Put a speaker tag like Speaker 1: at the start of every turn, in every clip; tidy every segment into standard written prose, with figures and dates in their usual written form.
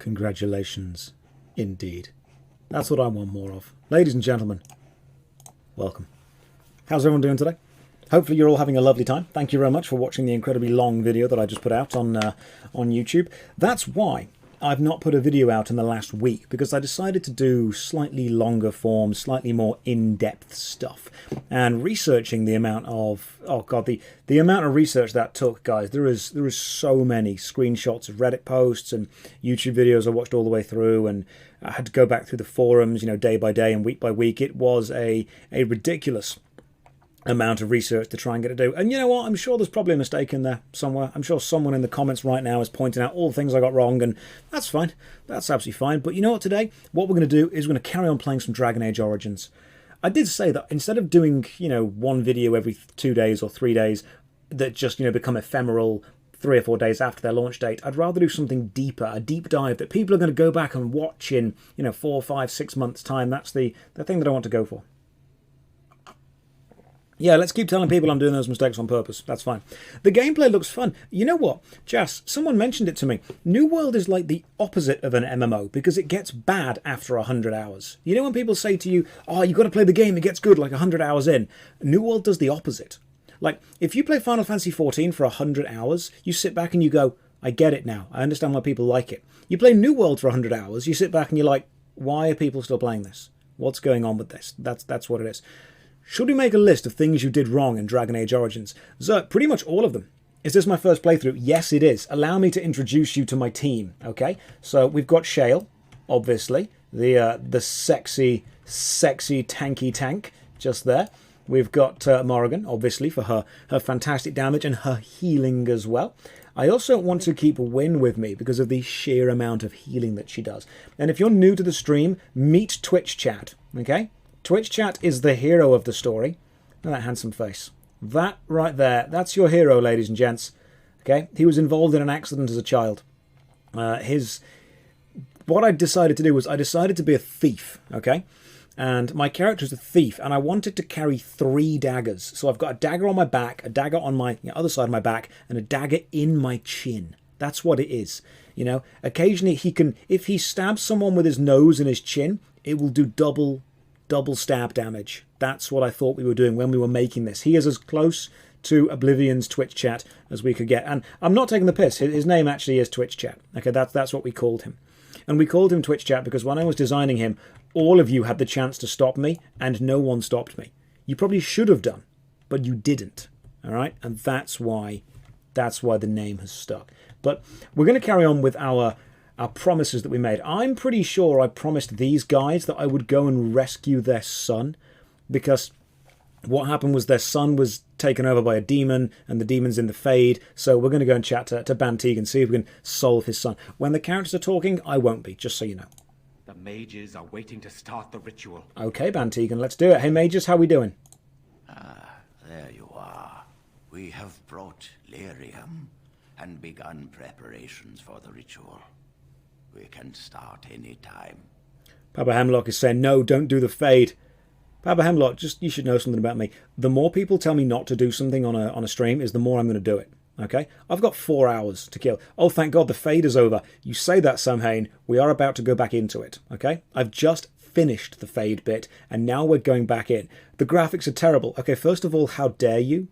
Speaker 1: Congratulations, indeed. That's what I want more of. Ladies and gentlemen, welcome. How's everyone doing today? Hopefully you're all having a lovely time. Thank you very much for watching the incredibly long video that I just put out on YouTube. That's why I've not put a video out in the last week, because I decided to do slightly longer form, slightly more in-depth stuff. And researching the amount of, oh god, the amount of research that took, guys, there is so many screenshots of Reddit posts and YouTube videos I watched all the way through, and I had to go back through the forums, you know, day by day and week by week. It was a ridiculous amount of research to try and get it do. And you know what? I'm sure there's probably a mistake in there somewhere. I'm sure someone in the comments right now is pointing out all the things I got wrong, and that's fine. That's absolutely fine. But you know what, today, what we're going to do is we're going to carry on playing some Dragon Age Origins. I did say that instead of doing, you know, one video every 2 days or 3 days that just, you know, become ephemeral 3 or 4 days after their launch date, I'd rather do something deeper, a deep dive that people are going to go back and watch in, you know, 4, 5, 6 months' time. That's the thing that I want to go for. Yeah, let's keep telling people I'm doing those mistakes on purpose. That's fine. The gameplay looks fun. You know what, Jas, someone mentioned it to me. New World is like the opposite of an MMO because it gets bad after 100 hours. You know when people say to you, oh, you've got to play the game, it gets good like 100 hours in. New World does the opposite. Like, if you play Final Fantasy XIV for 100 hours, you sit back and you go, I get it now. I understand why people like it. You play New World for 100 hours, you sit back and you're like, why are people still playing this? What's going on with this? That's what it is. Should we make a list of things you did wrong in Dragon Age Origins? Zert, pretty much all of them. Is this my first playthrough? Yes, it is. Allow me to introduce you to my team, okay? So we've got Shale, obviously, the sexy tanky tank just there. We've got Morrigan, obviously, for her fantastic damage and her healing as well. I also want to keep Wynn with me because of the sheer amount of healing that she does. And if you're new to the stream, meet Twitch chat, okay? Twitch chat is the hero of the story. Look at that handsome face. That right there, that's your hero, ladies and gents. Okay, he was involved in an accident as a child. What I decided to do was I decided to be a thief, okay? And my character is a thief, and I wanted to carry 3 daggers. So I've got a dagger on my back, a dagger on my other side of my back, and a dagger in my chin. That's what it is. You know, occasionally he can, if he stabs someone with his nose and his chin, it will do double stab damage. That's what I thought we were doing when we were making this. He is as close to Oblivion's Twitch chat as we could get. And I'm not taking the piss. His name actually is Twitch chat. Okay, that's what we called him. And we called him Twitch chat because when I was designing him, all of you had the chance to stop me and no one stopped me. You probably should have done, but you didn't. All right? And that's why the name has stuck. But we're going to carry on with our promises that we made. I'm pretty sure I promised these guys that I would go and rescue their son, because what happened was their son was taken over by a demon, and the demon's in the Fade, so we're going to go and chat to Bantig and see if we can solve his son. When the characters are talking, I won't be, just so you know.
Speaker 2: The mages are waiting to start the ritual.
Speaker 1: Okay, Bantigan, let's do it. Hey, mages, how we doing?
Speaker 3: There you are. We have brought lyrium and begun preparations for the ritual. We can start any time.
Speaker 1: Papa Hemlock is saying, no, don't do the Fade. Papa Hemlock, you should know something about me. The more people tell me not to do something on a stream is the more I'm going to do it. Okay? I've got 4 hours to kill. Oh, thank God, the Fade is over. You say that, Samhain. We are about to go back into it. Okay? I've just finished the Fade bit, and now we're going back in. The graphics are terrible. Okay, first of all, how dare you?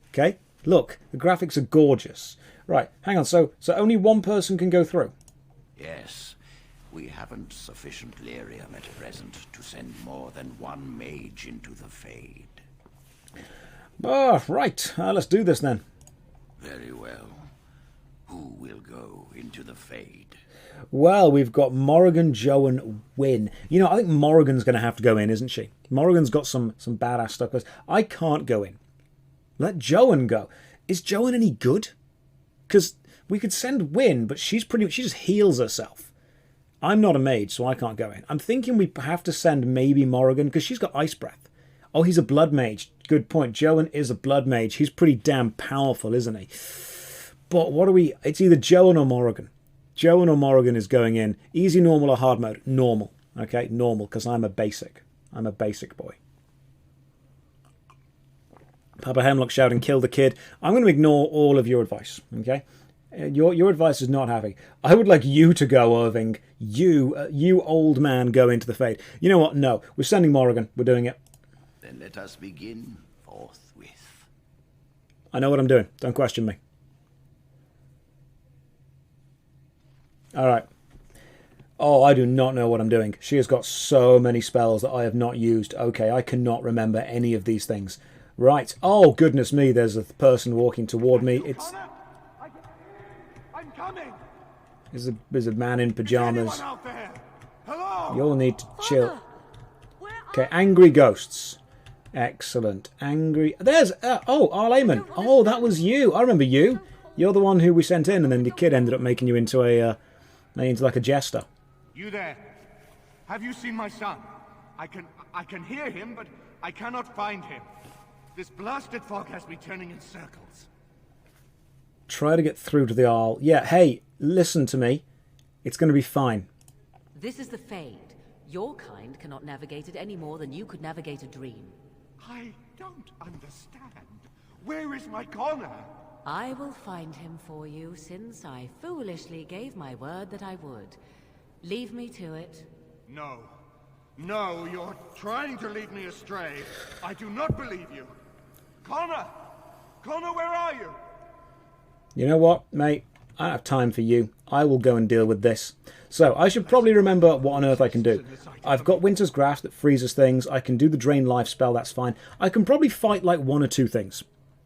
Speaker 1: Okay? Look, the graphics are gorgeous. Right, hang on. So only one person can go through?
Speaker 3: Yes, we haven't sufficient lyrium at present to send more than one mage into the Fade.
Speaker 1: Right. Let's do this then.
Speaker 3: Very well. Who will go into the Fade?
Speaker 1: Well, we've got Morrigan, Joe, and Wynn. You know, I think Morrigan's going to have to go in, isn't she? Morrigan's got some badass stuff. I can't go in. Let Joan go. Is Joan any good? Because we could send Wynn, but she just heals herself. I'm not a mage, so I can't go in. I'm thinking we have to send maybe Morrigan, because she's got Ice Breath. Oh, he's a blood mage. Good point. Joan is a blood mage. He's pretty damn powerful, isn't he? But what are we... It's either Joan or Morrigan. Joan or Morrigan is going in. Easy, normal, or hard mode? Normal. Okay, normal, because I'm a basic. I'm a basic boy. Papa Hemlock shouting, kill the kid. I'm going to ignore all of your advice, okay? Your advice is not having. I would like you to go, Irving. You old man, go into the Fade. You know what? No. We're sending Morrigan. We're doing it.
Speaker 3: Then let us begin forthwith.
Speaker 1: I know what I'm doing. Don't question me. Alright. Oh, I do not know what I'm doing. She has got so many spells that I have not used. Okay, I cannot remember any of these things. Right. Oh, goodness me, there's a person walking toward me. It's...
Speaker 2: I'm coming.
Speaker 1: There's a man in pajamas.
Speaker 2: Hello?
Speaker 1: You'll need to chill. Okay, angry ghosts. Excellent. Angry... There's... oh, Arlayman. Oh, that was you. I remember you. You're the one who we sent in, and then the kid ended up making you into a... into like a jester.
Speaker 2: You there? Have you seen my son? I can hear him, but I cannot find him. This blasted fog has me turning in circles.
Speaker 1: Try to get through to the Arl. Yeah, hey, listen to me. It's going to be fine.
Speaker 4: This is the Fade. Your kind cannot navigate it any more than you could navigate a dream.
Speaker 2: I don't understand. Where is my Connor?
Speaker 4: I will find him for you, since I foolishly gave my word that I would. Leave me to it.
Speaker 2: No. No, you're trying to lead me astray. I do not believe you. Connor! Connor, where are you?
Speaker 1: You know what, mate? I don't have time for you. I will go and deal with this. So, I should probably remember what on earth I can do. I've got Winter's Grasp that freezes things. I can do the Drain Life spell, that's fine. I can probably fight like one or two things.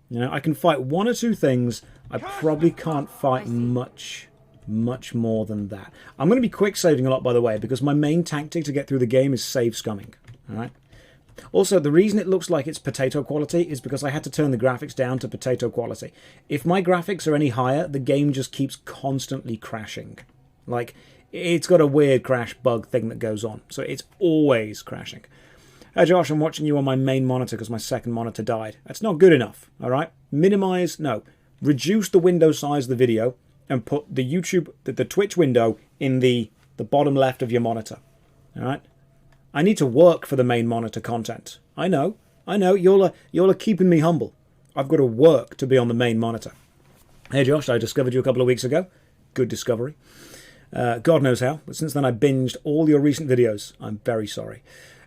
Speaker 1: You know, I can fight one or two things. I probably can't fight much more than that. I'm going to be quick saving a lot, by the way, because my main tactic to get through the game is save scumming. Alright? Also, the reason it looks like it's potato quality is because I had to turn the graphics down to potato quality. If my graphics are any higher, the game just keeps constantly crashing. Like, it's got a weird crash bug thing that goes on, so it's always crashing. Hey Josh, I'm watching you on my main monitor because my second monitor died. That's not good enough, alright? Minimize, no. Reduce the window size of the video and put the YouTube, the Twitch window in the bottom left of your monitor. Alright? I need to work for the main monitor content. I know, y'all are keeping me humble. I've got to work to be on the main monitor. Hey Josh, I discovered you a couple of weeks ago. Good discovery. God knows how, but since then I binged all your recent videos. I'm very sorry.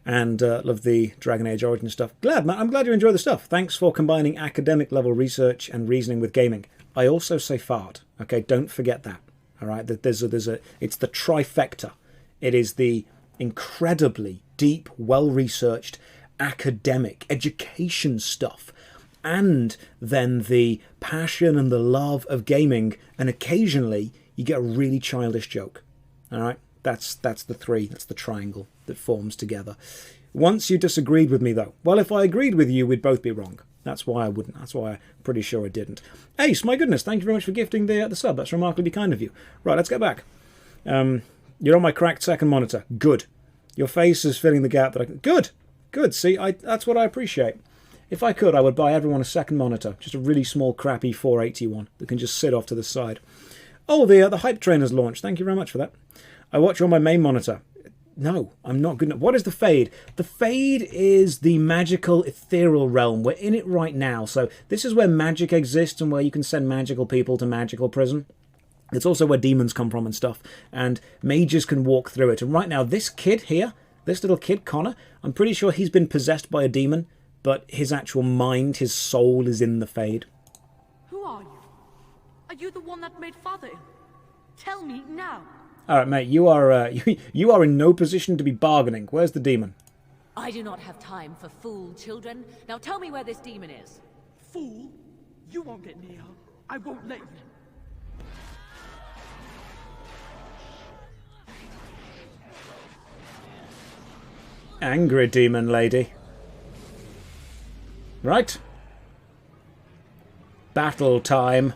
Speaker 1: And love the Dragon Age Origin stuff. I'm glad you enjoy the stuff. Thanks for combining academic level research and reasoning with gaming. I also say fart. Okay, don't forget that. All right, it's the trifecta. It is the incredibly deep, well-researched academic education stuff, and then the passion and the love of gaming, and occasionally you get a really childish joke. All right, that's the three. That's the triangle that forms together. Once you disagreed with me, though. Well, if I agreed with you, we'd both be wrong. That's why I wouldn't. That's why I'm pretty sure I didn't. Ace, my goodness, thank you very much for gifting the sub. That's remarkably kind of you. Right, let's get back. You're on my cracked second monitor. Good. Your face is filling the gap that I can... Good. Good. See, that's what I appreciate. If I could, I would buy everyone a second monitor. Just a really small, crappy 480 one that can just sit off to the side. Oh, the hype train has launched. Thank you very much for that. I watch you on my main monitor. No, I'm not good enough. What is the Fade? The Fade is the magical, ethereal realm. We're in it right now. So this is where magic exists and where you can send magical people to magical prison. It's also where demons come from and stuff. And mages can walk through it. And right now, this kid here, this little kid, Connor, I'm pretty sure he's been possessed by a demon, but his actual mind, his soul is in the Fade.
Speaker 5: Who are you? Are you the one that made Father ill? Tell me now.
Speaker 1: All right, mate, you are you are in no position to be bargaining. Where's the demon?
Speaker 4: I do not have time for fool children. Now tell me where this demon is.
Speaker 5: Fool? You won't get near her. I won't let you.
Speaker 1: Angry demon lady. Right. Battle time.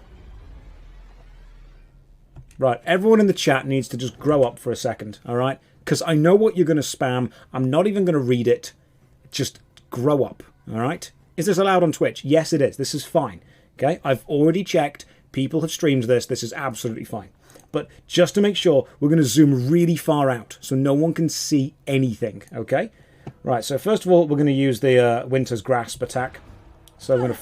Speaker 1: Right, everyone in the chat needs to just grow up for a second, alright? Because I know what you're going to spam. I'm not even going to read it. Just grow up, alright? Is this allowed on Twitch? Yes, it is. This is fine, okay? I've already checked. People have streamed this. This is absolutely fine. But just to make sure, we're going to zoom really far out so no one can see anything, okay? Right, so first of all, we're going to use the Winter's Grasp attack. So I'm going to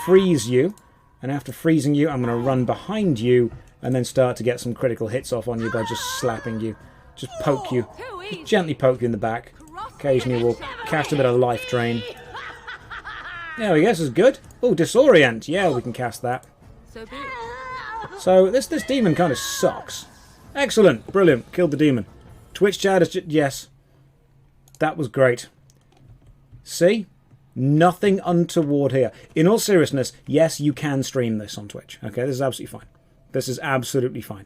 Speaker 1: freeze you. And after freezing you, I'm going to run behind you and then start to get some critical hits off on you by just slapping you. Just poke you. Just gently poke you in the back. Occasionally we'll cast a bit of life drain. There we go, this is good. Oh, disorient. Yeah, we can cast that. So this demon kind of sucks. Excellent. Brilliant. Killed the demon. Twitch chat is just... Yes. That was great. See? Nothing untoward here. In all seriousness, yes, you can stream this on Twitch. Okay, this is absolutely fine. This is absolutely fine.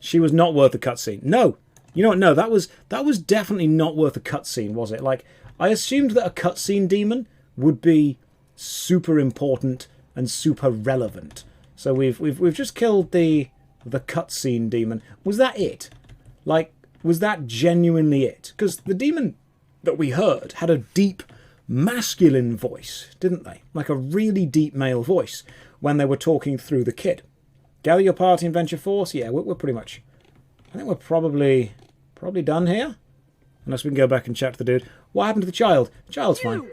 Speaker 1: She was not worth a cutscene. No. You know what? No, that was definitely not worth a cutscene, was it? Like, I assumed that a cutscene demon would be super important and super relevant. So we've just killed the cutscene demon. Was that it? Like, was that genuinely it? Because the demon that we heard had a deep masculine voice, didn't they? Like a really deep male voice when they were talking through the kid. Gather your party and venture forth. Yeah, we're pretty much... I think we're probably done here. Unless we can go back and chat to the dude. What happened to the child? The child's fine.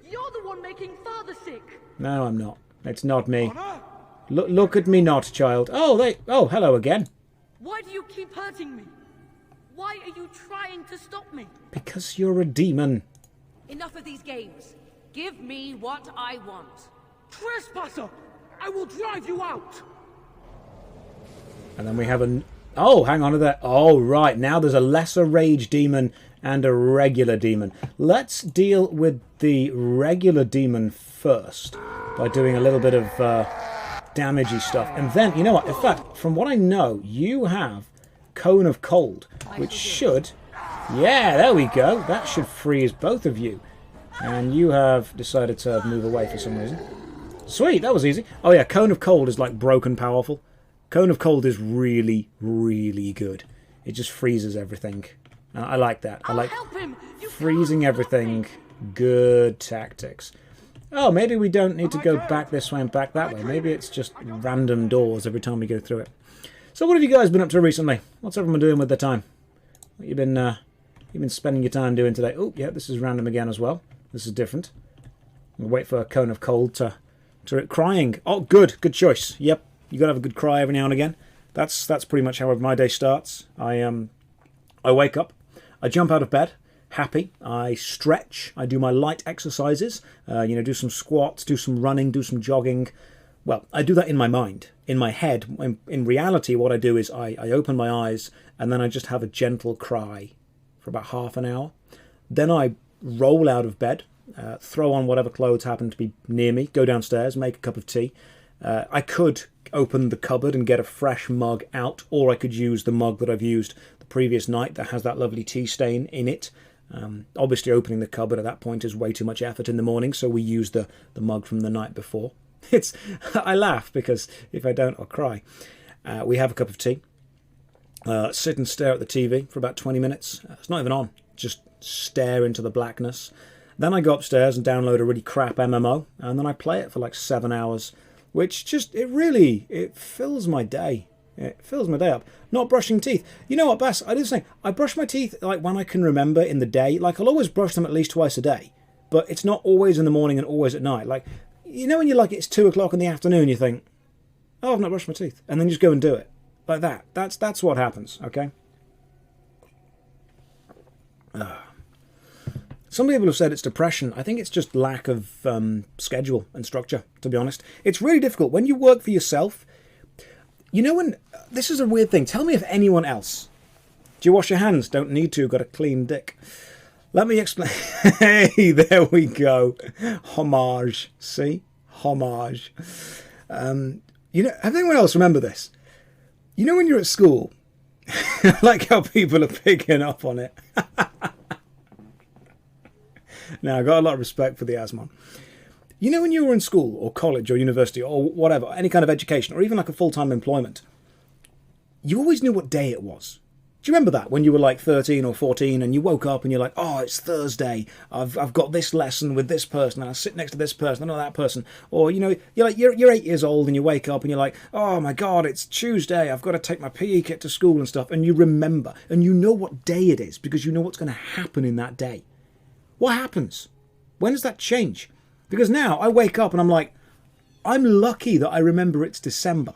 Speaker 5: You're the one making father sick.
Speaker 1: No, I'm not. It's not me. Look at me not, child. Oh, hello again.
Speaker 5: Why do you keep hurting me? Why are you trying to stop me?
Speaker 1: Because you're a demon.
Speaker 4: Enough of these games. Give me what I want.
Speaker 5: Trespasser! I will drive you out!
Speaker 1: And then we have a... Oh, hang on to that. Oh, right. Now there's a lesser rage demon and a regular demon. Let's deal with the regular demon first by doing a little bit of damagey stuff. And then, you know what? In fact, from what I know, you have Cone of Cold, which should... Yeah, there we go. That should freeze both of you. And you have decided to move away for some reason. Sweet, that was easy. Oh yeah, Cone of Cold is like broken powerful. Cone of Cold is really, really good. It just freezes everything. I like that. I like freezing everything. Good tactics. Oh, maybe we don't need to go back this way and back that way. Maybe it's just random doors every time we go through it. So what have you guys been up to recently? What's everyone doing with their time? What you've been spending your time doing today? Oh, yeah, this is random again as well. This is different. We'll wait for a Cone of Cold to crying. Oh, good choice. Yep, you gotta have a good cry every now and again. That's pretty much how my day starts. I wake up, I jump out of bed, happy. I stretch. I do my light exercises. Do some squats, do some running, do some jogging. Well, I do that in my mind, in my head. In reality, what I do is I open my eyes and then I just have a gentle cry for about half an hour. Then I roll out of bed, throw on whatever clothes happen to be near me, go downstairs, make a cup of tea. I could open the cupboard and get a fresh mug out, or I could use the mug that I've used the previous night that has that lovely tea stain in it. Obviously, opening the cupboard at that point is way too much effort in the morning, so we use the mug from the night before. I laugh because if I don't, I'll cry. We have a cup of tea, sit and stare at the TV for about 20 minutes. It's not even on, just stare into the blackness. Then I go upstairs and download a really crap MMO, and then I play it for like 7 hours, which just, it fills my day. It fills my day up. Not brushing teeth. You know what, Bass? I do the same. I brush my teeth like when I can remember in the day. Like, I'll always brush them at least twice a day, but it's not always in the morning and always at night. Like, you know when you're like, it's 2 o'clock in the afternoon, you think, oh, I've not brushed my teeth. And then you just go and do it. Like that. That's what happens, okay? Some people have said it's depression. I think it's just lack of schedule and structure, to be honest. It's really difficult. When you work for yourself, you know when... This is a weird thing. Tell me if anyone else... Do you wash your hands? Don't need to. Got a clean dick. Let me explain. Hey, there we go. Homage. See? Homage. Have anyone else remember this? You know when you're at school? I like how people are picking up on it. Now, I've got a lot of respect for the Asmon. You know when you were in school or college or university or whatever, any kind of education or even like a full-time employment, you always knew what day it was. Do you remember that when you were like 13 or 14 and you woke up and you're like, oh, it's Thursday. I've got this lesson with this person and I sit next to this person, I know that person. Or, you know, you're 8 years old and you wake up and you're like, oh my God, it's Tuesday. I've got to take my PE kit to school and stuff. And you remember and you know what day it is because you know what's going to happen in that day. What happens? When does that change? Because now I wake up and I'm like, I'm lucky that I remember it's December.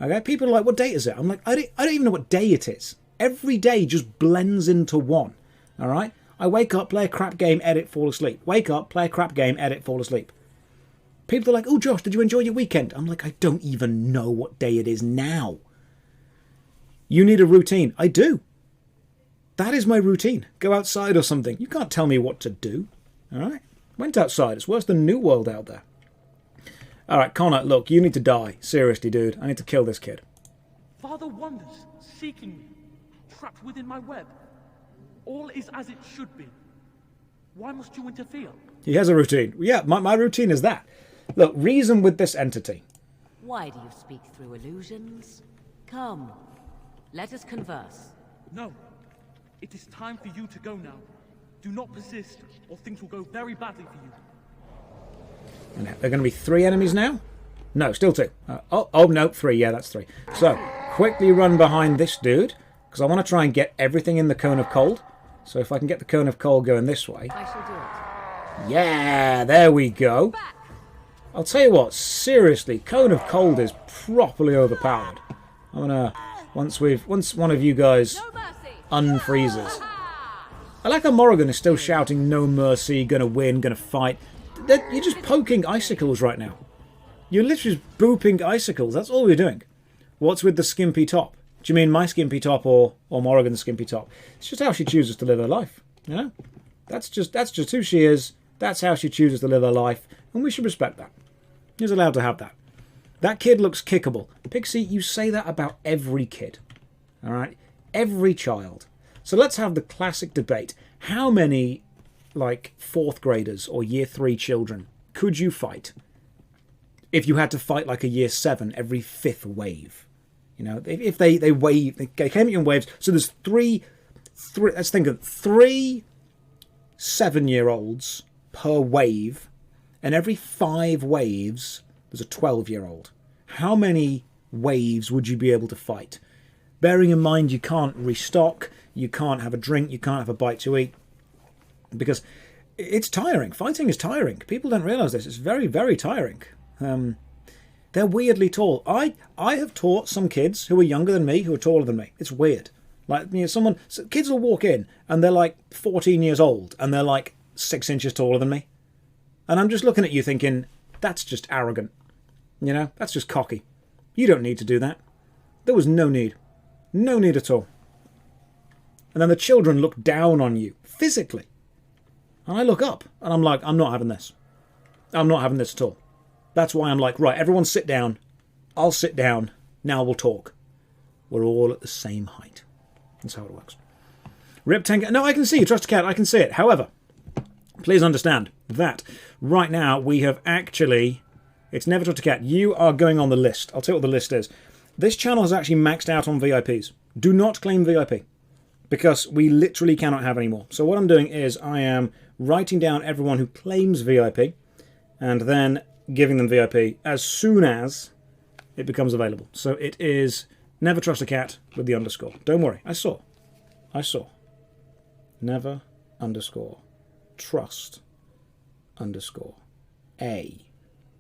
Speaker 1: Okay, people are like, what date is it? I'm like, I don't even know what day it is. Every day just blends into one. All right? I wake up, play a crap game, edit, fall asleep. Wake up, play a crap game, edit, fall asleep. People are like, oh, Josh, did you enjoy your weekend? I'm like, I don't even know what day it is now. You need a routine. I do. That is my routine. Go outside or something. You can't tell me what to do. All right? Went outside. It's worse than New World out there. All right, Connor, look, you need to die. Seriously, dude. I need to kill this kid.
Speaker 6: Father wanders, seeking me, trapped within my web. All is as it should be. Why must you interfere?
Speaker 1: He has a routine. Yeah, my routine is that. Look, reason with this entity.
Speaker 4: Why do you speak through illusions? Come, let us converse.
Speaker 6: No. It is time for you to go now. Do not persist, or things will go very badly for you.
Speaker 1: And there are going to be 3 enemies now? No, still 2. Oh, no, 3. Yeah, that's 3. So, quickly run behind this dude, because I want to try and get everything in the Cone of Cold. So if I can get the Cone of Cold going this way.
Speaker 4: I shall do it.
Speaker 1: Yeah, there we go. I'll tell you what, seriously, Cone of Cold is properly overpowered. I'm gonna, once one of you guys unfreezes. I like how Morrigan is still shouting, no mercy, gonna win, gonna fight. You're just poking icicles right now. You're literally just booping icicles, that's all you're doing. What's with the skimpy top? Do you mean my skimpy top or Morrigan's skimpy top? It's just how she chooses to live her life, you know? That's just who she is, that's how she chooses to live her life, and we should respect that. He's allowed to have that. That kid looks kickable. Pixie, you say that about every kid. Alright? Every child. So let's have the classic debate. How many, like, 4th graders or year 3 children could you fight if you had to fight like a year 7 every 5th wave? You know, if they came at you in waves. So there's three let's think of 3 7-year-olds per wave. And every 5 waves, there's a 12-year-old. How many waves would you be able to fight? Bearing in mind you can't restock, you can't have a drink, you can't have a bite to eat. Because it's tiring. Fighting is tiring. People don't realise this. It's very, very tiring. They're weirdly tall. I have taught some kids who are younger than me, who are taller than me. It's weird. Like, you know, kids will walk in and they're like 14 years old and they're like 6 inches taller than me. And I'm just looking at you thinking, that's just arrogant. You know, that's just cocky. You don't need to do that. There was no need. No need at all. And then the children look down on you, physically. And I look up, and I'm like, I'm not having this. I'm not having this at all. That's why I'm like, right, everyone sit down. I'll sit down. Now we'll talk. We're all at the same height. That's how it works. Rip Tenka. No, I can see you. Trust a cat. I can see it. However, please understand that right now we have actually... It's never trust a cat. You are going on the list. I'll tell you what the list is. This channel has actually maxed out on VIPs. Do not claim VIP. Because we literally cannot have any more. So what I'm doing is I am writing down everyone who claims VIP and then giving them VIP as soon as it becomes available. So it is never trust a cat with the underscore. Don't worry. I saw. Never underscore trust underscore a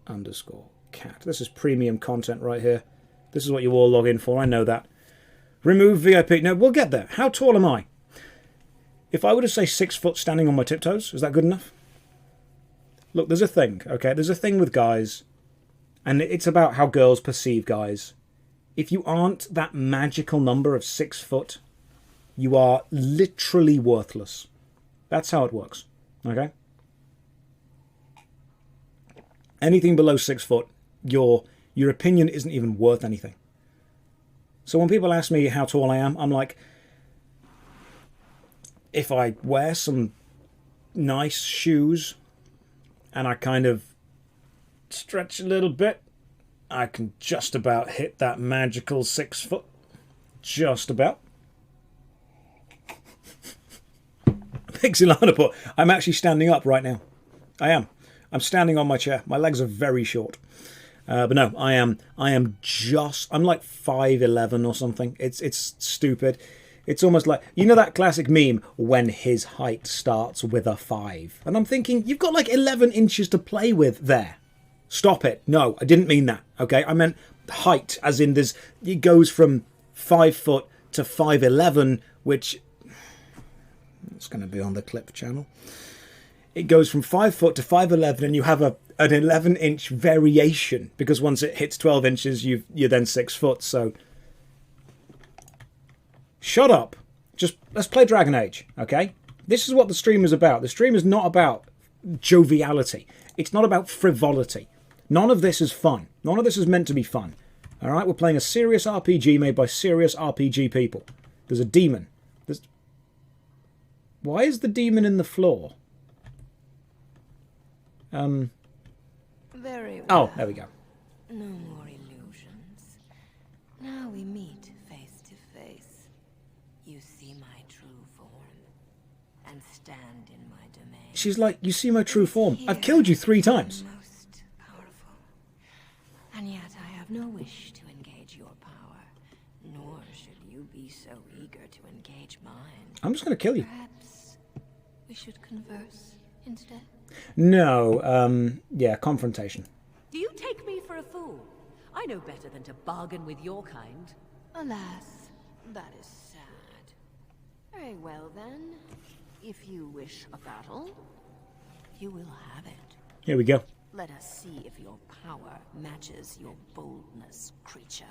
Speaker 1: underscore cat. This is premium content right here. This is what you all log in for. I know that. Remove VIP. No, we'll get there. How tall am I? If I were to say 6 foot standing on my tiptoes, is that good enough? Look, there's a thing, okay? There's a thing with guys, and it's about how girls perceive guys. If you aren't that magical number of 6 foot, you are literally worthless. That's how it works, okay? Anything below 6 foot, your opinion isn't even worth anything. So when people ask me how tall I am, I'm like, if I wear some nice shoes and I kind of stretch a little bit, I can just about hit that magical 6 foot. Just about. Pixie Lanaport. I'm actually standing up right now. I am. I'm standing on my chair. My legs are very short. But no, I'm like 5'11" or something. It's stupid. It's almost like, you know that classic meme, when his height starts with a 5. And I'm thinking, you've got like 11 inches to play with there. Stop it. No, I didn't mean that. Okay, I meant height, as in it goes from 5 foot to 5'11", which it's going to be on the clip channel. It goes from 5 foot to 5'11", and you have an 11-inch variation, because once it hits 12 inches, you're then 6 foot. So, shut up. Just let's play Dragon Age, okay? This is what the stream is about. The stream is not about joviality. It's not about frivolity. None of this is fun. None of this is meant to be fun. All right, we're playing a serious RPG made by serious RPG people. There's a demon. Why is the demon in the floor?
Speaker 7: Very well.
Speaker 1: Oh, there we go.
Speaker 7: No more illusions. Now we meet face to face. You see my true form and stand in my domain.
Speaker 1: She's like, you see my true form. I've killed you 3 times.
Speaker 7: Most powerful. And yet I have no wish to engage your power, nor should you be so eager to engage mine.
Speaker 1: I'm just going to kill you.
Speaker 7: Perhaps we should converse instead.
Speaker 1: No, yeah, confrontation.
Speaker 4: Do you take me for a fool? I know better than to bargain with your kind.
Speaker 7: Alas, that is sad. Very well then. If you wish a battle, you will have it.
Speaker 1: Here we go.
Speaker 7: Let us see if your power matches your boldness, creature.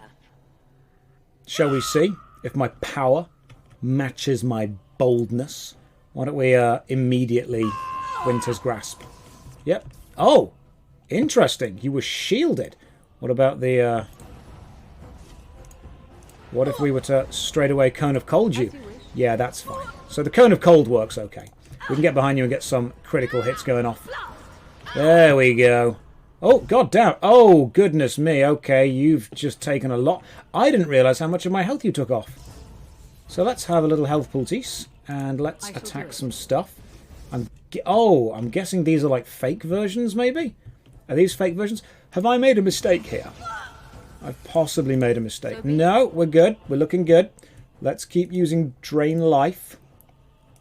Speaker 1: Shall we see if my power matches my boldness? Why don't we immediately Winter's Grasp? Yep. Oh, interesting. You were shielded. What about the... What if we were to straight away Cone of Cold you? Yeah, that's fine. So the Cone of Cold works okay. We can get behind you and get some critical hits going off. There we go. Oh, god damn. Oh, goodness me. Okay, you've just taken a lot. I didn't realise how much of my health you took off. So let's have a little health poultice. And let's attack some stuff. I'm guessing these are like fake versions, maybe? Are these fake versions? Have I made a mistake here? I've possibly made a mistake. No, we're good. We're looking good. Let's keep using Drain Life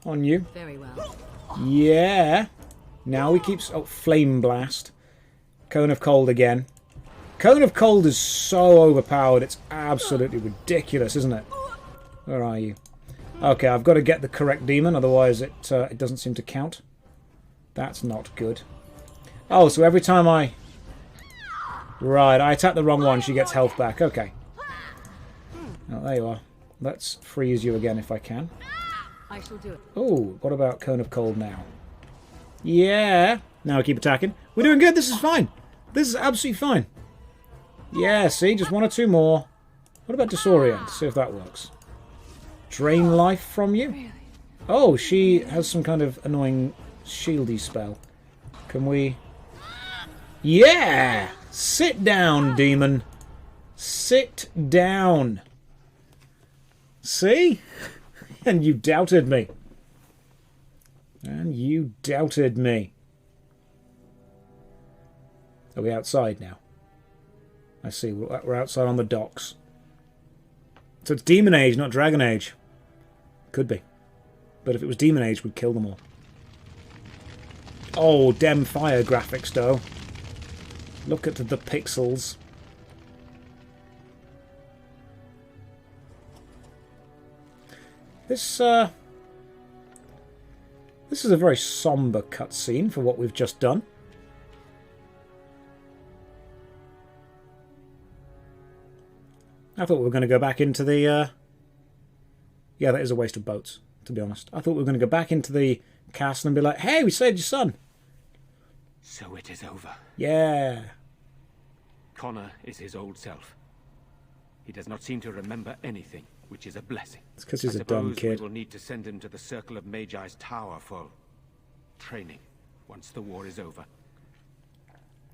Speaker 1: on you.
Speaker 4: Very well.
Speaker 1: Yeah. Now we keep... Oh, Flame Blast. Cone of Cold again. Cone of Cold is so overpowered. It's absolutely ridiculous, isn't it? Where are you? Okay, I've got to get the correct demon, otherwise it doesn't seem to count. That's not good. Oh, so every time I... Right, I attack the wrong one, she gets health back. Okay. Oh, there you are. Let's freeze you again if I can.
Speaker 4: I shall do it.
Speaker 1: Oh, what about Cone of Cold now? Yeah. Now I keep attacking. We're doing good. This is fine. This is absolutely fine. Yeah, see? Just 1 or 2 more. What about Disorient? See if that works. Drain life from you? Oh, she has some kind of annoying shieldy spell. Can we... Yeah! Sit down, demon. Sit down. See? And you doubted me. And you doubted me. Are we outside now? I see. We're outside on the docks. So it's Demon Age, not Dragon Age. Could be. But if it was Demon Age, we'd kill them all. Oh, dem fire graphics, though. Look at the pixels. This is a very somber cutscene for what we've just done. I thought we were going to go back into the... Yeah, that is a waste of boats, to be honest. I thought we were going to go back into the castle and be like, hey, we saved your son.
Speaker 8: So it is over.
Speaker 1: Yeah.
Speaker 8: Connor is his old self. He does not seem to remember anything, which is a blessing.
Speaker 1: It's because he's a dumb kid.
Speaker 8: We will need to send him to the Circle of Magi's tower for training once the war is over.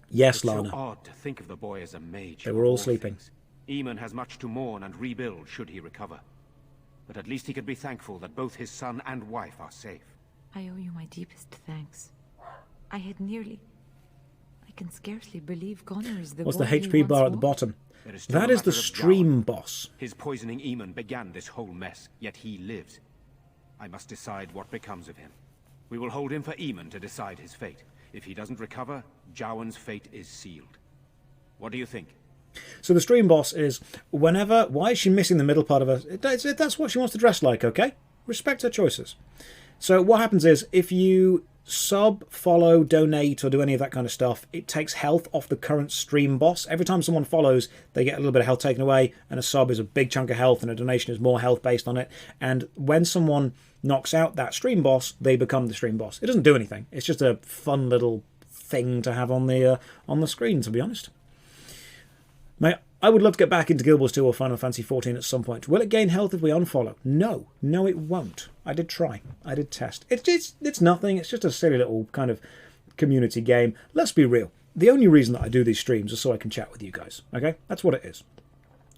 Speaker 1: Yes,
Speaker 8: It's
Speaker 1: Lana.
Speaker 8: so odd to think of the boy as a mage.
Speaker 1: They were all sleeping.
Speaker 8: Things. Eamon has much to mourn and rebuild should he recover. But at least he could be thankful that both his son and wife are safe.
Speaker 9: I owe you my deepest thanks. I had nearly... I can scarcely believe Connor is the
Speaker 1: What's the
Speaker 9: boy
Speaker 1: HP
Speaker 9: he
Speaker 1: bar at
Speaker 9: once
Speaker 1: the
Speaker 9: was.
Speaker 1: bottom?
Speaker 8: Still
Speaker 1: That
Speaker 8: a
Speaker 1: is the
Speaker 8: matter of
Speaker 1: stream
Speaker 8: Gower.
Speaker 1: boss.
Speaker 8: His poisoning Eamon began this whole mess, yet he lives. I must decide what becomes of him. We will hold him for Eamon to decide his fate. If he doesn't recover, Jowan's fate is sealed. What do you think?
Speaker 1: So the stream boss is whenever... Why is she missing the middle part of her... That's what she wants to dress like, okay? Respect her choices. So what happens is, if you sub, follow, donate, or do any of that kind of stuff, it takes health off the current stream boss. Every time someone follows, they get a little bit of health taken away, and a sub is a big chunk of health, and a donation is more health based on it. And when someone knocks out that stream boss, they become the stream boss. It doesn't do anything. It's just a fun little thing to have on the screen, to be honest. I would love to get back into Guild Wars 2 or Final Fantasy 14 at some point. Will it gain health if we unfollow? No. No, it won't. I did try. I did test. It's nothing. It's just a silly little kind of community game. Let's be real. The only reason that I do these streams is so I can chat with you guys. Okay? That's what it is.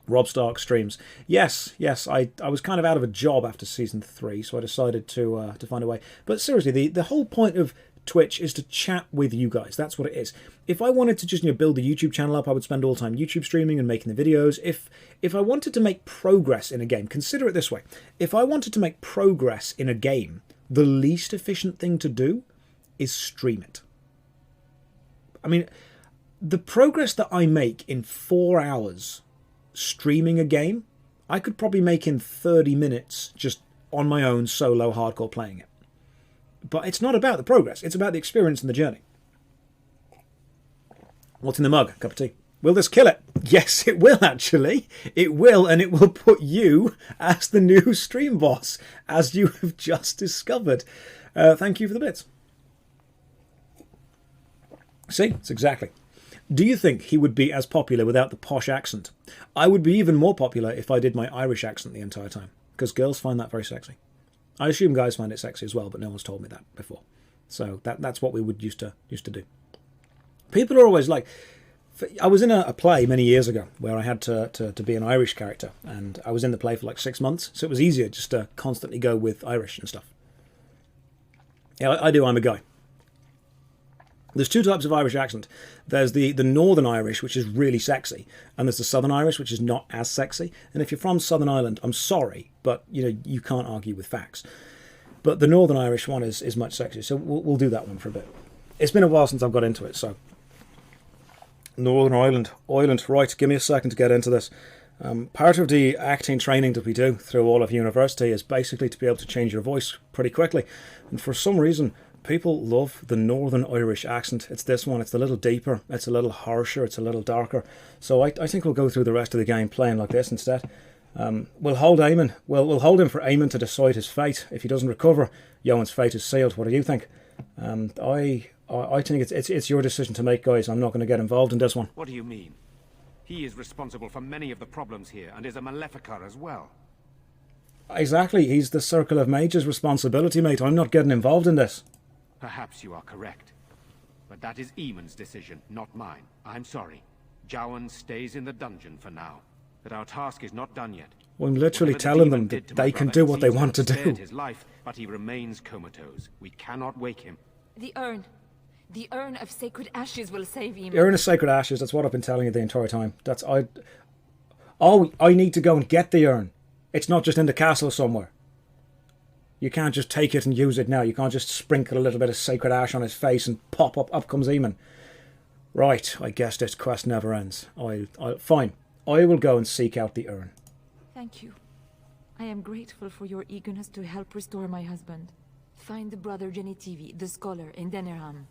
Speaker 1: Rob Stark streams. Yes, I was kind of out of a job after Season 3, so I decided to find a way. But seriously, the whole point of Twitch is to chat with you guys. That's what it is. If I wanted to just build the YouTube channel up, I would spend all the time YouTube streaming and making the videos. If I wanted to make progress in a game, consider it this way. If I wanted to make progress in a game, the least efficient thing to do is stream it. I mean, the progress that I make in 4 hours streaming a game, I could probably make in 30 minutes just on my own solo hardcore playing it. But it's not about the progress. It's about the experience and the journey. What's in the mug? Cup of tea. Will this kill it? Yes, it will, actually. It will, and it will put you as the new stream boss, as you have just discovered. Thank you for the bits. See? It's exactly. Do you think he would be as popular without the posh accent? I would be even more popular if I did my Irish accent the entire time, because girls find that very sexy. I assume guys find it sexy as well, but no one's told me that before. So that's what we would used to do. People are always like... I was in a play many years ago where I had to be an Irish character, and I was in the play for like 6 months, so it was easier just to constantly go with Irish and stuff. Yeah, I'm a guy. There's 2 types of Irish accent. There's the Northern Irish, which is really sexy, and there's the Southern Irish, which is not as sexy. And if you're from Southern Ireland, I'm sorry, but you can't argue with facts. But the Northern Irish one is much sexier, so we'll do that one for a bit. It's been a while since I've got into it, so... Northern Ireland, right, give me a second to get into this. Part of the acting training that we do through all of university is basically to be able to change your voice pretty quickly. And for some reason... people love the Northern Irish accent. It's this one. It's a little deeper. It's a little harsher. It's a little darker. So I think we'll go through the rest of the game playing like this instead. We'll hold Eamon. We'll hold him for Eamon to decide his fate. If he doesn't recover, Johan's fate is sealed. What do you think? I think it's your decision to make, guys. I'm not going to get involved in this one.
Speaker 8: What do you mean? He is responsible for many of the problems here and is a Maleficar as well.
Speaker 1: Exactly. He's the Circle of Mages' responsibility, mate. I'm not getting involved in this.
Speaker 8: Perhaps you are correct. But that is Eamon's decision, not mine. I'm sorry. Jowan stays in the dungeon for now. But our task is not done yet.
Speaker 1: Well, I'm literally telling them that they can do what they want to do.
Speaker 8: His life, but he remains comatose. We cannot wake him.
Speaker 9: The urn. The urn of sacred ashes will save Eamon.
Speaker 1: The urn of sacred ashes, that's what I've been telling you the entire time. I need to go and get the urn. It's not just in the castle somewhere. You can't just take it and use it now. You can't just sprinkle a little bit of sacred ash on his face and pop up comes Eamon. Right, I guess this quest never ends. Fine. I will go and seek out the urn.
Speaker 9: Thank you. I am grateful for your eagerness to help restore my husband. Find the brother Genitivi, the scholar, in Denerim.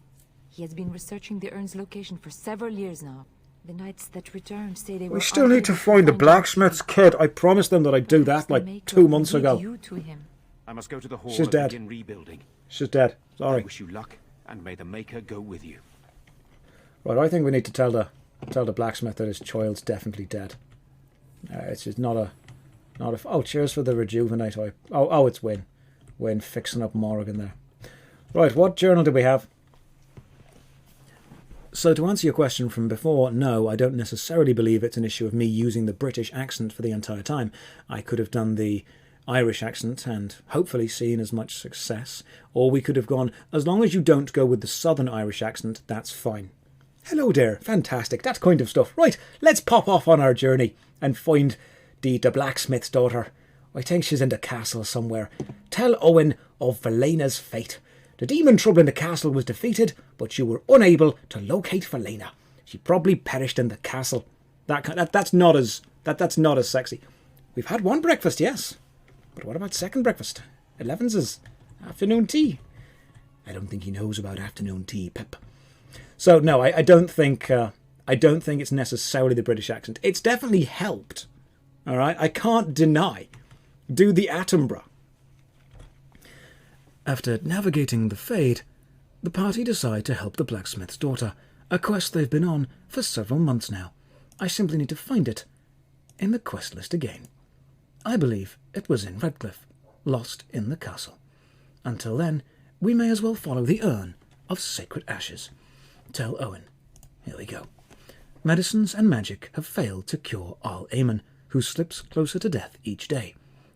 Speaker 9: He has been researching the urn's location for several years now. The knights that returned say they were...
Speaker 1: We still need to find the blacksmith's kid. I promised them that I'd do that like 2 months ago.
Speaker 9: You to him.
Speaker 8: I must go to the hall
Speaker 1: She's dead.
Speaker 8: Begin rebuilding.
Speaker 1: She's dead. Sorry.
Speaker 8: I wish you luck, and may the Maker go with you.
Speaker 1: Right, I think we need to tell the blacksmith that his child's definitely dead. It's just not a... Oh, cheers for the rejuvenate. Oh, it's Wynne. Wynne fixing up Morrigan there. Right, what journal do we have? So to answer your question from before, no, I don't necessarily believe it's an issue of me using the British accent for the entire time. I could have done the Irish accent and hopefully seen as much success. Or we could have gone, as long as you don't go with the Southern Irish accent, that's fine. Hello there, fantastic, that kind of stuff. Right, let's pop off on our journey and find the blacksmith's daughter. I think she's in the castle somewhere. Tell Owen of Velena's fate. The demon trouble in the castle was defeated, but you were unable to locate Felina. She probably perished in the castle. That's not as sexy. We've had one breakfast, yes. But what about second breakfast? 11's afternoon tea. I don't think he knows about afternoon tea, Pip. So no, I don't think it's necessarily the British accent. It's definitely helped. All right, I can't deny. Do the Attenborough. After navigating the Fade, the party decide to help the blacksmith's daughter, a quest they've been on for several months now. I simply need to find it in the quest list again. I believe it was in Redcliffe, lost in the castle. Until then, we may as well follow the urn of sacred ashes. Tell Owen. Here we go. Medicines and magic have failed to cure Al-Aman, who slips closer to death each day.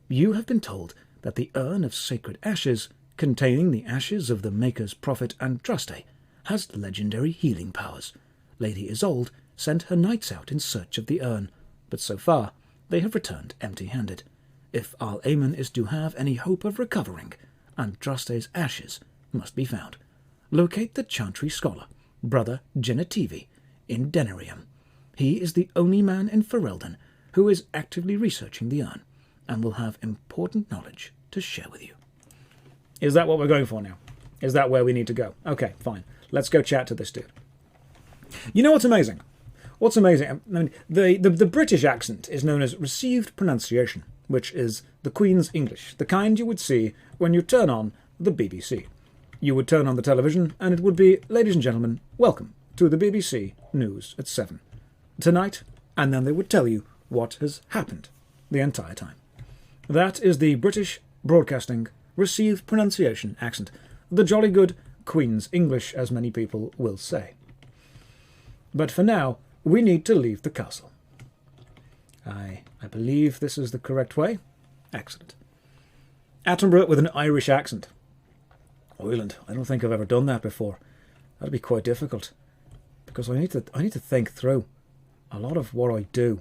Speaker 1: You have been told that the urn of sacred ashes, containing the ashes of the Maker's Prophet Andraste, has legendary healing powers. Lady Isolde sent her knights out in search of the urn, but so far they have returned empty-handed. If Al-Aman is to have any hope of recovering, Andraste's ashes must be found. Locate the Chantry Scholar, Brother Genitivi, in Denerim. He is the only man in Ferelden who is actively researching the urn, and will have important knowledge to share with you. Is that what we're going for now? Is that where we need to go? Okay, fine. Let's go chat to this dude. You know what's amazing? What's amazing? I mean, the British accent is known as received pronunciation, which is the Queen's English, the kind you would see when you turn on the BBC. You would turn on the television, and it would be, ladies and gentlemen, welcome to the BBC News at 7. Tonight, and then they would tell you what has happened the entire time. That is the British Broadcasting received pronunciation accent. The jolly good Queen's English, as many people will say. But for now, we need to leave the castle. I believe this is the correct way. Excellent. Attenborough with an Irish accent. Ireland. I don't think I've ever done that before. That'd be quite difficult, because I need to think through a lot of what I do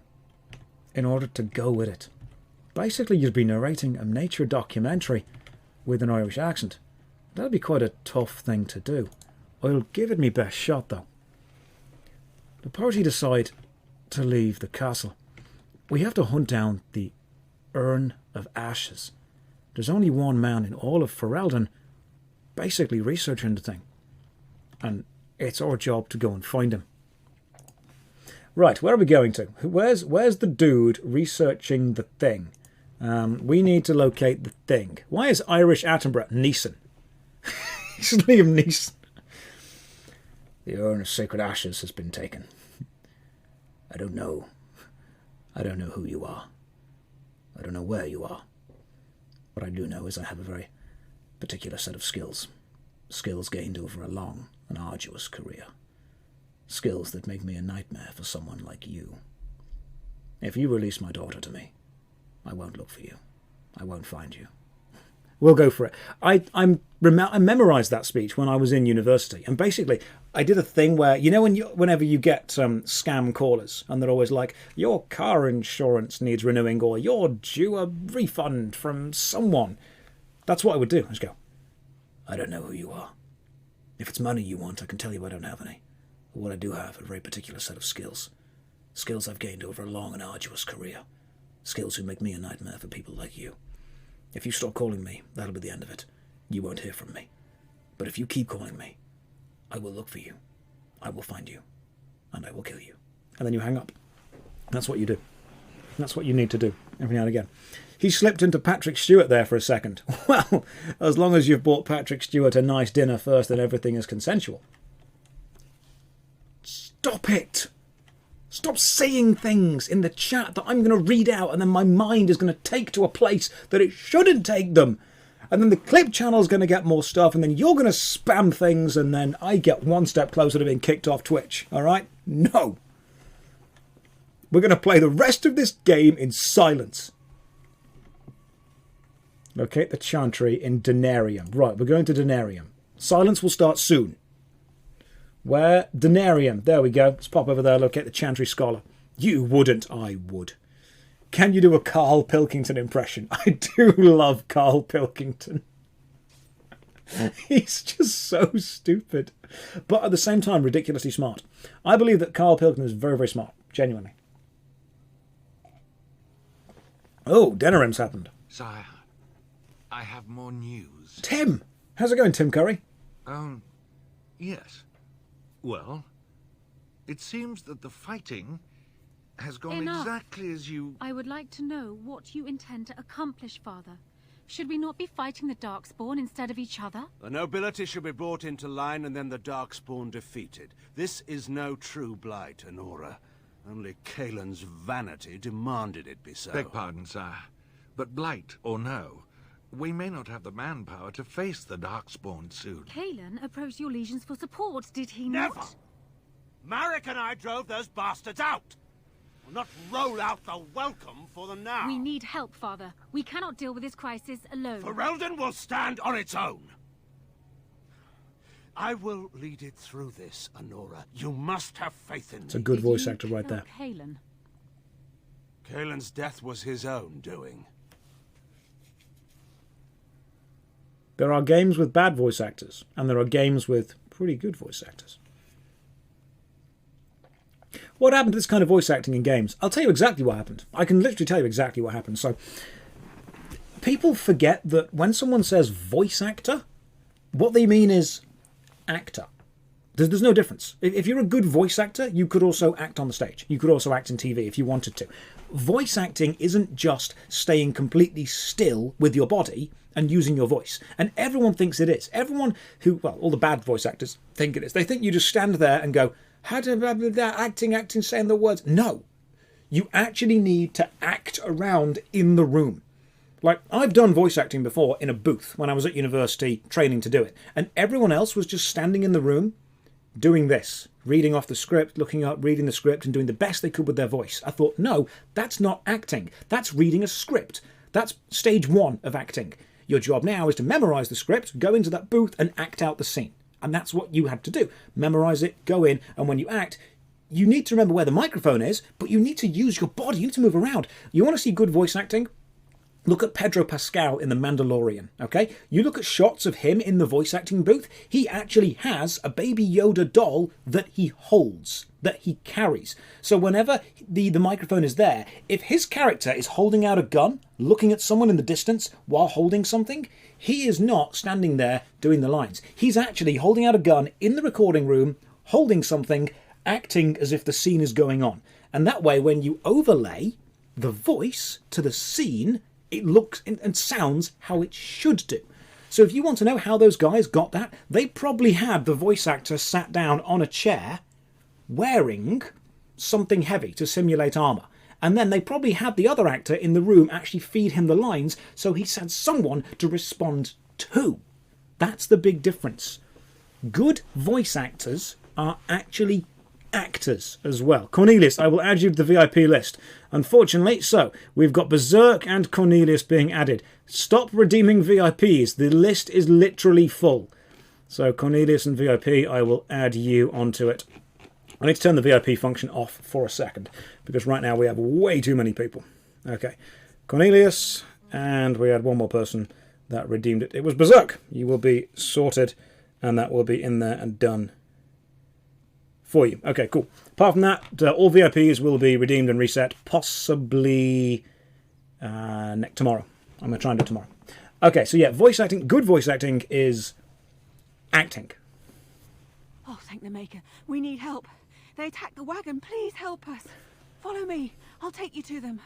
Speaker 1: in order to go with it. Basically, you'd be narrating a nature documentary with an Irish accent. That'd be quite a tough thing to do. I'll give it my best shot, though. The party decide to leave the castle. We have to hunt down the Urn of Ashes. There's only one man in all of Ferelden basically researching the thing, and it's our job to go and find him. Right, where are we going to? Where's the dude researching the thing? We need to locate the thing. Why is Irish Attenborough Neeson? He's Liam Neeson. The Urn of Sacred Ashes has been taken. I don't know who you are. I don't know where you are. What I do know is I have a very particular set of skills. Skills gained over a long and arduous career. Skills that make me a nightmare for someone like you. If you release my daughter to me, I won't look for you. I won't find you. We'll go for it. I memorised that speech when I was in university, and basically I did a thing where, you know, whenever you get scam callers, and they're always like, your car insurance needs renewing, or you're due a refund from someone. That's what I would do. I just go, I don't know who you are. If it's money you want, I can tell you I don't have any. But what I do have, a very particular set of skills. Skills I've gained over a long and arduous career. Skills who make me a nightmare for people like you. If you stop calling me, that'll be the end of it. You won't hear from me. But if you keep calling me, I will look for you. I will find you. And I will kill you. And then you hang up. That's what you do. That's what you need to do every now and again. He slipped into Patrick Stewart there for a second. Well, as long as you've bought Patrick Stewart a nice dinner first, then everything is consensual. Stop it! Stop saying things in the chat that I'm going to read out, and then my mind is going to take to a place that it shouldn't take them. And then the clip channel is going to get more stuff, and then you're going to spam things, and then I get one step closer to being kicked off Twitch. All right? No. We're going to play the rest of this game in silence. Locate the Chantry in Denerim. Right, we're going to Denerim. Silence will start soon. Where? Denerim. There we go. Let's pop over there, locate the Chantry Scholar. You wouldn't, I would. Can you do a Carl Pilkington impression? I do love Carl Pilkington. He's just so stupid. But at the same time, ridiculously smart. I believe that Carl Pilkington is very, very smart. Genuinely. Oh, Denerim's happened.
Speaker 10: Sire, I have more news.
Speaker 1: Tim! How's it going, Tim Curry?
Speaker 10: Yes. Well, it seems that the fighting has gone
Speaker 11: Enough.
Speaker 10: exactly as you...
Speaker 11: I would like to know what you intend to accomplish, Father. Should we not be fighting the Darkspawn instead of each other?
Speaker 12: The nobility should be brought into line and then the Darkspawn defeated. This is no true blight, Honora. Only Kaelin's vanity demanded it be so.
Speaker 10: Beg pardon, sire. But blight or no, we may not have the manpower to face the Darkspawn soon.
Speaker 11: Kaelin approached your legions for support, did he
Speaker 12: Never!
Speaker 11: not?
Speaker 12: Marek and I drove those bastards out! We'll not roll out the welcome for them now.
Speaker 11: We need help, Father. We cannot deal with this crisis alone.
Speaker 12: Ferelden will stand on its own. I will lead it through this, Honora. You must have faith in me.
Speaker 1: It's a good voice actor right there.
Speaker 11: Kaelin.
Speaker 12: Kaelin's death was his own doing.
Speaker 1: There are games with bad voice actors, and there are games with pretty good voice actors. What happened to this kind of voice acting in games? I'll tell you exactly what happened. I can literally tell you exactly what happened. So, people forget that when someone says voice actor, what they mean is actor. There's no difference. If you're a good voice actor, you could also act on the stage. You could also act in TV if you wanted to. Voice acting isn't just staying completely still with your body and using your voice. And everyone thinks it is. Everyone who, well, all the bad voice actors think it is. They think you just stand there and go, how to blah, blah, blah, acting, saying the words. No. You actually need to act around in the room. Like, I've done voice acting before in a booth when I was at university training to do it. And everyone else was just standing in the room doing this, reading off the script, looking up, reading the script and doing the best they could with their voice. I thought, no, that's not acting. That's reading a script. That's stage one of acting. Your job now is to memorise the script, go into that booth and act out the scene. And that's what you had to do. Memorise it, go in, and when you act, you need to remember where the microphone is, but you need to use your body, you need to move around. You want to see good voice acting? Look at Pedro Pascal in The Mandalorian, okay? You look at shots of him in the voice acting booth, he actually has a Baby Yoda doll that he holds, that he carries. So whenever the microphone is there, if his character is holding out a gun, looking at someone in the distance while holding something, he is not standing there doing the lines. He's actually holding out a gun in the recording room, holding something, acting as if the scene is going on. And that way, when you overlay the voice to the scene, it looks and sounds how it should do. So if you want to know how those guys got that, they probably had the voice actor sat down on a chair wearing something heavy to simulate armour. And then they probably had the other actor in the room actually feed him the lines, so he had someone to respond to. That's the big difference. Good voice actors are actually actors as well. Cornelius, I will add you to the VIP list. Unfortunately, so we've got Berserk and Cornelius being added. Stop redeeming VIPs. The list is literally full. So Cornelius and VIP, I will add you onto it. I need to turn the VIP function off for a second, because right now we have way too many people. Okay, Cornelius, and we had one more person that redeemed it. It was Berserk. You will be sorted, and that will be in there and done for you. Okay, cool. Apart from that, all VIPs will be redeemed and reset, possibly tomorrow. I'm going to try and do it tomorrow. Okay, so yeah, voice acting, good voice acting is acting.
Speaker 13: Oh, thank the Maker. We need help. They attacked the wagon. Please help us. Follow me. I'll take you to them.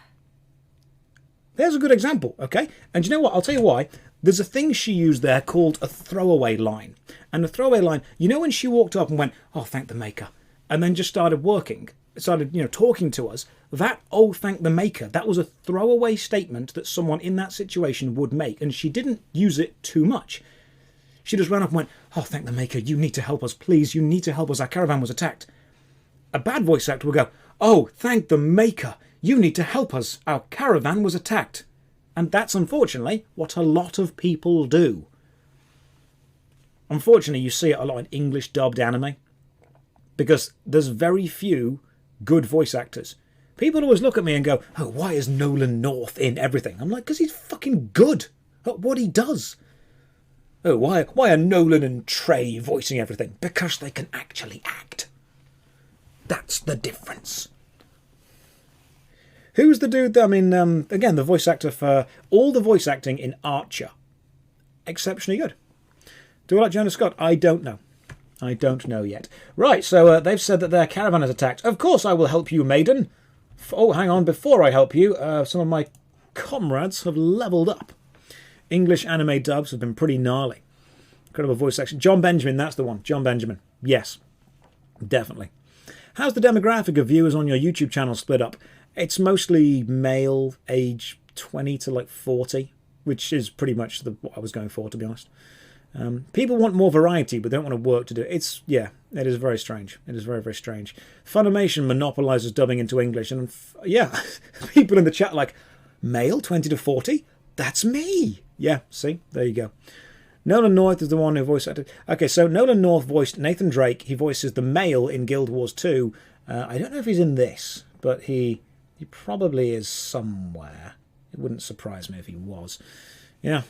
Speaker 1: There's a good example, okay? And you know what? I'll tell you why. There's a thing she used there called a throwaway line. And the throwaway line, you know when she walked up and went, oh, thank the Maker, and then just started working, started, talking to us, that, oh, thank the Maker, that was a throwaway statement that someone in that situation would make, and she didn't use it too much. She just ran up and went, oh, thank the Maker, you need to help us, please, you need to help us, our caravan was attacked. A bad voice actor would go, oh, thank the Maker, you need to help us, our caravan was attacked. And that's unfortunately what a lot of people do. Unfortunately, you see it a lot in English dubbed anime, because there's very few good voice actors. People always look at me and go, oh, why is Nolan North in everything? I'm like, because he's fucking good at what he does. Oh, why are Nolan and Trey voicing everything? Because they can actually act. That's the difference. Who's the dude that, I mean, again, the voice actor for all the voice acting in Archer. Exceptionally good. Do I like Jonah Scott? I don't know. I don't know yet. Right, so they've said that their caravan is attacked. Of course I will help you, maiden. Oh, hang on, before I help you, some of my comrades have leveled up. English anime dubs have been pretty gnarly. Incredible voice action. John Benjamin, that's the one. John Benjamin. Yes, definitely. How's the demographic of viewers on your YouTube channel split up? It's mostly male, age 20 to like 40, which is pretty much what I was going for, to be honest. People want more variety, but they don't want to work to do it. It's, yeah, it is very strange. It is very, very strange. Funimation monopolizes dubbing into English, and yeah, people in the chat like, male 20 to 40? That's me! Yeah, see? There you go. Nolan North is the one who voiced acted. Okay, so Nolan North voiced Nathan Drake. He voices the male in Guild Wars 2. I don't know if he's in this, but he probably is somewhere. It wouldn't surprise me if he was. Yeah,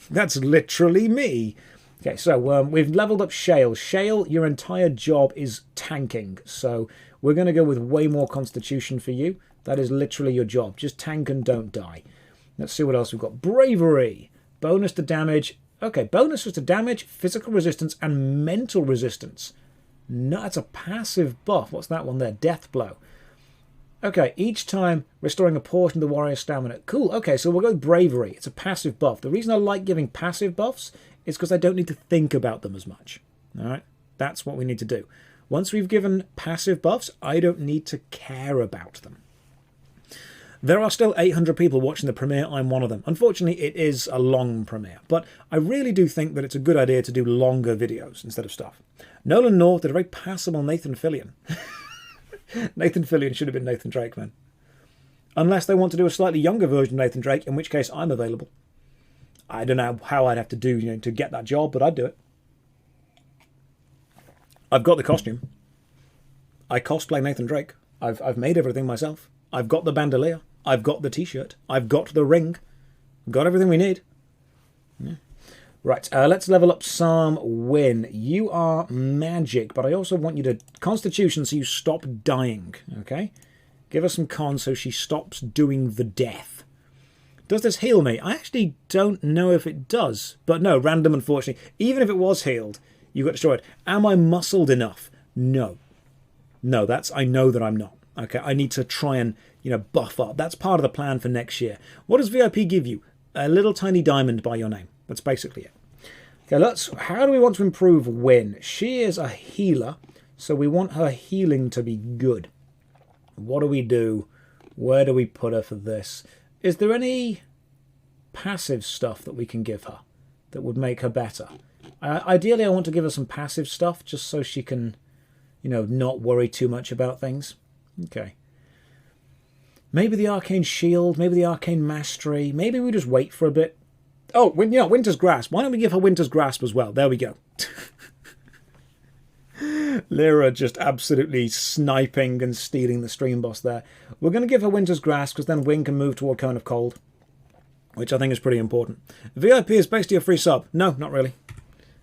Speaker 1: that's literally me. Okay, so we've leveled up Shale. Shale, your entire job is tanking, so we're going to go with way more Constitution for you. That is literally your job. Just tank and don't die. Let's see what else we've got. Bravery. Bonus to damage. Okay, bonuses to damage, physical resistance, and mental resistance. No, that's a passive buff. What's that one there? Death Blow. Okay, each time restoring a portion of the warrior's stamina. Cool, okay, so we'll go with Bravery. It's a passive buff. The reason I like giving passive buffs is because I don't need to think about them as much. All right, that's what we need to do. Once we've given passive buffs, I don't need to care about them. There are still 800 people watching the premiere. I'm one of them. Unfortunately, it is a long premiere, but I really do think that it's a good idea to do longer videos instead of stuff. Nolan North did a very passable Nathan Fillion. Nathan Fillion should have been Nathan Drake, man. Unless they want to do a slightly younger version of Nathan Drake, in which case I'm available. I don't know how I'd have to do to get that job, but I'd do it. I've got the costume. I cosplay Nathan Drake. I've made everything myself. I've got the bandolier. I've got the t-shirt. I've got the ring. I've got everything we need. Yeah. Right, let's level up Psalm Win. You are magic, but I also want you to Constitution so you stop dying, okay? Give her some con so she stops doing the death. Does this heal me? I actually don't know if it does, but no, random, unfortunately. Even if it was healed, you got destroyed. Am I muscled enough? No. No, I know that I'm not. Okay, I need to try and, buff up. That's part of the plan for next year. What does VIP give you? A little tiny diamond by your name. That's basically it. Okay, how do we want to improve Win? She is a healer, so we want her healing to be good. What do we do? Where do we put her for this? Is there any passive stuff that we can give her that would make her better? Ideally, I want to give her some passive stuff just so she can, not worry too much about things. Okay. Maybe the Arcane Shield, maybe the Arcane Mastery. Maybe we just wait for a bit. Oh, Winter's Grasp. Why don't we give her Winter's Grasp as well? There we go. Lyra just absolutely sniping and stealing the stream boss there. We're going to give her Winter's Grasp because then Wing can move toward Cone of Cold, which I think is pretty important. VIP is basically a free sub. No, not really.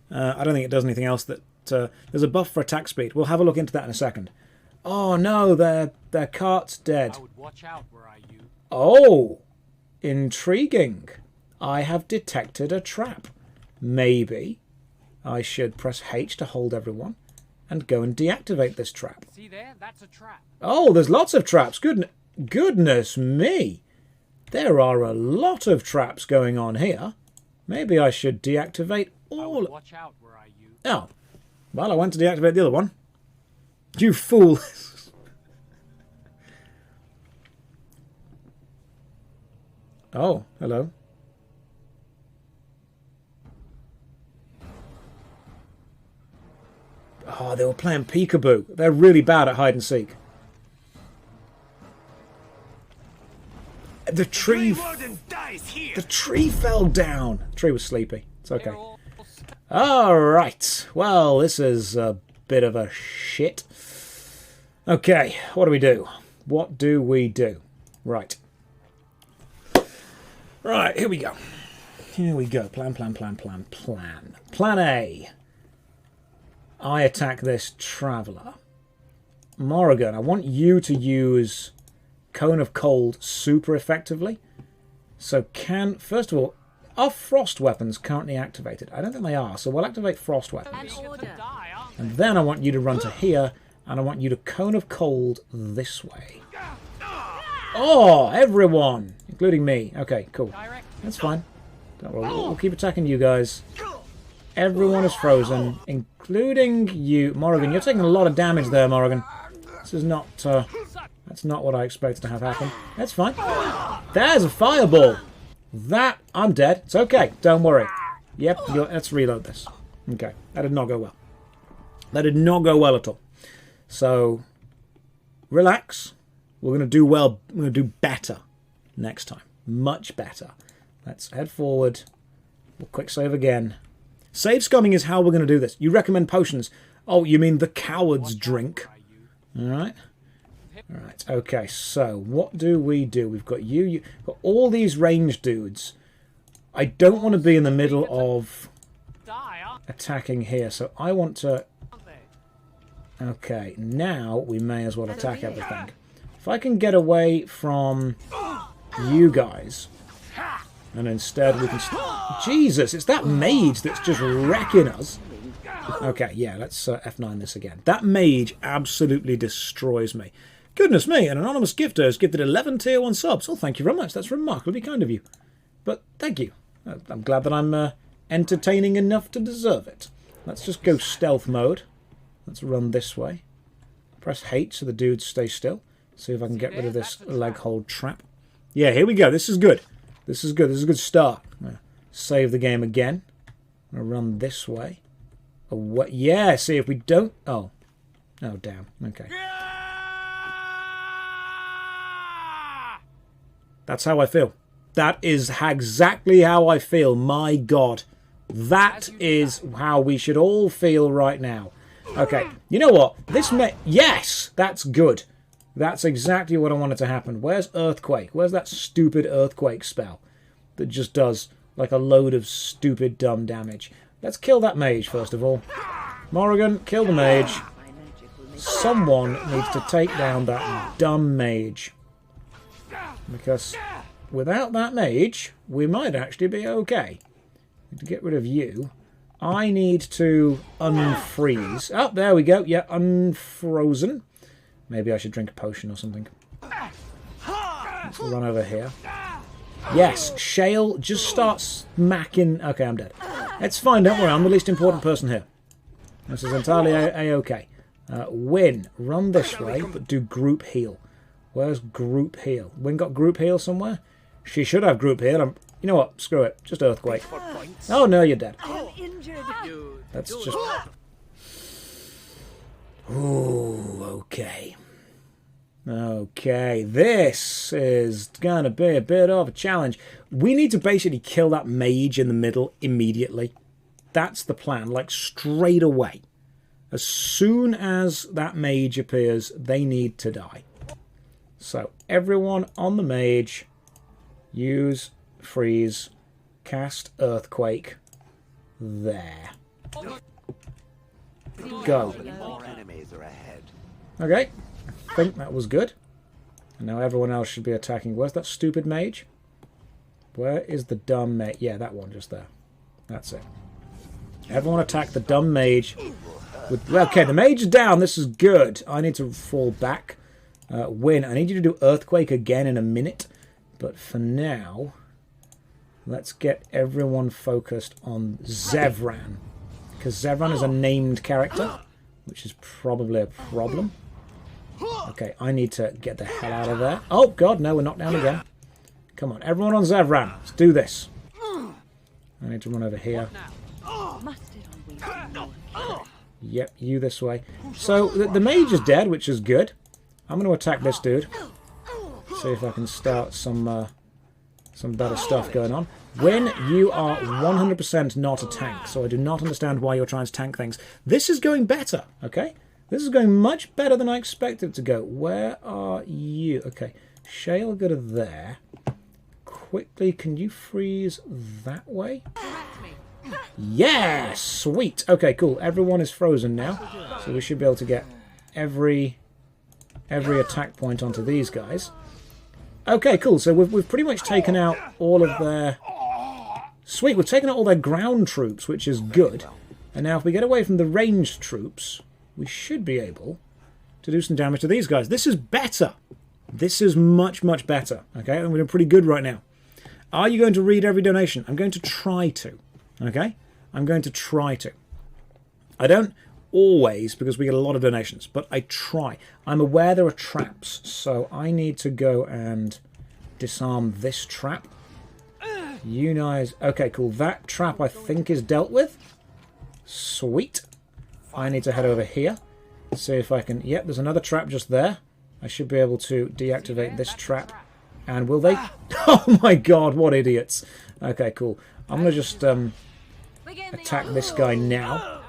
Speaker 1: I don't think it does anything else. There's a buff for attack speed. We'll have a look into that in a second. Oh no, their cart's dead.
Speaker 6: I would watch out were I you.
Speaker 1: Oh, intriguing. I have detected a trap. Maybe I should press H to hold everyone and go and deactivate this trap.
Speaker 6: See there? That's a trap.
Speaker 1: Oh, there's lots of traps. Goodness me. There are a lot of traps going on here. Maybe I should deactivate all.
Speaker 6: I would watch out were I you.
Speaker 1: Oh, well, I went to deactivate the other one. You fool. Oh, hello. Oh, they were playing peekaboo. They're really bad at hide and seek. The tree fell down. The tree was sleepy. It's okay. All right. Well, this is a bit of a shit. Okay, what do we do? What do we do? Right. Right, here we go. here we go. Plan. Plan A. I attack this Traveller. Morrigan, I want you to use Cone of Cold super effectively. So first of all, are frost weapons currently activated? I don't think they are, so we'll activate frost weapons. And then I want you to run to here, and I want you to Cone of Cold this way. Oh, everyone! Including me. Okay, cool. That's fine. Don't worry, we'll keep attacking you guys. Everyone is frozen, including you. Morrigan, you're taking a lot of damage there, Morrigan. This is not... that's not what I expected to have happen. That's fine. There's a fireball! I'm dead. It's okay. Don't worry. Yep, let's reload this. Okay, that did not go well. That did not go well at all. So, relax. We're going to do well. We're going to do better next time. Much better. Let's head forward. We'll quick save again. Save scumming is how we're going to do this. You recommend potions. Oh, you mean the coward's drink. Alright. Alright, okay, so what do? We've got you've got all these ranged dudes. I don't want to be in the middle of attacking here, so I want to... Okay, now we may as well attack everything. If I can get away from you guys, and instead we can... Jesus, it's that mage that's just wrecking us. Okay, yeah, let's F9 this again. That mage absolutely destroys me. Goodness me, an anonymous gifter has gifted 11 tier 1 subs. Oh, thank you very much. That's remarkably kind of you. But thank you. I'm glad that I'm entertaining enough to deserve it. Let's just go stealth mode. Let's run this way. Press H so the dudes stay still. See if I can get rid of this leg hold trap. Yeah, here we go. This is good. This is good. This is a good start. Save the game again. I'm going to run this way. Yeah, see if we don't... Oh. Oh, damn. Okay. That's how I feel. That is exactly how I feel. My God. That is how we should all feel right now. Okay. You know what? Yes! That's good. That's exactly what I wanted to happen. Where's Earthquake? Where's that stupid Earthquake spell that just does like a load of stupid dumb damage? Let's kill that mage first of all. Morrigan, kill the mage. Someone needs to take down that dumb mage. Because without that mage, we might actually be okay. To get rid of you, I need to unfreeze. Oh, there we go. Yeah, unfrozen. Maybe I should drink a potion or something. Let's run over here. Yes, Shale, just start smacking... Okay, I'm dead. It's fine, don't worry. I'm the least important person here. This is entirely a-okay. Win, run this way, but do group heal. Where's group heal? Win got group heal somewhere? She should have group heal. You know what? Screw it. Just Earthquake. Oh, no, you're dead. That's just... Ooh, okay. Okay, this is going to be a bit of a challenge. We need to basically kill that mage in the middle immediately. That's the plan, like straight away. As soon as that mage appears, they need to die. So, everyone on the mage, use freeze, cast Earthquake, there. Go. Okay, I think that was good. And now everyone else should be attacking. Where's that stupid mage? Where is the dumb mage? Yeah, that one just there. That's it. Everyone attack the dumb mage. Okay, the mage is down. This is good. I need to fall back. Win. I need you to do Earthquake again in a minute. But for now, let's get everyone focused on Zevran. Because Zevran is a named character, which is probably a problem. Okay, I need to get the hell out of there. Oh, God, no, we're knocked down again. Come on, everyone on Zevran. Let's do this. I need to run over here. Yep, you this way. So, the mage is dead, which is good. I'm going to attack this dude. See if I can start some better stuff going on. When you are 100% not a tank, so I do not understand why you're trying to tank things. This is going better, okay? This is going much better than I expected it to go. Where are you? Okay, Shale, go to there. quickly, can you freeze that way? Yeah, sweet. Okay, cool. Everyone is frozen now, so we should be able to get every attack point onto these guys. Okay, cool. So we've pretty much taken out all of their... Sweet, we've taken out all their ground troops, which is good. And now if we get away from the ranged troops, we should be able to do some damage to these guys. This is better. This is much, much better. Okay, and we're doing pretty good right now. Are you going to read every donation? I'm going to try to. Okay? I'm going to try to. I don't always, because we get a lot of donations, but I try. I'm aware there are traps, so I need to go and disarm this trap. You guys... Okay, cool. That trap, I think, is dealt with. Sweet. I need to head over here. See if I can... Yep, there's another trap just there. I should be able to deactivate this trap. And will they... Oh my god, what idiots. Okay, cool. I'm going to just attack this guy now.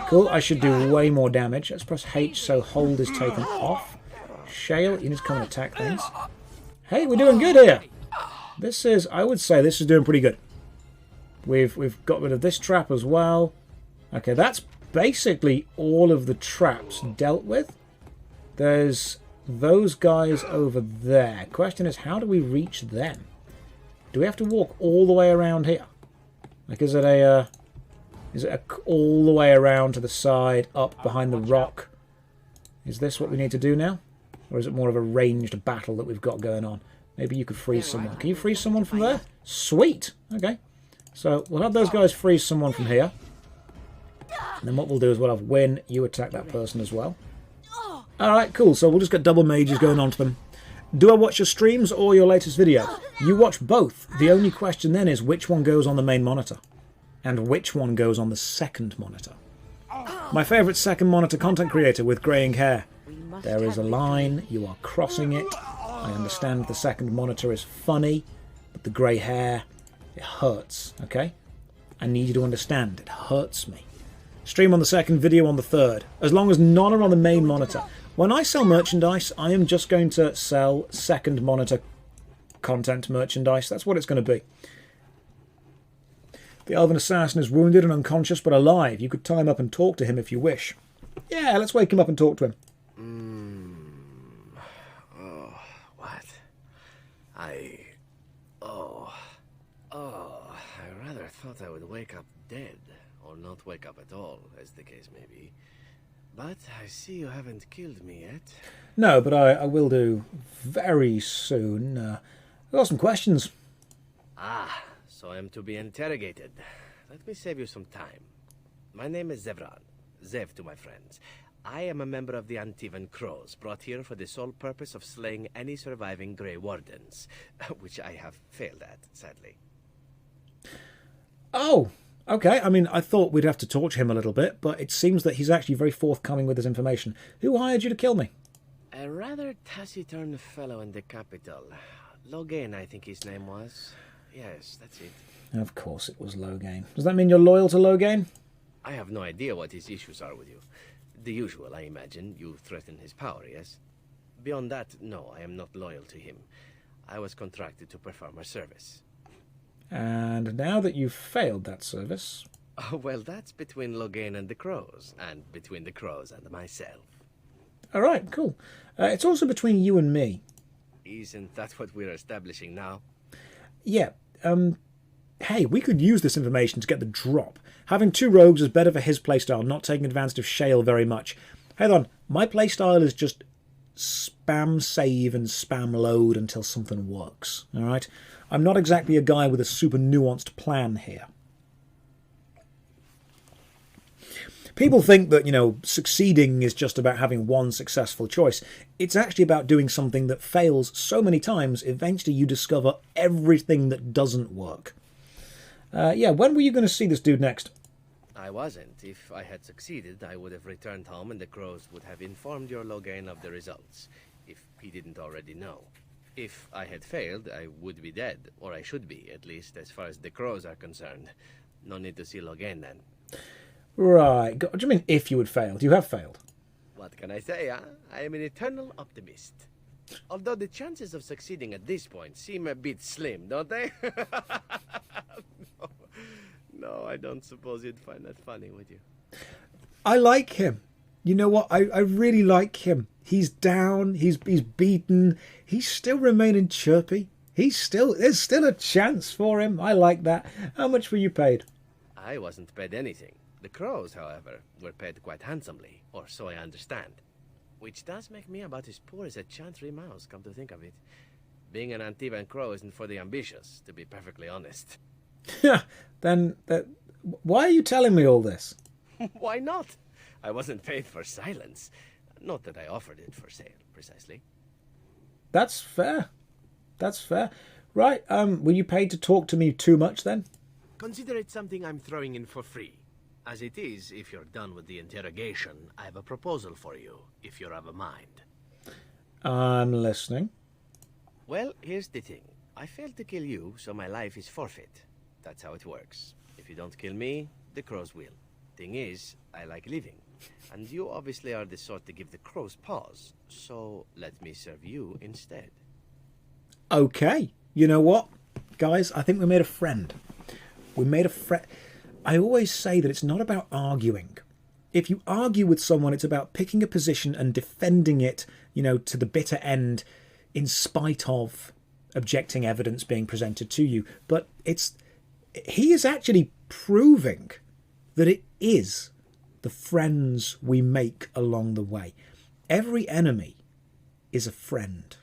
Speaker 1: Cool, I should do way more damage. Let's press H so hold is taken off. Shale, you need to come and attack things. Hey, we're doing good here. This is, I would say this is doing pretty good. We've got rid of this trap as well. Okay, that's basically all of the traps dealt with. There's those guys over there. Question is, how do we reach them? Do we have to walk all the way around here? Like, is it all the way around to the side, up behind the rock? Is this what we need to do now? Or is it more of a ranged battle that we've got going on? Maybe you could freeze someone. Can you freeze someone from there? Sweet! Okay. So, we'll have those guys freeze someone from here. And then what we'll do is we'll have Win, you attack that person as well. Alright, cool. So we'll just get double mages going on to them. Do I watch your streams or your latest video? You watch both. The only question then is which one goes on the main monitor? And which one goes on the second monitor? My favourite second monitor content creator with greying hair. There is a line. You are crossing it. I understand the second monitor is funny, but the grey hair, it hurts, okay? I need you to understand. It hurts me. Stream on the second, video on the third. As long as none are on the main monitor. When I sell merchandise, I am just going to sell second monitor content merchandise. That's what it's going to be. The Elven Assassin is wounded and unconscious but alive. You could tie him up and talk to him if you wish. Yeah, let's wake him up and talk to him.
Speaker 14: Oh, what? I rather thought I would wake up dead, or not wake up at all, as the case may be. But I see you haven't killed me yet.
Speaker 1: No, but I will do very soon. I've got some questions.
Speaker 14: Ah, so I am to be interrogated. Let me save you some time. My name is Zevran. Zev to my friends. I am a member of the Antivan Crows, brought here for the sole purpose of slaying any surviving Grey Wardens, which I have failed at, sadly.
Speaker 1: Oh, okay. I mean, I thought we'd have to torture him a little bit, but it seems that he's actually very forthcoming with his information. Who hired you to kill me?
Speaker 14: A rather taciturn fellow in the capital. Logain, I think his name was. Yes, that's it.
Speaker 1: Of course it was Logain. Does that mean you're loyal to Logain?
Speaker 14: I have no idea what his issues are with you. The usual, I imagine. You threaten his power, yes? Beyond that, no, I am not loyal to him. I was contracted to perform a service.
Speaker 1: And now that you've failed that service...
Speaker 14: Well, that's between Logain and the Crows, and between the Crows and myself.
Speaker 1: Alright, cool. It's also between you and me.
Speaker 14: Isn't that what we're establishing now?
Speaker 1: Yeah, hey, we could use this information to get the drop. Having two rogues is better for his playstyle, not taking advantage of Shale very much. Hold on, my playstyle is just spam save and spam load until something works, alright? I'm not exactly a guy with a super nuanced plan here. People think that, you know, succeeding is just about having one successful choice. It's actually about doing something that fails so many times, eventually you discover everything that doesn't work. Yeah, when were you going to see this dude next?
Speaker 14: I wasn't. If I had succeeded, I would have returned home and the Crows would have informed your Logain of the results, if he didn't already know. If I had failed, I would be dead, or I should be, at least as far as the Crows are concerned. No need to see Logain then.
Speaker 1: Right. What do you mean if you had failed? You have failed.
Speaker 14: What can I say, huh? I am an eternal optimist. Although the chances of succeeding at this point seem a bit slim, don't they? No, I don't suppose you'd find that funny, would you?
Speaker 1: I like him. You know what? I really like him. He's down. He's beaten. He's still remaining chirpy. There's still a chance for him. I like that. How much were you paid?
Speaker 14: I wasn't paid anything. The crows, however, were paid quite handsomely, or so I understand. Which does make me about as poor as a chantry mouse, come to think of it. Being an Antivan crow isn't for the ambitious, to be perfectly honest.
Speaker 1: Then why are you telling me all this?
Speaker 14: Why not? I wasn't paid for silence. Not that I offered it for sale, precisely.
Speaker 1: That's fair. That's fair. Right, were you paid to talk to me too much then?
Speaker 14: Consider it something I'm throwing in for free. As it is, if you're done with the interrogation, I have a proposal for you, if you're of a mind.
Speaker 1: I'm listening.
Speaker 14: Well, here's the thing. I failed to kill you, so my life is forfeit. That's how it works. If you don't kill me, the crows will. Thing is, I like living. And you obviously are the sort to give the crows pause. So let me serve you instead.
Speaker 1: Okay. You know what? Guys, I think we made a friend. We made a friend. I always say that it's not about arguing. If you argue with someone, it's about picking a position and defending it, to the bitter end in spite of objecting evidence being presented to you. But he is actually proving that it is the friends we make along the way. Every enemy is a friend.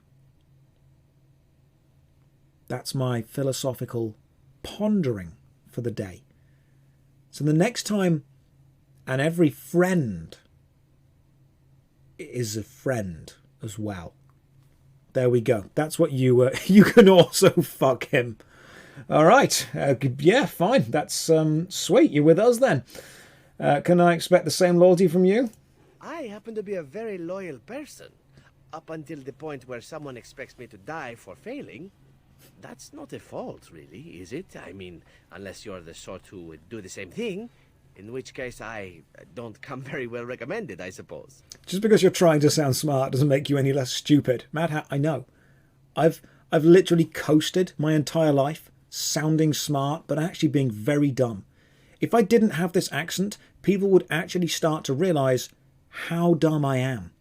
Speaker 1: That's my philosophical pondering for the day. So the next time, and every friend is a friend as well. There we go. That's what you can also fuck him. All right. Yeah, fine. That's sweet. You're with us then. Can I expect the same loyalty from you?
Speaker 14: I happen to be a very loyal person. Up until the point where someone expects me to die for failing. That's not a fault, really, is it? I mean, unless you're the sort who would do the same thing, in which case I don't come very well recommended, I suppose.
Speaker 1: Just because you're trying to sound smart doesn't make you any less stupid. Mad Hat, I know. I've literally coasted my entire life, sounding smart, but actually being very dumb. If I didn't have this accent, people would actually start to realise how dumb I am.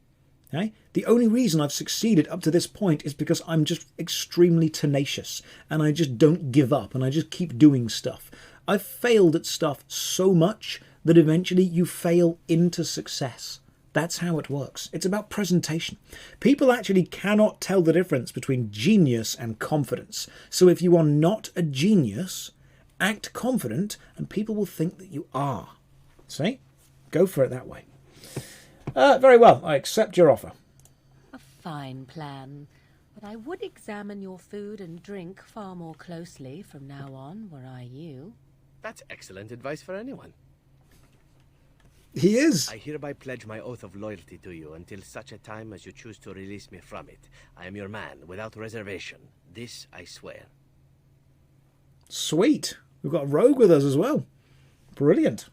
Speaker 1: Okay? The only reason I've succeeded up to this point is because I'm just extremely tenacious and I just don't give up and I just keep doing stuff. I've failed at stuff so much that eventually you fail into success. That's how it works. It's about presentation. People actually cannot tell the difference between genius and confidence. So if you are not a genius, act confident and people will think that you are. See? Go for it that way. Very well, I accept your offer.
Speaker 4: A fine plan, but I would examine your food and drink far more closely from now on, were I you.
Speaker 14: That's excellent advice for anyone.
Speaker 1: He is.
Speaker 14: I hereby pledge my oath of loyalty to you until such a time as you choose to release me from it. I am your man, without reservation. This I swear.
Speaker 1: Sweet. We've got a rogue with us as well. Brilliant.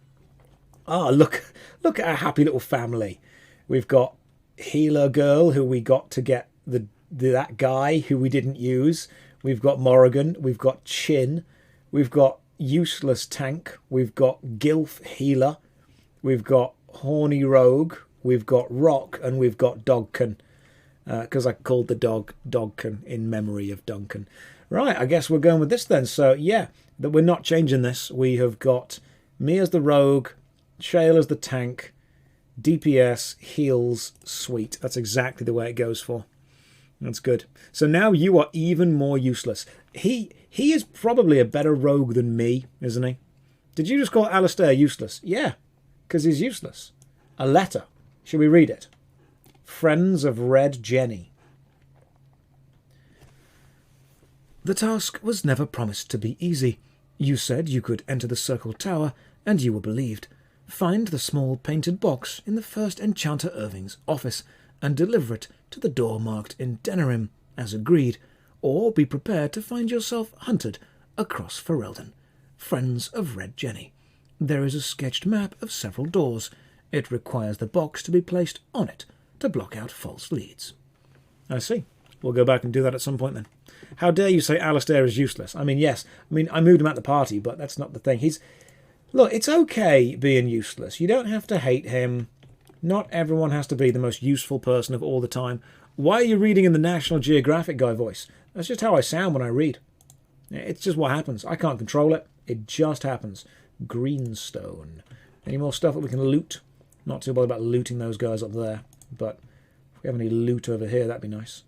Speaker 1: Ah, look at our happy little family. We've got Healer Girl, who we got to get that guy who we didn't use. We've got Morrigan. We've got Chin. We've got Useless Tank. We've got Gilf Healer. We've got Horny Rogue. We've got Rock. And we've got Dogkin. Because I called the dog Dogkin in memory of Duncan. Right, I guess we're going with this then. So, yeah, that we're not changing this. We have got me as the Rogue, Shale as the Tank, DPS, heals, sweet. That's exactly the way it goes for. That's good. So now you are even more useless. He is probably a better rogue than me, isn't he? Did you just call Alistair useless? Yeah, because he's useless. A letter. Shall we read it? Friends of Red Jenny. The task was never promised to be easy. You said you could enter the Circle Tower, and you were believed. Find the small painted box in the first Enchanter Irving's office and deliver it to the door marked in Denerim, as agreed, or be prepared to find yourself hunted across Ferelden. Friends of Red Jenny. There is a sketched map of several doors. It requires the box to be placed on it to block out false leads. I see. We'll go back and do that at some point then. How dare you say Alistair is useless? I mean, yes. I mean, I moved him out the party, but that's not the thing. Look, it's okay being useless. You don't have to hate him. Not everyone has to be the most useful person of all the time. Why are you reading in the National Geographic guy voice? That's just how I sound when I read. It's just what happens. I can't control it. It just happens. Greenstone. Any more stuff that we can loot? Not too bothered about looting those guys up there. But if we have any loot over here, that'd be nice.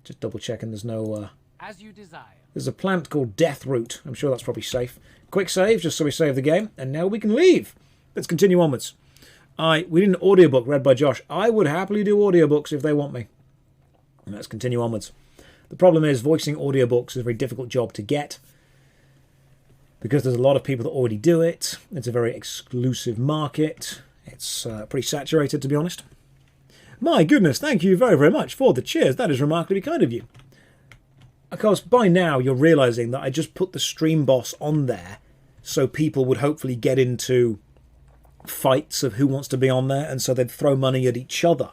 Speaker 1: Just double checking there's no...
Speaker 15: As you desire.
Speaker 1: There's a plant called Deathroot. I'm sure that's probably safe. Quick save, just so we save the game. And now we can leave. Let's continue onwards. We did an audiobook read by Josh. I would happily do audiobooks if they want me. And let's continue onwards. The problem is voicing audiobooks is a very difficult job to get. Because there's a lot of people that already do it. It's a very exclusive market. It's pretty saturated, to be honest. My goodness, thank you very, very much for the cheers. That is remarkably kind of you. Of course, by now you're realising that I just put the stream boss on there so people would hopefully get into fights of who wants to be on there, and so they'd throw money at each other,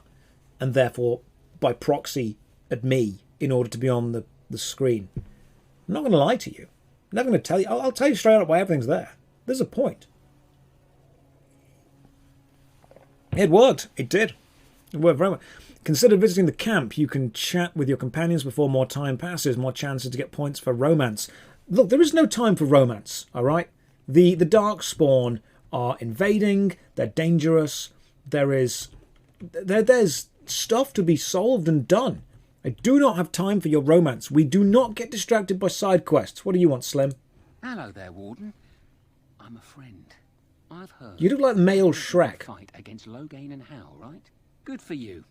Speaker 1: and therefore, by proxy, at me, in order to be on the screen. I'm not going to lie to you. I'm never going to tell you. I'll tell you straight up why everything's there. There's a point. It worked. It did. It worked very well. Consider visiting the camp. You can chat with your companions before more time passes, more chances to get points for romance. Look, there is no time for romance, all right? The Darkspawn are invading. They're dangerous. There's stuff to be solved and done. I do not have time for your romance. We do not get distracted by side quests. What do you want, Slim?
Speaker 15: Hello there, Warden. I'm a friend. I've heard...
Speaker 1: You look like male Shrek.
Speaker 15: ...fight against Loghain and Hal, right? Good for you.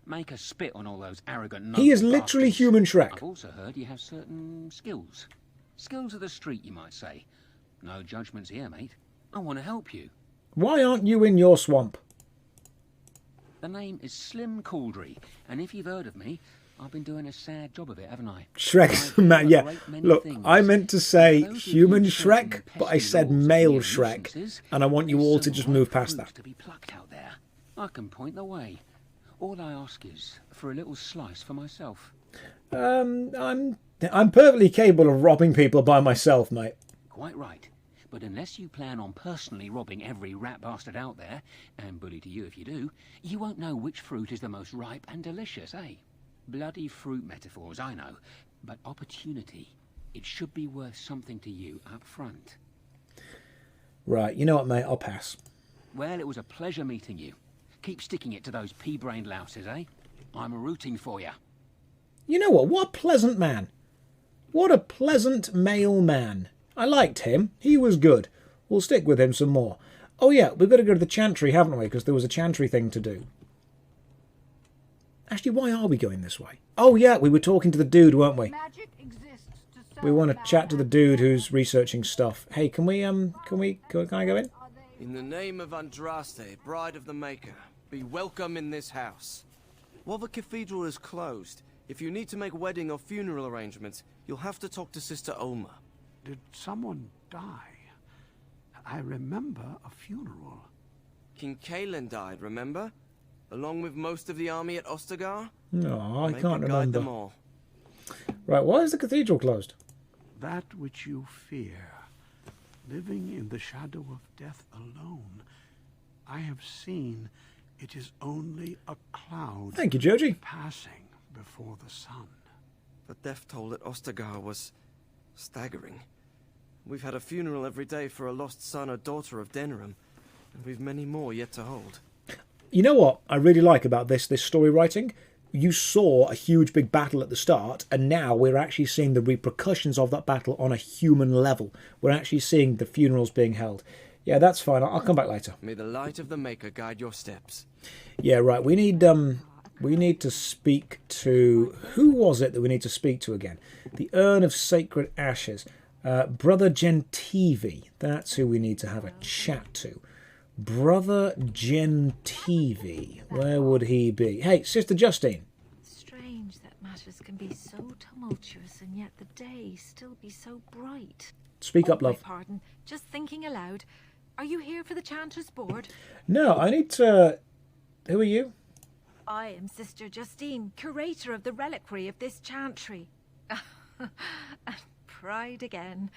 Speaker 15: Make a spit on all those arrogant...
Speaker 1: He is literally
Speaker 15: bastards.
Speaker 1: human Shrek.
Speaker 15: I've also heard you have certain skills. Skills of the street, you might say. No judgments here, mate. I want to help you.
Speaker 1: Why aren't you in your swamp?
Speaker 15: The name is Slim Cauldry, and if you've heard of me, I've been doing a sad job of it, haven't I?
Speaker 1: Shrek, man, yeah. Look, I meant to say human Shrek, but I said male Shrek, and I want you all to just move past that.
Speaker 15: To be plucked out there. I can point the way. All I ask is for a little slice for myself.
Speaker 1: I'm perfectly capable of robbing people by myself, mate.
Speaker 15: Quite right. But unless you plan on personally robbing every rat bastard out there, and bully to you if you do, you won't know which fruit is the most ripe and delicious, eh? Bloody fruit metaphors, I know. But opportunity, it should be worth something to you up front.
Speaker 1: Right, you know what, mate? I'll pass.
Speaker 15: Well, it was a pleasure meeting you. Keep sticking it to those pea-brained louses, eh? I'm rooting for you.
Speaker 1: You know what? What a pleasant man. What a pleasant male man. I liked him. He was good. We'll stick with him some more. Oh yeah, we've got to go to the Chantry, haven't we? Because there was a Chantry thing to do. Actually, why are we going this way? Oh yeah, we were talking to the dude, weren't we? We want to chat to the dude who's researching stuff. Hey, can I go in?
Speaker 16: In the name of Andraste, Bride of the Maker, be welcome in this house. While the cathedral is closed, if you need to make wedding or funeral arrangements, you'll have to talk to Sister Olma.
Speaker 17: Did someone die? I remember a funeral.
Speaker 16: King Kalen died, remember? Along with most of the army at Ostagar?
Speaker 1: No, I
Speaker 16: Make
Speaker 1: can't
Speaker 16: her guide
Speaker 1: remember.
Speaker 16: them all.
Speaker 1: Right, why is the cathedral closed?
Speaker 17: That which you fear, living in the shadow of death alone, I have seen it is only a cloud.
Speaker 1: Thank you, Joji.
Speaker 17: Passing before the sun.
Speaker 16: The death toll at Ostagar was staggering. We've had a funeral every day for a lost son or daughter of Denerim, and we've many more yet to hold.
Speaker 1: You know what I really like about this story writing? You saw a huge big battle at the start, and now we're actually seeing the repercussions of that battle on a human level. We're actually seeing the funerals being held. Yeah, that's fine. I'll come back later.
Speaker 16: May the light of the Maker guide your steps.
Speaker 1: Yeah, right. We need to speak to... Who was it that we need to speak to again? The Urn of Sacred Ashes. Brother Genitivi. That's who we need to have a chat to. Brother Genitivi. Where would he be? Hey, Sister Justine.
Speaker 9: Strange that matters can be so tumultuous and yet the day still be so bright.
Speaker 1: Speak up, love.
Speaker 9: Pardon, just thinking aloud. Are you here for the Chanter's Board?
Speaker 1: No, I need to... Who are you?
Speaker 18: I am Sister Justine, curator of the reliquary of this chantry. And pride again.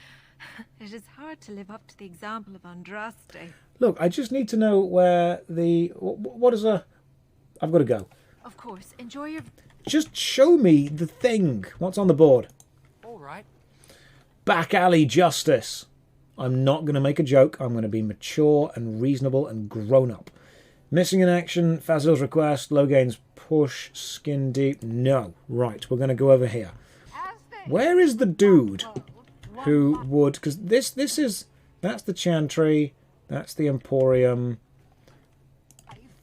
Speaker 18: It is hard to live up to the example of Andraste.
Speaker 1: Look, I just need to know where the... What is a... I've got to go.
Speaker 18: Of course, enjoy your...
Speaker 1: Just show me the thing. What's on the board?
Speaker 6: All right.
Speaker 1: Back alley justice. I'm not going to make a joke. I'm going to be mature and reasonable and grown up. Missing in action, Fazil's request, low gains push, skin deep. No. Right, we're going to go over here. Where is the dude who would... Because this is... That's the chantry. That's the emporium.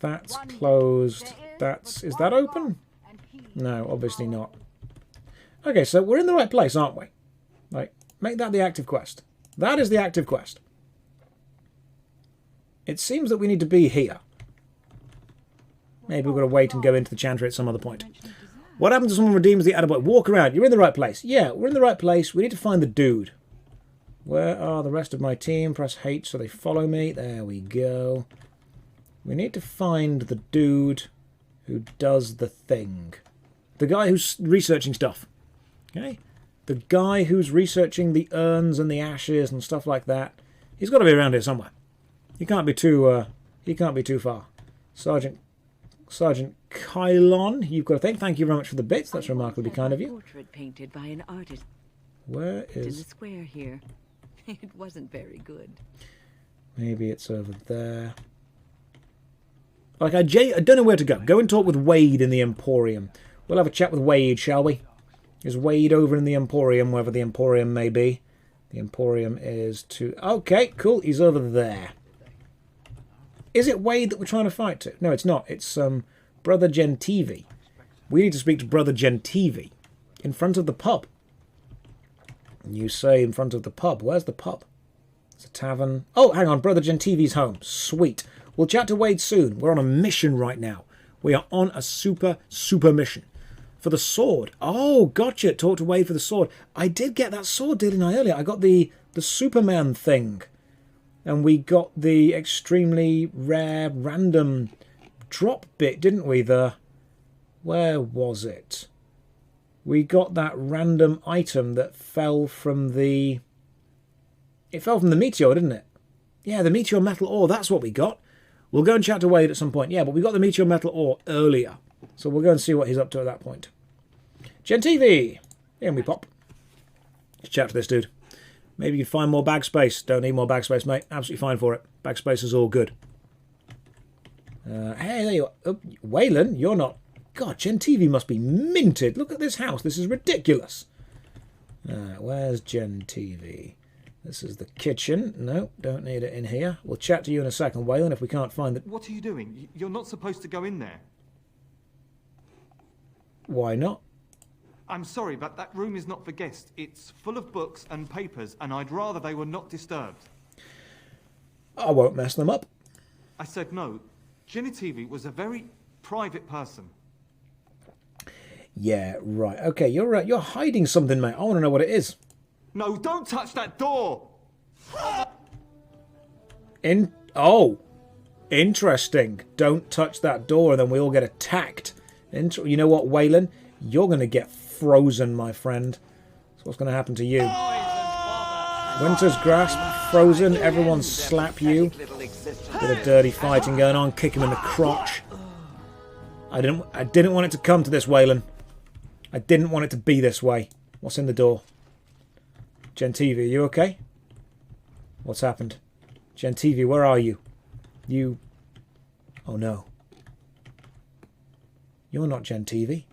Speaker 1: That's closed. That's... Is that open? No, obviously not. Okay, so we're in the right place, aren't we? Like, make that the active quest. That is the active quest. It seems that we need to be here. Maybe we've got to wait and go into the chantry at some other point. What happens if someone redeems the Adderboy? Walk around. You're in the right place. Yeah, we're in the right place. We need to find the dude. Where are the rest of my team? Press H so they follow me. There we go. We need to find the dude who does the thing. The guy who's researching stuff. Okay? The guy who's researching the urns and the ashes and stuff like that. He's got to be around here somewhere. He can't be too far. Sergeant Kylon, you've got to thank you very much for the bits. That's remarkably kind of you.
Speaker 19: Portrait painted by an artist.
Speaker 1: Where
Speaker 19: In the
Speaker 1: is...
Speaker 19: square here. It wasn't very good.
Speaker 1: Maybe it's over there. Like, I don't know where to go. Go and talk with Wade in the Emporium. We'll have a chat with Wade, shall we? Is Wade over in the Emporium, wherever the Emporium may be? The Emporium is to... Okay, cool. He's over there. Is it Wade that we're trying to fight to? No, it's not. It's Brother Genitivi. We need to speak to Brother Genitivi. In front of the pub. You say in front of the pub. Where's the pub? It's a tavern. Oh, hang on. Brother Gentivi's home. Sweet. We'll chat to Wade soon. We're on a mission right now. We are on a super mission. For the sword. Oh, gotcha. Talk to Wade for the sword. I did get that sword, didn't I, earlier? I got the Superman thing. And we got the extremely rare random drop bit, didn't we? Where was it? We got that random item that fell from the... It fell from the meteor, didn't it? Yeah, the meteor metal ore. That's what we got. We'll go and chat to Wade at some point. Yeah, but we got the meteor metal ore earlier. So we'll go and see what he's up to at that point. Genitivi! In we pop. Let's chat to this dude. Maybe you can find more bag space. Don't need more bag space, mate. Absolutely fine for it. Bag space is all good. Hey, there you are. Oh, Waylon, you're not... God, Genitivi must be minted. Look at this house. This is ridiculous. Where's Genitivi? This is the kitchen. No, don't need it in here. We'll chat to you in a second, Waylon, if we can't find it.
Speaker 20: What are you doing? You're not supposed to go in there.
Speaker 1: Why not?
Speaker 20: I'm sorry, but that room is not for guests. It's full of books and papers, and I'd rather they were not disturbed.
Speaker 1: I won't mess them up.
Speaker 20: I said no. Genitivi was a very private person.
Speaker 1: Yeah, right. Okay, you're right. You're hiding something, mate. I want to know what it is.
Speaker 20: No, don't touch that door!
Speaker 1: Oh, interesting. Don't touch that door and then we all get attacked. You know what, Waylon? You're going to get frozen, my friend. That's what's going to happen to you. Winter's Grasp, frozen. Everyone slap you. Bit of dirty fighting going on. Kick him in the crotch. I didn't want it to come to this, Waylon. I didn't want it to be this way. What's in the door? Genitivi, are you okay? What's happened? Genitivi, where are you? You... Oh no. You're not Genitivi.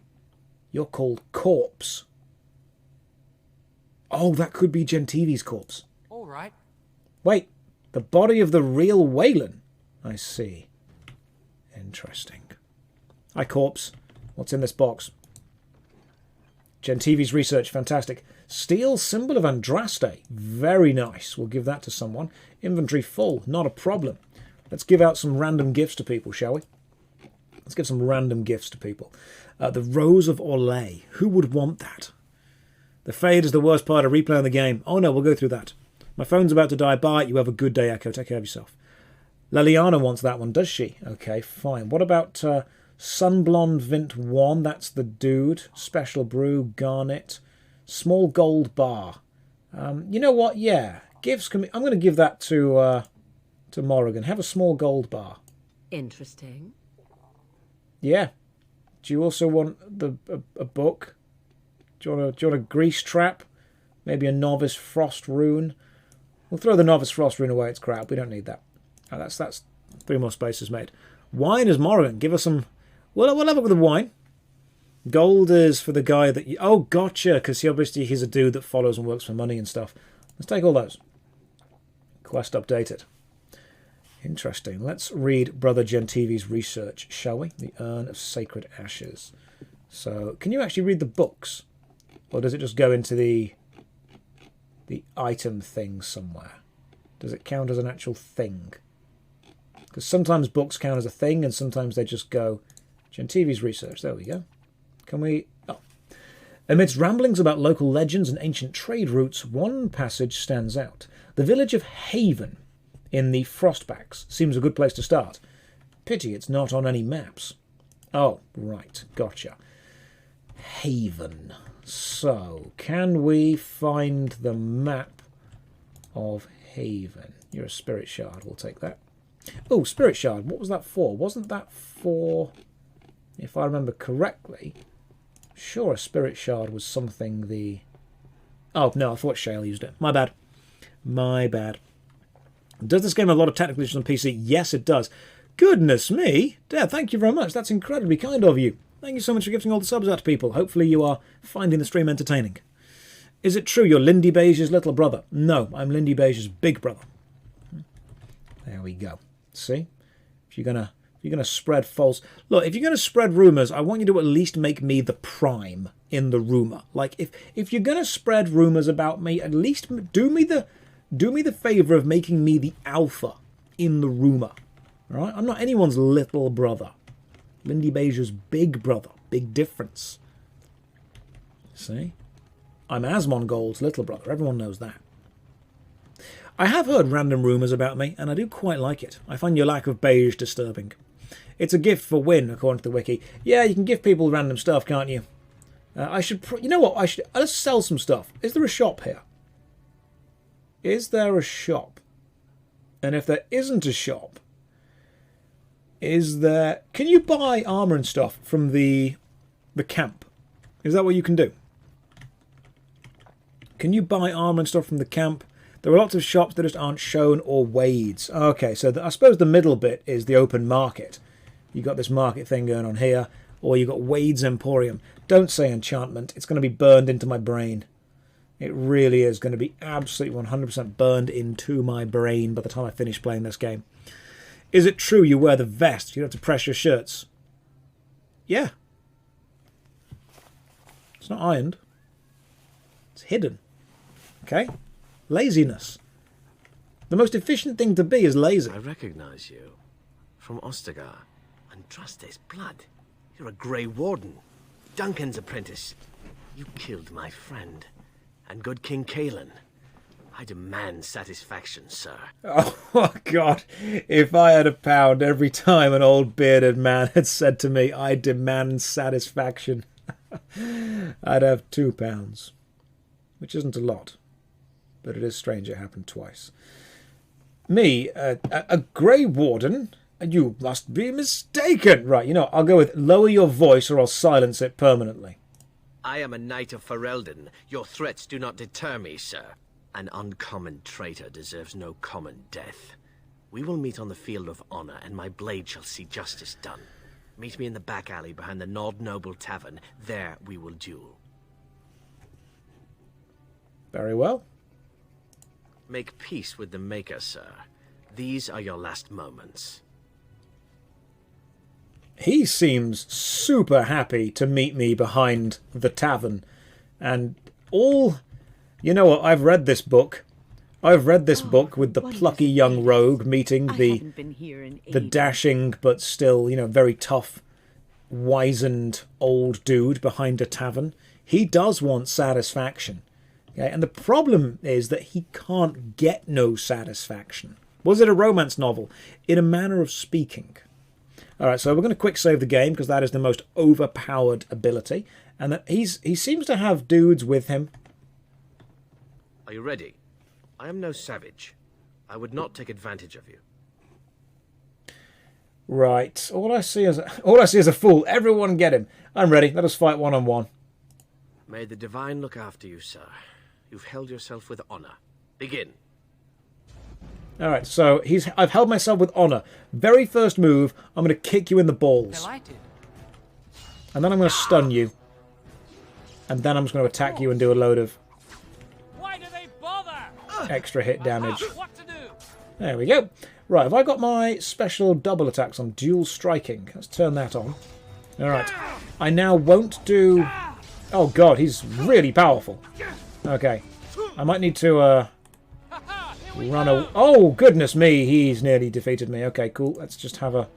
Speaker 1: You're called Corpse. Oh, that could be Gentivi's corpse.
Speaker 6: All right.
Speaker 1: Wait, the body of the real Waylon. I see. Interesting. Hi, Corpse. What's in this box? Gentivi's research, fantastic. Steel symbol of Andraste. Very nice. We'll give that to someone. Inventory full. Not a problem. Let's give out some random gifts to people, shall we? Let's give some random gifts to people. The Rose of Orlais. Who would want that? The Fade is the worst part of replaying the game. Oh no, we'll go through that. My phone's about to die. Bye. You have a good day, Echo. Take care of yourself. Liliana wants that one, does she? Okay, fine. What about Sunblonde Vint 1, that's the dude. Special brew, garnet. Small gold bar. You know what? Yeah. Gifts can be, I'm going to give that to Morrigan. Have a small gold bar.
Speaker 4: Interesting.
Speaker 1: Yeah. Do you also want a book? Do you want a grease trap? Maybe a novice frost rune? We'll throw the novice frost rune away. It's crap. We don't need that. Oh, that's 3 more spaces made. Wine is Morrigan. Give us some. We'll have it with the wine. Gold is for the guy that you... Oh, gotcha, because he's a dude that follows and works for money and stuff. Let's take all those. Quest updated. Interesting. Let's read Brother Genitivi's research, shall we? The Urn of Sacred Ashes. So, can you actually read the books? Or does it just go into the item thing somewhere? Does it count as an actual thing? Because sometimes books count as a thing, and sometimes they just go... Genitivi's research. There we go. Can we... Oh. Amidst ramblings about local legends and ancient trade routes, one passage stands out. The village of Haven in the Frostbacks seems a good place to start. Pity it's not on any maps. Oh, right. Gotcha. Haven. So, can we find the map of Haven? You're a Spirit Shard. We'll take that. Oh, Spirit Shard. What was that for? Wasn't that for... If I remember correctly... Sure, a Spirit Shard was something the... Oh, no, I thought Shale used it. My bad. My bad. Does this game have a lot of technical issues on PC? Yes, it does. Goodness me! Dad, thank you very much. That's incredibly kind of you. Thank you so much for gifting all the subs out to people. Hopefully you are finding the stream entertaining. Is it true you're Lindy Beige's little brother? No, I'm Lindy Beige's big brother. There we go. See? If you're gonna spread false... Look, if you're gonna spread rumours, I want you to at least make me the prime in the rumour. Like, if you're gonna spread rumours about me, at least do me the favour of making me the alpha in the rumour. Alright? I'm not anyone's little brother. Lindy Beige's big brother. Big difference. See? I'm Asmongold's little brother. Everyone knows that. I have heard random rumours about me, and I do quite like it. I find your lack of beige disturbing. It's a gift for win, according to the wiki. Yeah, you can give people random stuff, can't you? I should... You know what? Let's sell some stuff. Is there a shop here? Is there a shop? And if there isn't a shop, is there... Can you buy armour and stuff from the camp? Is that what you can do? Can you buy armour and stuff from the camp? There are lots of shops that just aren't shown or wades. Okay, so I suppose the middle bit is the open market. You got this market thing going on here, or you got Wade's Emporium. Don't say enchantment. It's going to be burned into my brain. It really is going to be absolutely 100% burned into my brain by the time I finish playing this game. Is it true you wear the vest? You don't have to press your shirts. Yeah. It's not ironed. It's hidden. Okay? Laziness. The most efficient thing to be is lazy.
Speaker 14: I recognize you. From Ostagar. Andraste's blood. You're a Grey Warden. Duncan's apprentice. You killed my friend. And good King Kalen. I demand satisfaction, sir.
Speaker 1: Oh, God. If I had £1 every time an old bearded man had said to me, I demand satisfaction, I'd have £2. Which isn't a lot. But it is strange it happened twice. Me, a Grey Warden? You must be mistaken. Right, you know, I'll go with lower your voice or I'll silence it permanently.
Speaker 14: I am a knight of Ferelden. Your threats do not deter me, sir. An uncommon traitor deserves no common death. We will meet on the field of honor, and my blade shall see justice done. Meet me in the back alley behind the Nord Noble Tavern. There we will duel.
Speaker 1: Very well.
Speaker 14: Make peace with the Maker, sir. These are your last moments.
Speaker 1: He seems super happy to meet me behind the tavern. And all... You know what? I've read this book. I've read this book with the plucky young rogue meeting the dashing but still, you know, very tough, wizened old dude behind a tavern. He does want satisfaction. Okay? And the problem is that he can't get no satisfaction. Was it a romance novel? In a manner of speaking. Alright, so we're going to quick save the game because that is the most overpowered ability. And that he seems to have dudes with him.
Speaker 14: Are you ready? I am no savage. I would not take advantage of you.
Speaker 1: Right. All I see is a fool. Everyone get him. I'm ready. Let us fight one-on-one.
Speaker 14: May the divine look after you, sir. You've held yourself with honor. Begin.
Speaker 1: Alright, so I've held myself with honor. Very first move, I'm going to kick you in the balls.
Speaker 6: Delighted.
Speaker 1: And then I'm going to stun you. And then I'm just going to attack you and do a load of
Speaker 6: Why do they bother?
Speaker 1: extra hit damage.
Speaker 6: What to do?
Speaker 1: There we go. Right, have I got my special double attacks on dual striking? Let's turn that on. Alright. I now won't do... Oh god, he's really powerful. Okay. I might need to run away. Oh, goodness me, he's nearly defeated me. Okay, cool. Let's just have a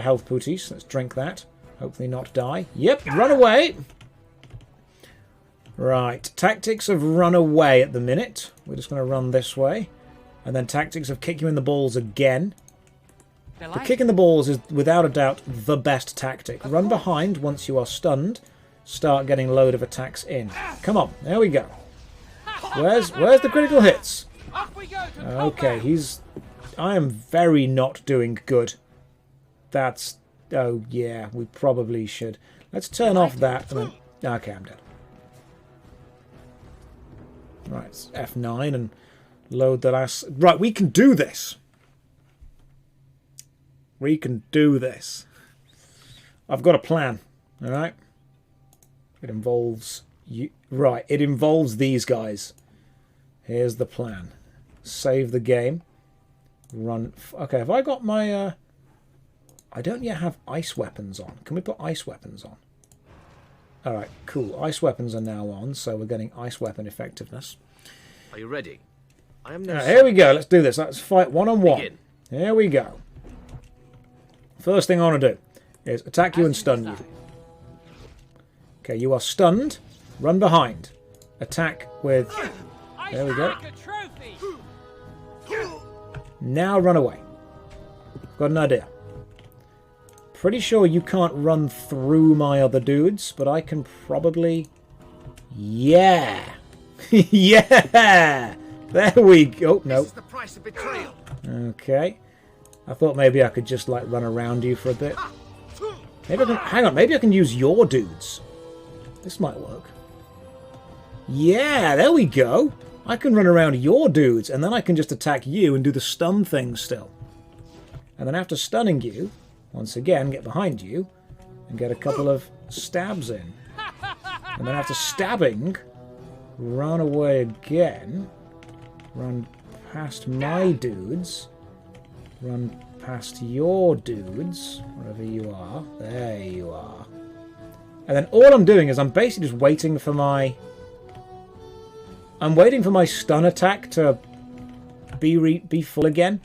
Speaker 1: health pooties. Let's drink that. Hopefully not die. Yep, run away. Right, tactics of run away at the minute. We're just going to run this way. And then tactics of kick you in the balls again. The kick in the balls is without a doubt the best tactic. Run behind once you are stunned. Start getting a load of attacks in. Come on, there we go. Where's the critical hits? Okay, I am very not doing good. That's... Oh, yeah, we probably should. Let's turn off that and then... Okay, I'm dead. Right, it's F9 and load the last... Right, we can do this. We can do this. I've got a plan, alright? It involves... Right, it involves these guys. Here's the plan. Save the game. Run... Okay, have I got my... I don't yet have ice weapons on. Can we put ice weapons on? Alright, cool. Ice weapons are now on, so we're getting ice weapon effectiveness.
Speaker 14: Are you ready? I am no...
Speaker 1: Here we go. Let's do this. Let's fight one-on-one. Here we go. First thing I want to do is attack you and stun you. Okay, you are stunned. Run behind. Attack with... There we go. Now run away. Got an idea. Pretty sure you can't run through my other dudes, but I can probably... Yeah! Yeah! There we go. Oh, no.
Speaker 14: This is the price of betrayal.
Speaker 1: Okay. I thought maybe I could just, like, run around you for a bit. Maybe I can... Hang on, maybe I can use your dudes. This might work. Yeah, there we go. I can run around your dudes, and then I can just attack you and do the stun thing still. And then after stunning you, once again, get behind you and get a couple of stabs in. And then after stabbing, run away again. Run past my dudes. Run past your dudes, wherever you are. There you are. And then all I'm doing is I'm basically just waiting for my... I'm waiting for my stun attack to be full again.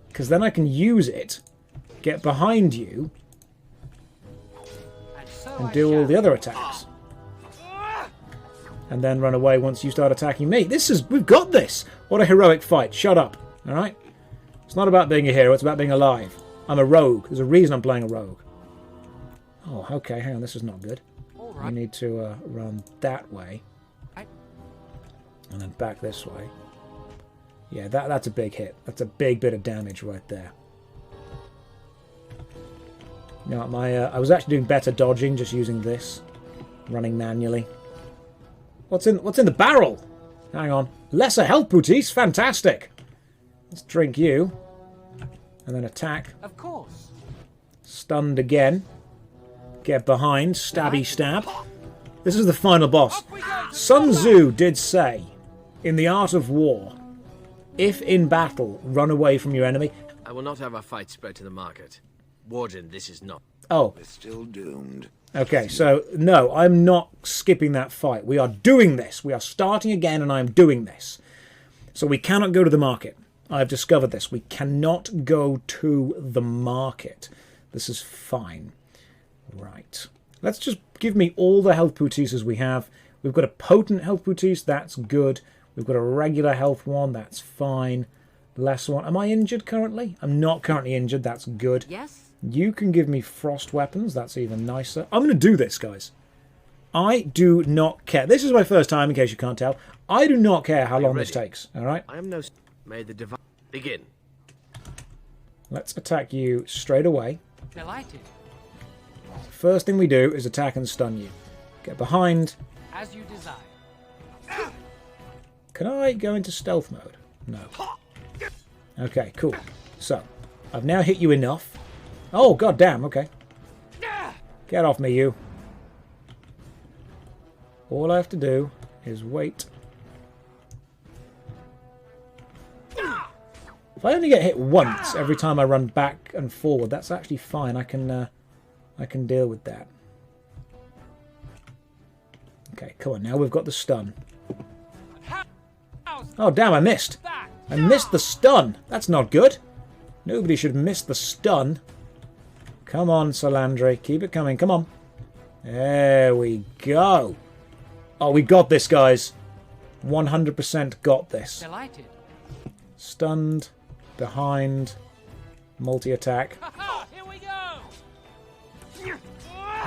Speaker 1: Because then I can use it, get behind you, and do all the other attacks. And then run away once you start attacking me. We've got this! What a heroic fight. Shut up. Alright? It's not about being a hero, it's about being alive. I'm a rogue. There's a reason I'm playing a rogue. Oh, okay, hang on, this is not good. I need to run that way. And then back this way. Yeah, that's a big hit. That's a big bit of damage right there. You know, I was actually doing better dodging just using this. Running manually. What's in the barrel? Hang on. Lesser health booties? Fantastic! Let's drink you. And then attack.
Speaker 6: Of course.
Speaker 1: Stunned again. Get behind. Stabby stab. This is the final boss. Sun Tzu did say, in the art of war, if in battle, run away from your enemy.
Speaker 14: I will not have our fight spread to the market. Warden, this is not...
Speaker 1: Oh.
Speaker 3: We're still doomed.
Speaker 1: Okay, so, no, I'm not skipping that fight. We are doing this. We are starting again, and I am doing this. So we cannot go to the market. I've discovered this. We cannot go to the market. This is fine. Right. Let's just give me all the health booties we have. We've got a potent health booties. That's good. We've got a regular health one. That's fine. Less one. Am I injured currently? I'm not currently injured. That's good.
Speaker 4: Yes,
Speaker 1: You can give me frost weapons. That's even nicer. I'm going to do this, guys. I do not care. This is my first time, in case you can't tell. I do not care how long this takes, all right?
Speaker 14: I am no... May the divine... Begin.
Speaker 1: Let's attack you straight away.
Speaker 6: Delighted.
Speaker 1: First thing we do is attack and stun you. Get behind.
Speaker 6: As you desire.
Speaker 1: Can I go into stealth mode? No. Okay, cool. So, I've now hit you enough. Oh, god damn, okay. Get off me, you. All I have to do is wait. If I only get hit once every time I run back and forward, that's actually fine. I can deal with that. Okay, come on, now we've got the stun. Oh, damn, I missed. I missed the stun. That's not good. Nobody should miss the stun. Come on, Salandri. Keep it coming. Come on. There we go. Oh, we got this, guys. 100% got this.
Speaker 6: Delighted.
Speaker 1: Stunned. Behind. Multi-attack.
Speaker 6: Here we go.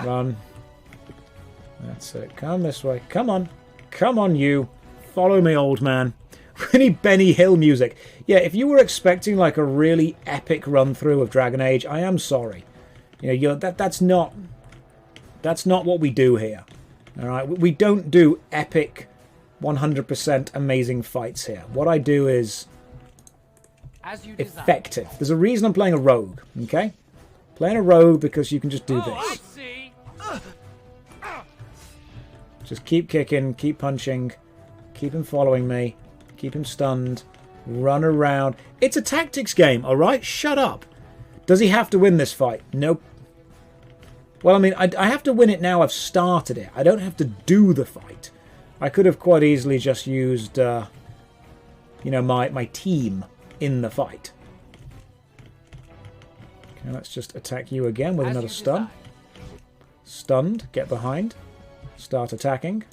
Speaker 1: Run. That's it. Come this way. Come on. Come on, you. Follow me, old man. Really Benny Hill music. Yeah, if you were expecting like a really epic run-through of Dragon Age, I am sorry. You know, that's not what we do here. All right, we don't do epic, 100% amazing fights here. What I do is effective. There's a reason I'm playing a rogue. Okay, playing a rogue because you can just do this. Just keep kicking, keep punching, keep him following me, keep him stunned, run around. It's a tactics game, all right? Shut up. Does he have to win this fight? Nope. Well, I mean, I have to win it now I've started it. I don't have to do the fight. I could have quite easily just used, you know, my team in the fight. Okay, let's just attack you again with another stun. Stunned, get behind. Start attacking.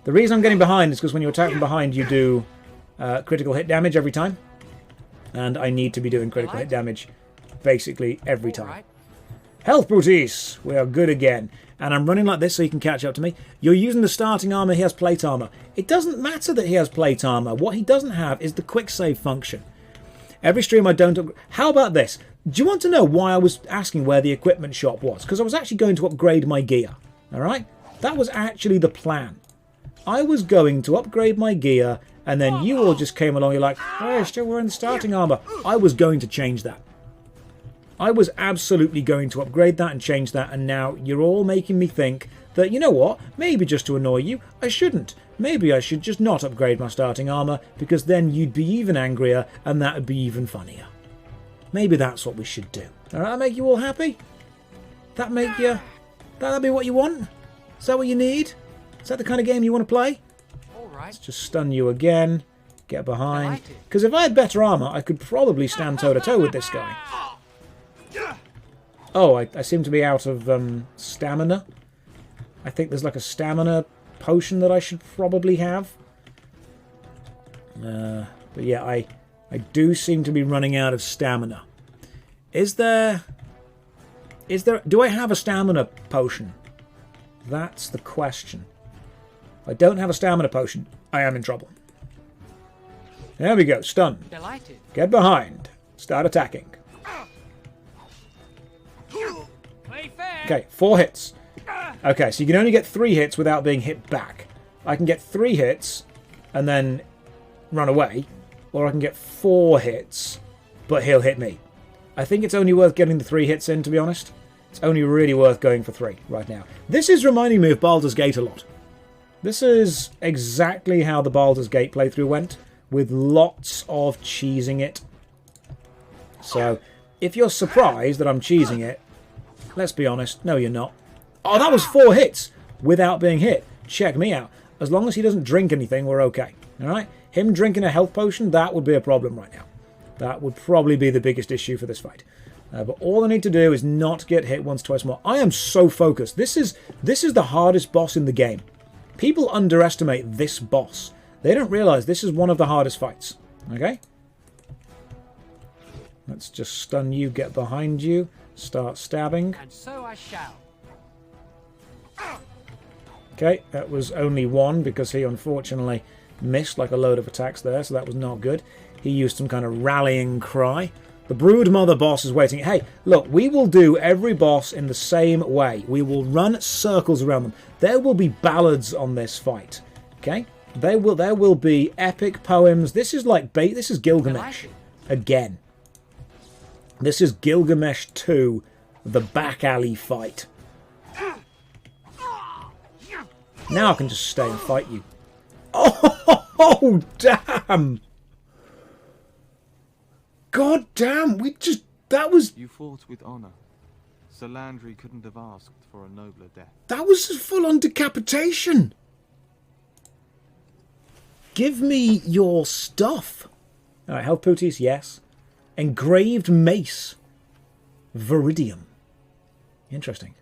Speaker 1: The reason I'm getting behind is because when you attack from behind, you do critical hit damage every time. And I need to be doing critical hit damage basically every time. Health booties! We are good again. And I'm running like this so you can catch up to me. You're using the starting armor, he has plate armor. It doesn't matter that he has plate armor. What he doesn't have is the quick save function. Every stream I don't... How about this? Do you want to know why I was asking where the equipment shop was? Because I was actually going to upgrade my gear. Alright? That was actually the plan. I was going to upgrade my gear, and then you all just came along. You're like, oh, still wearing the starting armor. I was going to change that. I was absolutely going to upgrade that and change that, and now you're all making me think that, you know what, maybe just to annoy you, I shouldn't. Maybe I should just not upgrade my starting armor, because then you'd be even angrier, and that would be even funnier. Maybe that's what we should do. Alright, that make you all happy? That make you... That'll be what you want? Is that what you need? Is that the kind of game you want to play?
Speaker 6: Alright.
Speaker 1: Let's just stun you again. Get behind. Because if I had better armor, I could probably stand toe-to-toe with this guy. Oh, I seem to be out of stamina. I think there's like a stamina potion that I should probably have. But yeah, I do seem to be running out of stamina. Is there... Do I have a stamina potion? That's the question. If I don't have a stamina potion, I am in trouble. There we go, stun.
Speaker 6: Delighted.
Speaker 1: Get behind. Start attacking. Okay, 4 hits. Okay, so you can only get 3 hits without being hit back. I can get 3 hits and then run away, or I can get 4 hits, but he'll hit me. I think it's only worth getting the 3 hits in, to be honest. It's only really worth going for 3 right now. This is reminding me of Baldur's Gate a lot. This is exactly how the Baldur's Gate playthrough went, with lots of cheesing it. So, if you're surprised that I'm cheesing it, let's be honest, no you're not. Oh, that was 4 hits without being hit. Check me out. As long as he doesn't drink anything, we're okay. Alright? Him drinking a health potion, that would be a problem right now. That would probably be the biggest issue for this fight. But all I need to do is not get hit once, twice more. I am so focused. This is the hardest boss in the game. People underestimate this boss. They don't realise this is one of the hardest fights. Okay? Let's just stun you, get behind you, start stabbing.
Speaker 15: And so I shall.
Speaker 1: Okay, that was only one because he unfortunately missed like a load of attacks there, so that was not good. He used some kind of rallying cry. The Broodmother boss is waiting. Hey, look, we will do every boss in the same way. We will run circles around them. There will be ballads on this fight. Okay? There will be epic poems. This is like this is Gilgamesh again. This is Gilgamesh 2, the back alley fight. Now I can just stay and fight you. Oh, damn! God damn, that was...
Speaker 20: You fought with honor. Sir Landry couldn't have asked for a nobler death.
Speaker 1: That was full-on decapitation! Give me your stuff. Alright, health booties, yes. Engraved mace. Viridium. Interesting.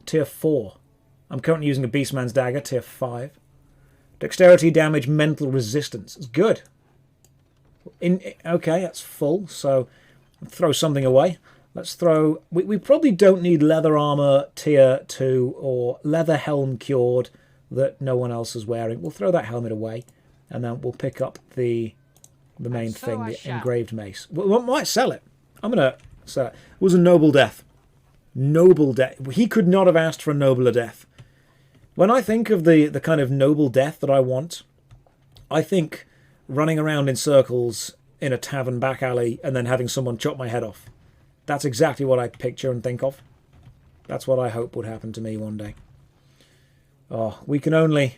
Speaker 1: Tier 4. I'm currently using a Beastman's dagger, tier 5. Dexterity damage, mental resistance. It's good. Okay, that's full, so throw something away. Let's throw... We probably don't need leather armor tier 2 or leather helm cured that no one else is wearing. We'll throw that helmet away, and then we'll pick up the main thing, the engraved mace. We might sell it. I'm going to sell it. It was a noble death. Noble death. He could not have asked for a nobler death. When I think of the kind of noble death that I want, I think running around in circles in a tavern back alley and then having someone chop my head off. That's exactly what I picture and think of. That's what I hope would happen to me one day. Oh, we can only...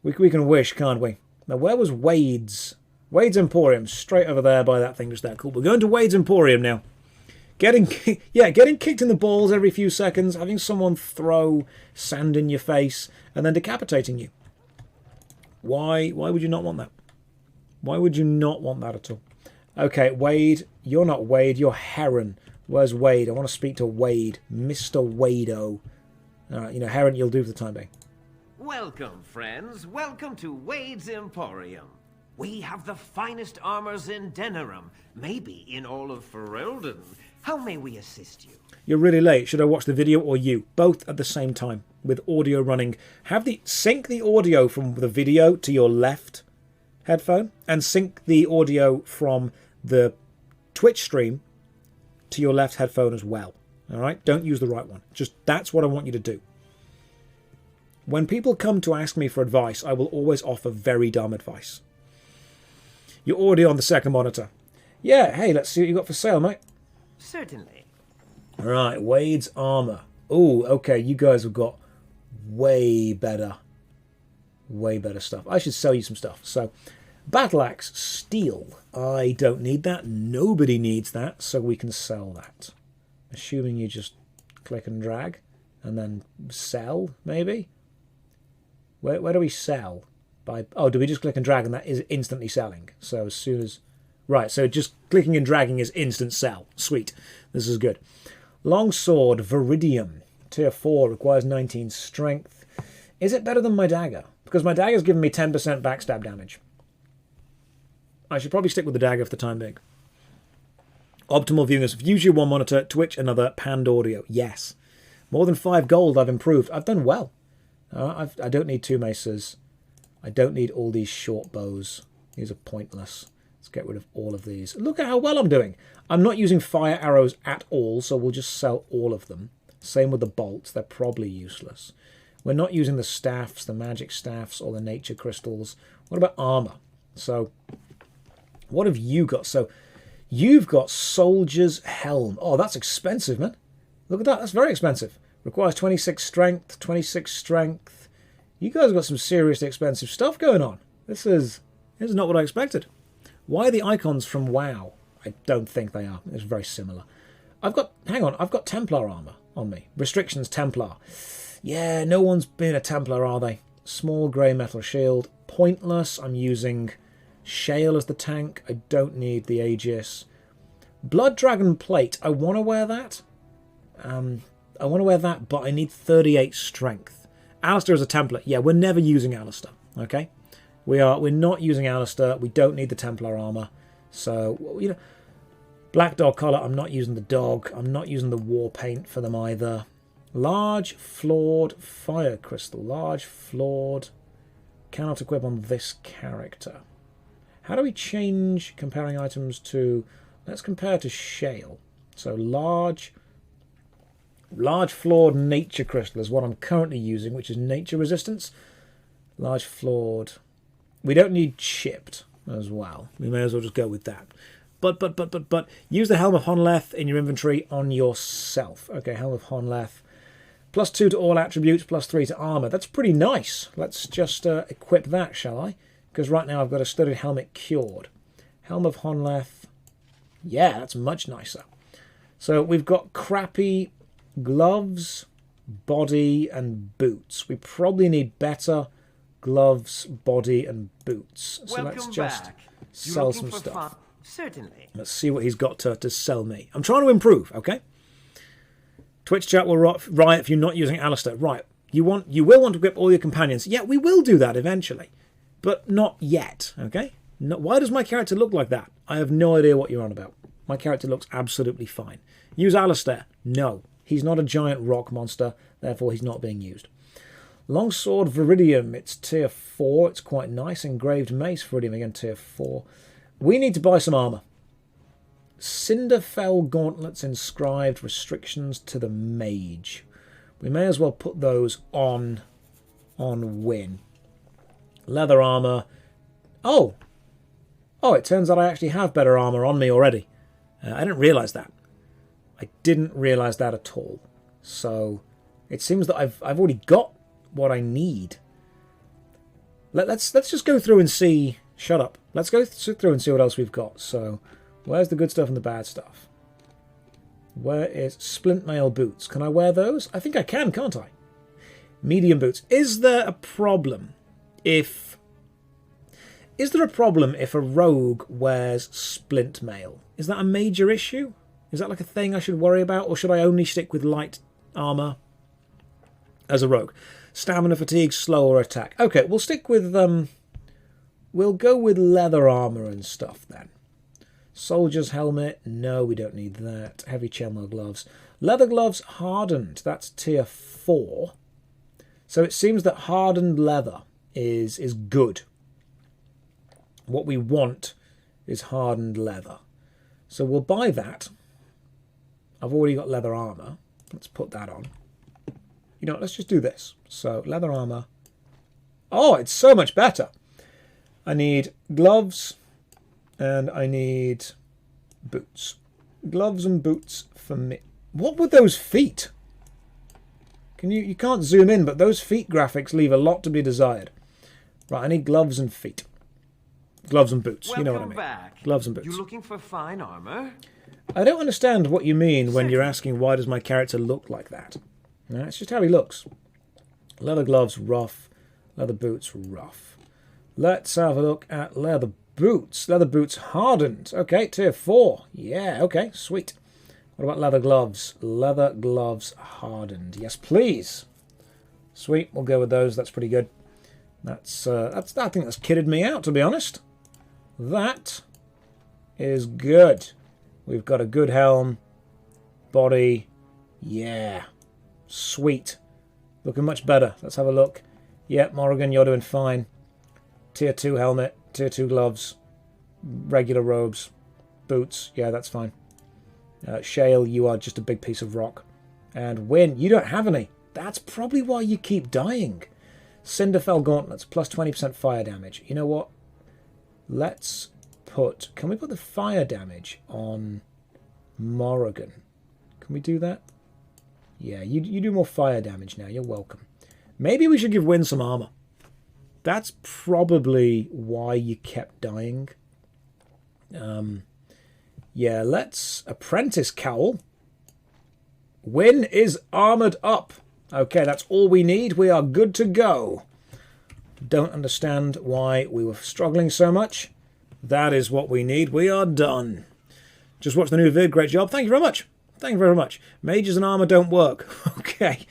Speaker 1: We can wish, can't we? Now, where was Wade's? Wade's Emporium, straight over there by that thing just there. Cool, we're going to Wade's Emporium now. Getting kicked in the balls every few seconds, having someone throw sand in your face, and then decapitating you. Why would you not want that? Why would you not want that at all? Okay, Wade, you're not Wade, you're Heron. Where's Wade? I want to speak to Wade, Mr. Wado. Alright, you know, Heron, you'll do for the time being.
Speaker 21: Welcome, friends. Welcome to Wade's Emporium. We have the finest armors in Denerim, maybe in all of Ferelden. How may we assist you?
Speaker 1: You're really late. Should I watch the video or you? Both at the same time, with audio running. Sync the audio from the video to your left headphone, and sync the audio from the Twitch stream to your left headphone as well. Alright? Don't use the right one. Just, that's what I want you to do. When people come to ask me for advice, I will always offer very dumb advice. You're already on the second monitor. Yeah, hey, let's see what you got for sale, mate.
Speaker 21: Certainly.
Speaker 1: Right, Wade's armor. Oh, okay, you guys have got way better stuff. I should sell you some stuff. So, battle axe, steel. I don't need that. Nobody needs that, so we can sell that. Assuming you just click and drag, and then sell, maybe? Where do we sell? Do we just click and drag and that is instantly selling? So as soon as... Right, so just clicking and dragging is instant sell. Sweet. This is good. Longsword, Viridium. Tier 4, requires 19 strength. Is it better than my dagger? Because my dagger's given me 10% backstab damage. I should probably stick with the dagger for the time being. Optimal viewing is usually one monitor, Twitch another, panned audio. Yes. More than 5 gold I've improved. I've done well. I don't need 2 maces. I don't need all these short bows. These are pointless. Let's get rid of all of these. Look at how well I'm doing. I'm not using fire arrows at all, so we'll just sell all of them. Same with the bolts. They're probably useless. We're not using the staffs, the magic staffs, or the nature crystals. What about armor? So, what have you got? So, you've got Soldier's Helm. Oh, that's expensive, man. Look at that. That's very expensive. Requires 26 strength, 26 strength. You guys have got some seriously expensive stuff going on. This is not what I expected. Why are the icons from WoW? I don't think they are. It's very similar. I've got Templar armor on me. Restrictions Templar. Yeah, no one's been a Templar, are they? Small grey metal shield. Pointless. I'm using Shale as the tank. I don't need the Aegis. Blood Dragon plate. I want to wear that. I want to wear that, but I need 38 strength. Alistair is a Templar. Yeah, we're never using Alistair. Okay, we're not using Alistair. We don't need the Templar armor. So, you know, Black dog collar, I'm not using the dog. I'm not using the war paint for them either. Large flawed fire crystal. Large flawed. Cannot equip on this character. How do we change comparing items to... Let's compare to shale. So large flawed nature crystal is what I'm currently using, which is nature resistance. Large flawed. We don't need chipped as well. We may as well just go with that. But use the Helm of Honleth in your inventory on yourself. Okay, Helm of Honleth. +2 to all attributes, +3 to armor. That's pretty nice. Let's just equip that, shall I? Because right now I've got a studded helmet cured. Helm of Honleth. Yeah, that's much nicer. So we've got crappy gloves, body, and boots. We probably need better gloves, body, and boots. So let's just sell some stuff.
Speaker 21: Certainly.
Speaker 1: Let's see what he's got to sell me. I'm trying to improve, okay? Twitch chat will riot if you're not using Alistair. Right. You will want to equip all your companions. Yeah, we will do that eventually. But not yet, okay? No, why does my character look like that? I have no idea what you're on about. My character looks absolutely fine. Use Alistair. No. He's not a giant rock monster, therefore he's not being used. Longsword Viridium, it's tier 4. It's quite nice. Engraved Mace Viridium, again tier 4. We need to buy some armour. Cinderfell Gauntlets inscribed, restrictions to the mage. We may as well put those on Win. Leather armour. Oh, it turns out I actually have better armour on me already. I didn't realise that. I didn't realise that at all. So it seems that I've already got what I need. Let's just go through and see. Shut up. Let's go through and see what else we've got. So, where's the good stuff and the bad stuff? Where is splint mail boots? Can I wear those? I think I can, can't I? Medium boots. Is there a problem if a rogue wears splint mail? Is that a major issue? Is that like a thing I should worry about, or should I only stick with light armor as a rogue? Stamina, fatigue, slower attack. Okay, we'll stick with we'll go with leather armor and stuff then. Soldier's helmet. No, we don't need that. Heavy chainmail gloves. Leather gloves hardened. That's tier 4. So it seems that hardened leather is good. What we want is hardened leather. So we'll buy that. I've already got leather armor. Let's put that on. You know what, let's just do this. So, leather armor. Oh, it's so much better. I need gloves and I need boots. Gloves and boots for me. What were those feet? You can't zoom in, but those feet graphics leave a lot to be desired. Right, I need gloves and feet. Gloves and boots. You know what I mean.
Speaker 21: Back.
Speaker 1: Gloves and boots.
Speaker 21: You looking for fine armor?
Speaker 1: I don't understand what you mean when you're asking why does my character look like that. No, it's just how he looks. Leather gloves, rough. Leather boots, rough. Let's have a look at leather boots. Leather boots hardened. Okay, tier 4. Yeah, okay, sweet. What about leather gloves? Leather gloves hardened. Yes, please. Sweet, we'll go with those. That's pretty good. I think that's kitted me out, to be honest. That is good. We've got a good helm. Body. Yeah. Sweet. Looking much better. Let's have a look. Yep, Morrigan, you're doing fine. Tier 2 helmet. Tier 2 gloves. Regular robes. Boots. Yeah, that's fine. Shale, you are just a big piece of rock. And Win, you don't have any. That's probably why you keep dying. Cinderfell gauntlets. Plus 20% fire damage. You know what? Let's put... Can we put the fire damage on Morrigan? Can we do that? Yeah, you do more fire damage now. You're welcome. Maybe we should give Win some armor. That's probably why you kept dying. Yeah, let's... Apprentice cowl. Win is armored up. Okay, that's all we need. We are good to go. Don't understand why we were struggling so much. That is what we need. We are done. Just watched the new vid. Great job. Thank you very much. Thank you very much. Mages and armor don't work. Okay.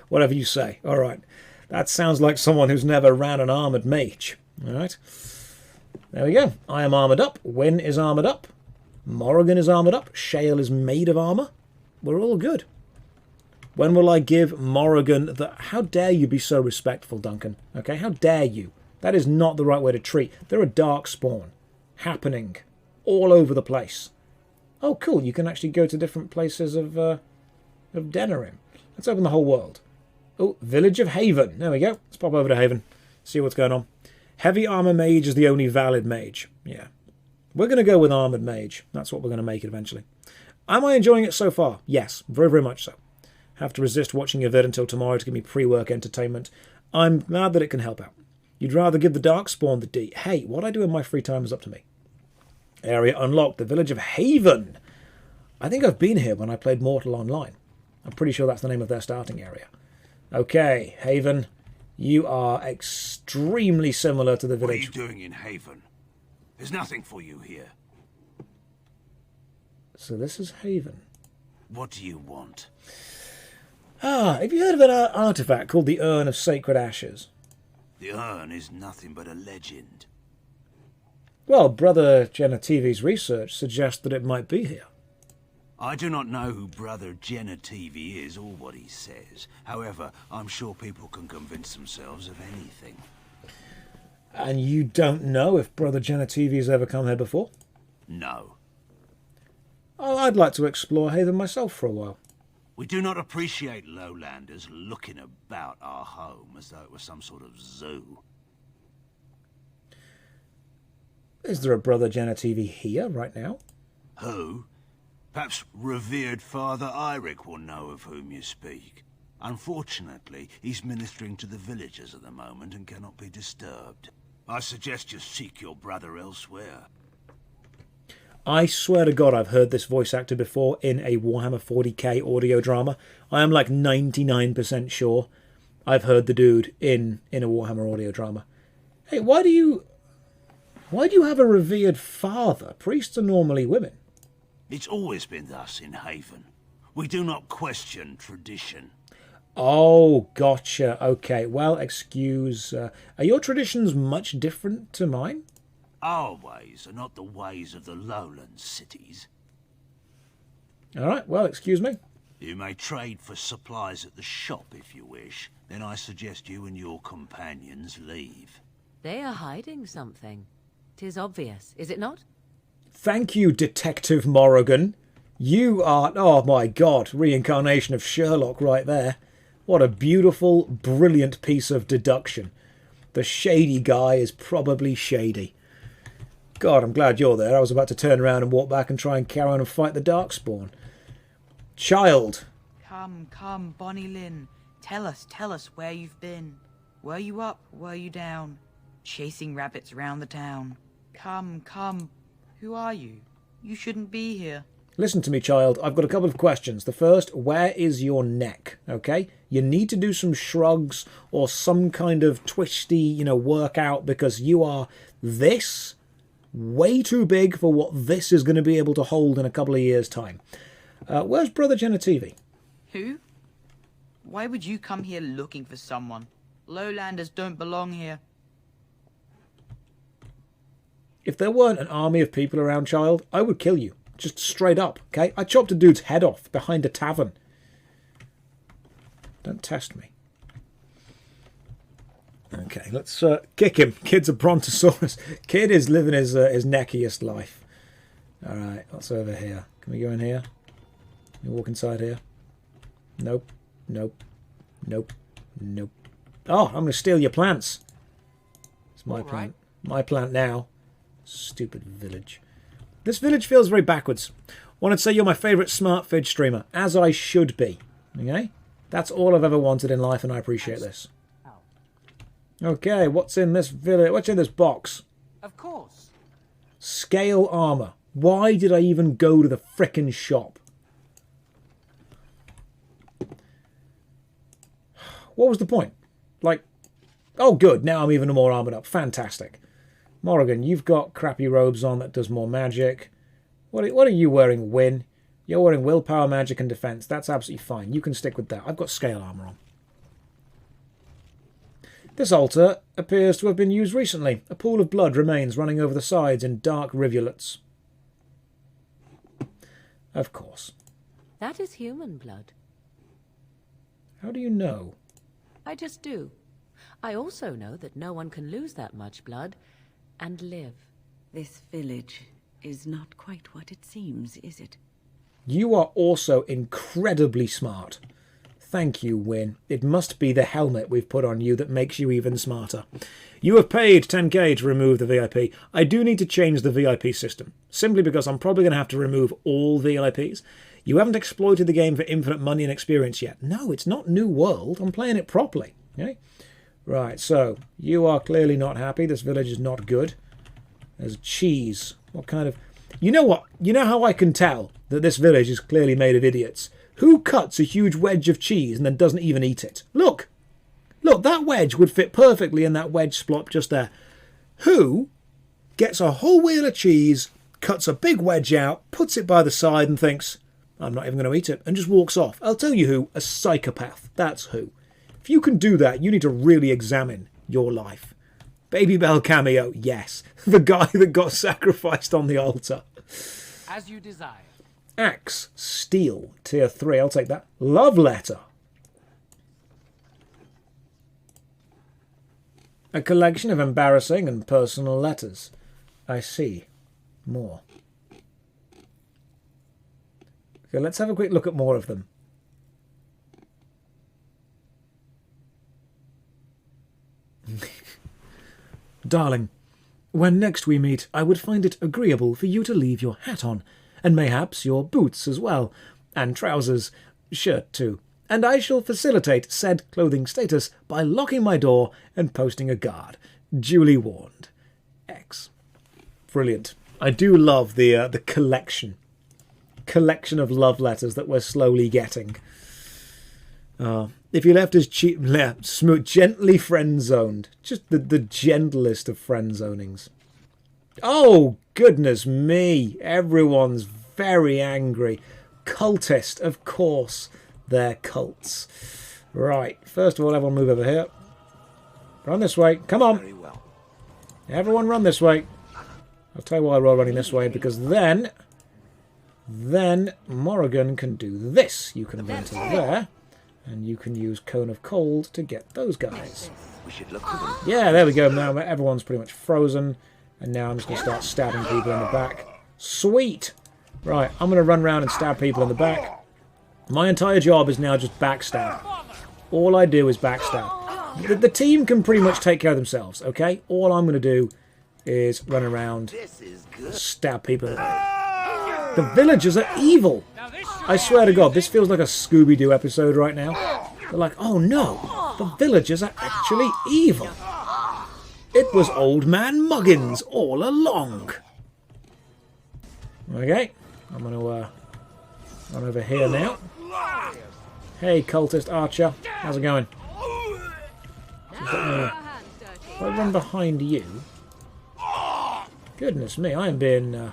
Speaker 1: Whatever you say. All right. That sounds like someone who's never ran an armored mage. All right. There we go. I am armored up. Win is armored up. Morrigan is armoured up. Shale is made of armour. We're all good. When will I give Morrigan the... How dare you be so respectful, Duncan? Okay, how dare you? That is not the right way to treat. There are darkspawn happening all over the place. Oh, cool. You can actually go to different places of Denerim. Let's open the whole world. Oh, Village of Haven. There we go. Let's pop over to Haven. See what's going on. Heavy armor mage is the only valid mage. Yeah. We're going to go with armored mage. That's what we're going to make it eventually. Am I enjoying it so far? Yes, very, very much so. Have to resist watching a vid until tomorrow to give me pre-work entertainment. I'm glad that it can help out. You'd rather give the Darkspawn the D. Hey, what I do in my free time is up to me. Area unlocked. The Village of Haven. I think I've been here when I played Mortal Online. I'm pretty sure that's the name of their starting area. Okay, Haven. You are extremely similar to the village.
Speaker 12: What are you doing in Haven? There's nothing for you here.
Speaker 1: So this is Haven.
Speaker 12: What do you want?
Speaker 1: Ah, have you heard of an artifact called the Urn of Sacred Ashes?
Speaker 12: The urn is nothing but a legend.
Speaker 1: Well, Brother Genitivi's research suggests that it might be here.
Speaker 12: I do not know who Brother Genitivi is or what he says. However, I'm sure people can convince themselves of anything.
Speaker 1: And you don't know if Brother Genitivi has ever come here before?
Speaker 12: No.
Speaker 1: Oh, I'd like to explore Haven myself for a while.
Speaker 12: We do not appreciate lowlanders looking about our home as though it was some sort of zoo.
Speaker 1: Is there a Brother Genitivi here right now?
Speaker 12: Who? Perhaps revered Father Eirik will know of whom you speak. Unfortunately, he's ministering to the villagers at the moment and cannot be disturbed. I suggest you seek your brother elsewhere.
Speaker 1: I swear to God I've heard this voice actor before in a Warhammer 40k audio drama. I am like 99% sure I've heard the dude in a Warhammer audio drama. Hey, why do you have a revered father? Priests are normally women.
Speaker 12: It's always been thus in Haven. We do not question tradition.
Speaker 1: Oh, gotcha. Okay, well, excuse... are your traditions much different to mine?
Speaker 12: Our ways are not the ways of the lowland cities.
Speaker 1: All right, well, excuse me.
Speaker 12: You may trade for supplies at the shop if you wish. Then I suggest you and your companions leave.
Speaker 4: They are hiding something. 'Tis obvious, is it not?
Speaker 1: Thank you, Detective Morrigan. You are, oh my God, reincarnation of Sherlock right there. What a beautiful, brilliant piece of deduction. The shady guy is probably shady. God, I'm glad you're there. I was about to turn around and walk back and try and carry on and fight the Darkspawn. Child.
Speaker 2: Come, Bonnie Lynn. Tell us where you've been. Were you up? Were you down? Chasing rabbits around the town. Come. Who are you? You shouldn't be here.
Speaker 1: Listen to me, child. I've got a couple of questions. The first, where is your neck? Okay? You need to do some shrugs or some kind of twisty, workout because you are this way too big for what this is going to be able to hold in a couple of years' time. Where's Brother Genitivi?
Speaker 2: Who? Why would you come here looking for someone? Lowlanders don't belong here.
Speaker 1: If there weren't an army of people around, child, I would kill you. Just straight up, okay? I chopped a dude's head off behind a tavern. Don't test me. Okay, let's kick him. Kid's a brontosaurus. Kid is living his neckiest life. All right, what's over here? Can we go in here? Can we walk inside here? Nope. Oh, I'm going to steal your plants. It's my plant. My plant now. Stupid village. This village feels very backwards. Wanted to say you're my favourite smart fidge streamer, as I should be. Okay? That's all I've ever wanted in life, and I appreciate this. Okay, what's in this village? What's in this box?
Speaker 2: Of course.
Speaker 1: Scale armour. Why did I even go to the frickin' shop? What was the point? Like, oh good, now I'm even more armoured up. Fantastic. Morrigan, you've got crappy robes on that does more magic. What are you wearing, Win? You're wearing willpower, magic, and defense. That's absolutely fine. You can stick with that. I've got scale armor on. This altar appears to have been used recently. A pool of blood remains running over the sides in dark rivulets. Of course.
Speaker 4: That is human blood.
Speaker 1: How do you know?
Speaker 4: I just do. I also know that no one can lose that much blood and live.
Speaker 19: This village is not quite what it seems, is it?
Speaker 1: You are also incredibly smart. Thank you, Wynne. It must be the helmet we've put on you that makes you even smarter. You have paid 10k to remove the VIP. I do need to change the VIP system, simply because I'm probably going to have to remove all VIPs. You haven't exploited the game for infinite money and experience yet. No, it's not New World. I'm playing it properly. Okay? Right, so, you are clearly not happy. This village is not good. There's cheese. What kind of... You know what? You know how I can tell that this village is clearly made of idiots? Who cuts a huge wedge of cheese and then doesn't even eat it? Look! Look, that wedge would fit perfectly in that wedge splop just there. Who gets a whole wheel of cheese, cuts a big wedge out, puts it by the side and thinks, I'm not even going to eat it, and just walks off? I'll tell you who. A psychopath. That's who. If you can do that, you need to really examine your life. Baby Bell cameo, yes. The guy that got sacrificed on the altar.
Speaker 5: As you desire.
Speaker 1: Axe, steel, tier 3, I'll take that. Love letter. A collection of embarrassing and personal letters. I see. More. Okay, let's have a quick look at more of them. Darling, when next we meet, I would find it agreeable for you to leave your hat on, and mayhaps your boots as well, and trousers, shirt too, and I shall facilitate said clothing status by locking my door and posting a guard. Duly warned. X. Brilliant. I do love the collection of love letters that we're slowly getting. If you left us gently friend-zoned. Just the gentlest of friend-zonings. Oh, goodness me. Everyone's very angry. Cultist, of course. They're cults. Right. First of all, everyone move over here. Run this way. Come on.
Speaker 3: Very well.
Speaker 1: Everyone run this way. I'll tell you why we're all running this way, because then Morrigan can do this. You can run to there. And you can use Cone of Cold to get those guys.
Speaker 3: We should look for them.
Speaker 1: Yeah, there we go. Now everyone's pretty much frozen. And now I'm just going to start stabbing people in the back. Sweet! Right, I'm going to run around and stab people in the back. My entire job is now just backstab. All I do is backstab. The team can pretty much take care of themselves, okay? All I'm going to do is run around, stab people in the back. The villagers are evil! I swear to God, this feels like a Scooby-Doo episode right now. They're like, oh no, the villagers are actually evil. It was Old Man Muggins all along. Okay, I'm going to run over here now. Hey, cultist archer, how's it going? If I run behind you... Goodness me, I am being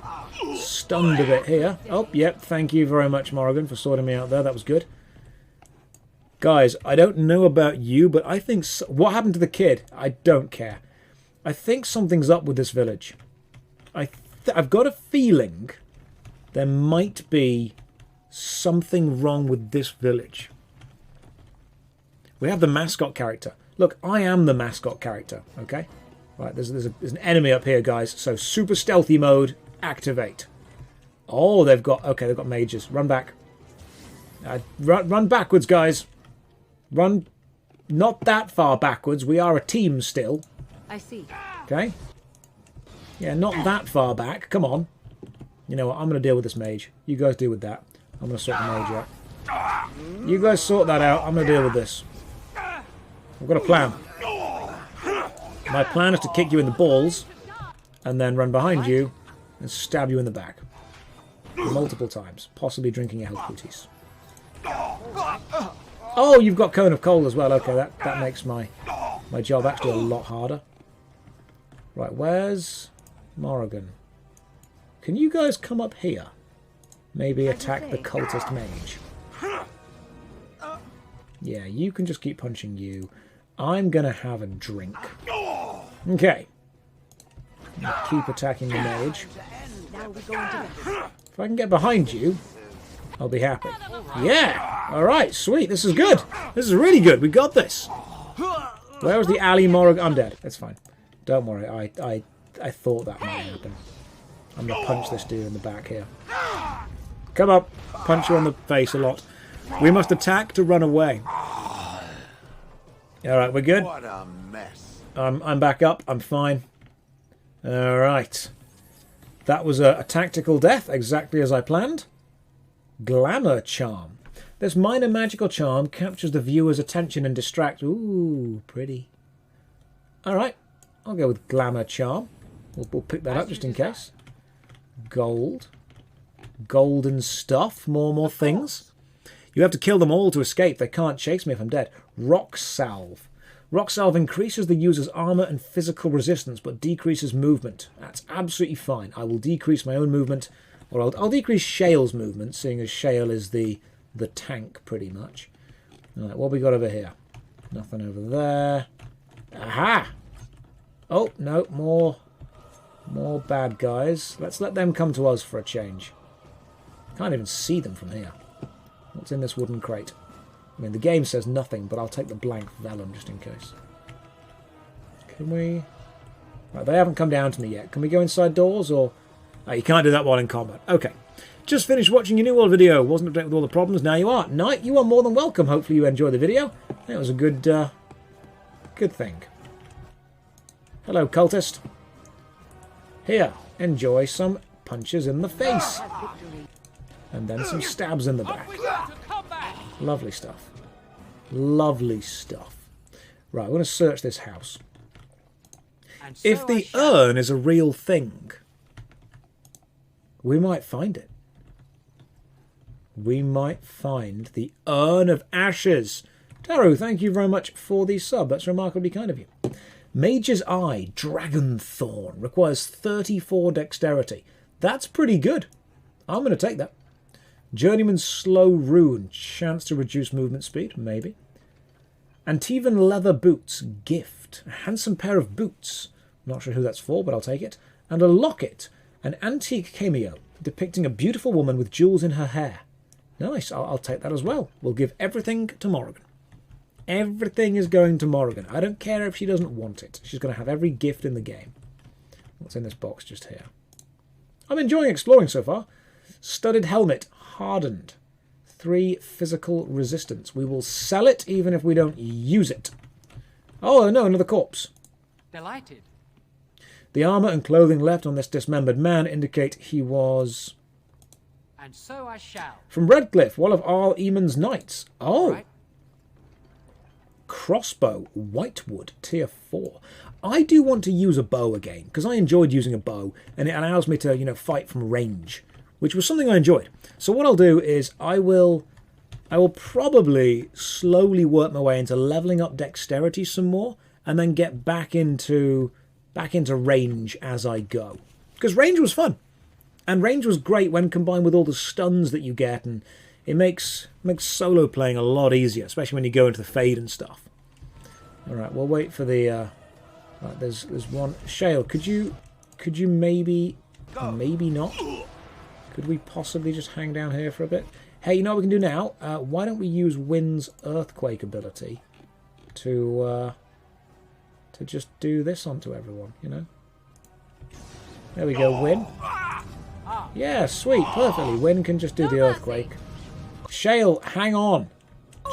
Speaker 1: stunned a bit here. Oh, yep, thank you very much, Morrigan, for sorting me out there. That was good. Guys, I don't know about you, but I think... What happened to the kid? I don't care. I think something's up with this village. I've got a feeling there might be something wrong with this village. We have the mascot character. Look, I am the mascot character, okay? Right, there's an enemy up here, guys. So super stealthy mode, activate. Oh, they've got mages. Run back. Run backwards, guys. Run not that far backwards. We are a team still.
Speaker 4: I see.
Speaker 1: Okay. Yeah, not that far back. Come on. You know what? I'm going to deal with this mage. You guys deal with that. I'm going to sort the mage out. You guys sort that out. I'm going to deal with this. I've got a plan. My plan is to kick you in the balls and then run behind you and stab you in the back. Multiple times. Possibly drinking your health booties. Oh, you've got Cone of Cold as well. Okay, that makes my job actually a lot harder. Right, where's Morrigan? Can you guys come up here? Maybe attack the cultist mage. Yeah, you can just keep punching you. I'm going to have a drink. Okay. Keep attacking the mage. If I can get behind you, I'll be happy. Yeah! Alright, sweet. This is good. This is really good. We got this. Where was the Ali Morag? I'm dead. It's fine. Don't worry. I thought that might happen. I'm going to punch this dude in the back here. Come up. Punch you on the face a lot. We must attack to run away. Alright, we're good.
Speaker 12: What a mess.
Speaker 1: I'm back up. I'm fine. Alright. That was a tactical death, exactly as I planned. Glamour Charm. This minor magical charm captures the viewer's attention and distracts. Ooh, pretty. Alright, I'll go with Glamour Charm. We'll pick that up just in case. Gold. Golden stuff. More things. You have to kill them all to escape. They can't chase me if I'm dead. Rock Salve. Rock Salve increases the user's armor and physical resistance, but decreases movement. That's absolutely fine. I will decrease my own movement, or I'll decrease Shale's movement, seeing as Shale is the tank, pretty much. Alright, what have we got over here? Nothing over there. Aha! Oh, no, more bad guys. Let's let them come to us for a change. Can't even see them from here. What's in this wooden crate? I mean, the game says nothing, but I'll take the blank vellum just in case. Can we... Right, they haven't come down to me yet. Can we go inside doors, or... Oh, you can't do that while in combat. Okay. Just finished watching your New World video. Wasn't updated with all the problems. Now you are. Knight, you are more than welcome. Hopefully you enjoyed the video. That was a good thing. Hello, Cultist. Here, enjoy some punches in the face. And then some stabs in the back. Lovely stuff. Lovely stuff. Right, I'm going to search this house. If the urn is a real thing, we might find it. We might find the Urn of Ashes. Taru, thank you very much for the sub. That's remarkably kind of you. Mage's Eye, Dragon Thorn, requires 34 dexterity. That's pretty good. I'm going to take that. Journeyman's Slow Rune, chance to reduce movement speed, maybe. Antivan Leather Boots, gift. A handsome pair of boots. Not sure who that's for, but I'll take it. And a locket, an antique cameo, depicting a beautiful woman with jewels in her hair. Nice, I'll take that as well. We'll give everything to Morrigan. Everything is going to Morrigan. I don't care if she doesn't want it. She's going to have every gift in the game. What's in this box just here? I'm enjoying exploring so far. Studded helmet, hardened. 3 physical resistance. We will sell it even if we don't use it. Oh no, another corpse.
Speaker 5: Delighted.
Speaker 1: The armour and clothing left on this dismembered man indicate he was...
Speaker 5: And so I shall.
Speaker 1: From Redcliffe, one of Arl Eamon's knights. Oh! Right. Crossbow, Whitewood, tier 4. I do want to use a bow again, because I enjoyed using a bow, and it allows me to, you know, fight from range, which was something I enjoyed. So what I'll do is I will probably slowly work my way into leveling up dexterity some more, and then get back into range as I go. Because range was fun. And range was great when combined with all the stuns that you get, and it makes solo playing a lot easier, especially when you go into the fade and stuff. Alright, we'll wait for the... right, there's one... Shale, could you maybe not? Could we possibly just hang down here for a bit? Hey, you know what we can do now? Why don't we use Wind's Earthquake ability to just do this onto everyone, you know? There we go, Win. Yeah, sweet, perfectly. Win can just do the earthquake. Shale, hang on.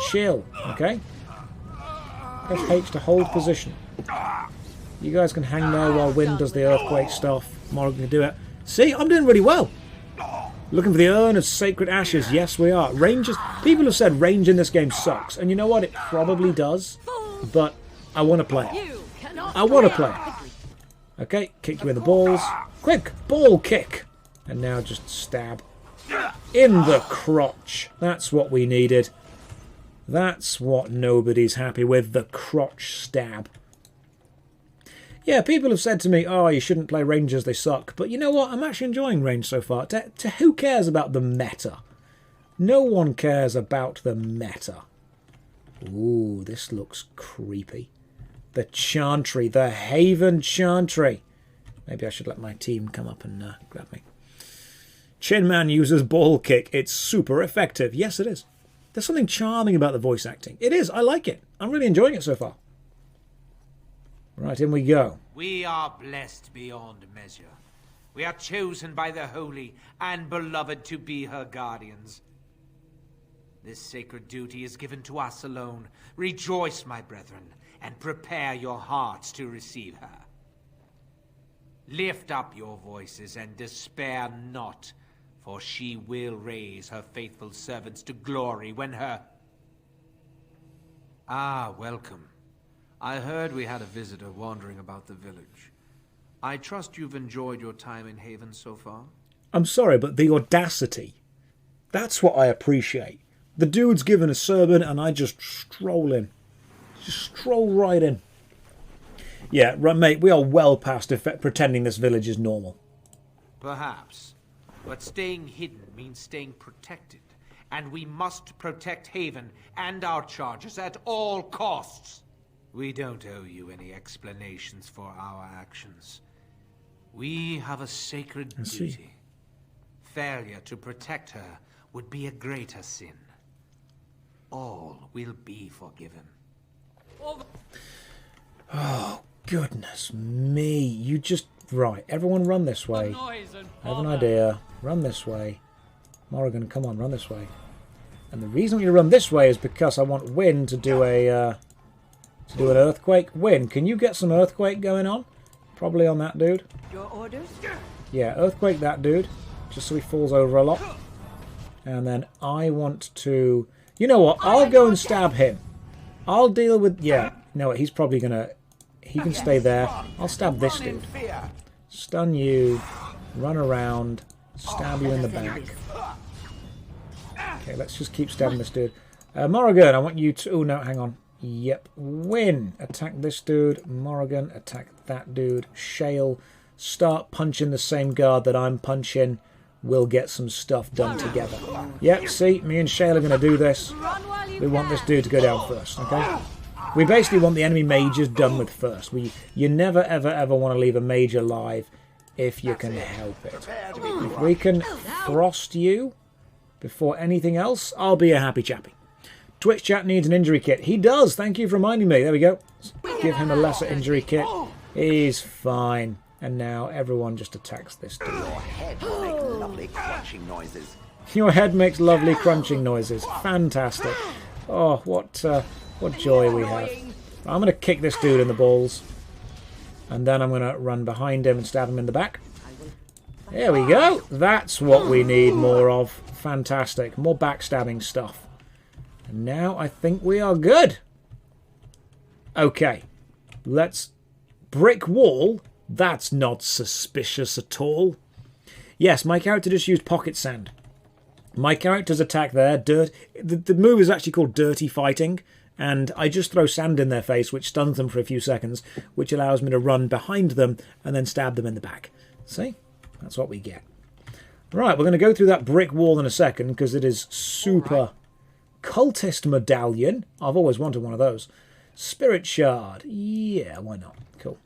Speaker 1: Chill, okay? Press H to hold position. You guys can hang there while Win does the earthquake stuff. Morrigan can do it. See, I'm doing really well. Looking for the Urn of Sacred Ashes. Yes, we are. Rangers. People have said range in this game sucks. And you know what? It probably does. But I want to play it. I want to play it. Okay, kick you in the balls. Quick, ball kick. And now just stab. In the crotch. That's what we needed. That's what nobody's happy with. The crotch stab. Yeah, people have said to me, oh, you shouldn't play Rangers, they suck. But you know what? I'm actually enjoying range so far. To who cares about the meta? No one cares about the meta. Ooh, this looks creepy. The Chantry, the Haven Chantry. Maybe I should let my team come up and grab me. Chin Man uses ball kick. It's super effective. Yes, it is. There's something charming about the voice acting. It is. I like it. I'm really enjoying it so far. Right, in we go.
Speaker 7: We are blessed beyond measure. We are chosen by the holy and beloved to be her guardians. This sacred duty is given to us alone. Rejoice, my brethren, and prepare your hearts to receive her. Lift up your voices and despair not, for she will raise her faithful servants to glory when her...
Speaker 22: Ah, welcome. I heard we had a visitor wandering about the village. I trust you've enjoyed your time in Haven so far?
Speaker 1: I'm sorry, but the audacity. That's what I appreciate. The dude's given a sermon and I just stroll in. Just stroll right in. Yeah, right, mate, we are well past pretending this village is normal.
Speaker 7: Perhaps. But staying hidden means staying protected. And we must protect Haven and our charges at all costs. We don't owe you any explanations for our actions. We have a sacred duty. Failure to protect her would be a greater sin. All will be forgiven.
Speaker 1: Oh, goodness me. You just... Right, everyone run this way. I have an idea. Run this way. Morrigan, come on, run this way. And the reason you run this way is because I want Wynn to do a... to do an earthquake. Wynn, can you get some earthquake going on? Probably on that dude.
Speaker 13: Your orders?
Speaker 1: Yeah, earthquake that dude. Just so he falls over a lot. And then I want to... You know what? I'll go and stab him. I'll deal with... Yeah. You know what? He's probably going to... He can stay there. I'll stab this dude. Stun you. Run around. Stab you in the back. Okay, let's just keep stabbing this dude. Morrigan, I want you to... Oh, no, hang on. Yep. Win. Attack this dude. Morrigan, attack that dude. Shale, start punching the same guard that I'm punching. We'll get some stuff done together. Yep, see, me and Shale are going to do this. We want this dude to go down first, okay? We basically want the enemy mages done with first. You never, ever, ever want to leave a mage alive if you can help it. If we can frost you before anything else, I'll be a happy chappy. Twitch chat needs an injury kit. He does. Thank you for reminding me. There we go. Let's give him a lesser injury kit. He's fine. And now everyone just attacks this dude.
Speaker 3: Your head makes lovely crunching noises.
Speaker 1: Your head makes lovely crunching noises. Fantastic. Oh, what joy we have. I'm going to kick this dude in the balls. And then I'm going to run behind him and stab him in the back. There we go. That's what we need more of. Fantastic. More backstabbing stuff. And now I think we are good. Okay. Let's... Brick wall? That's not suspicious at all. Yes, my character just used pocket sand. My character's attack there, the move is actually called dirty fighting, and I just throw sand in their face, which stuns them for a few seconds, which allows me to run behind them and then stab them in the back. See? That's what we get. Right, we're going to go through that brick wall in a second, because it is super... Cultist medallion. I've always wanted one of those. Spirit shard. Yeah, why not? Cool.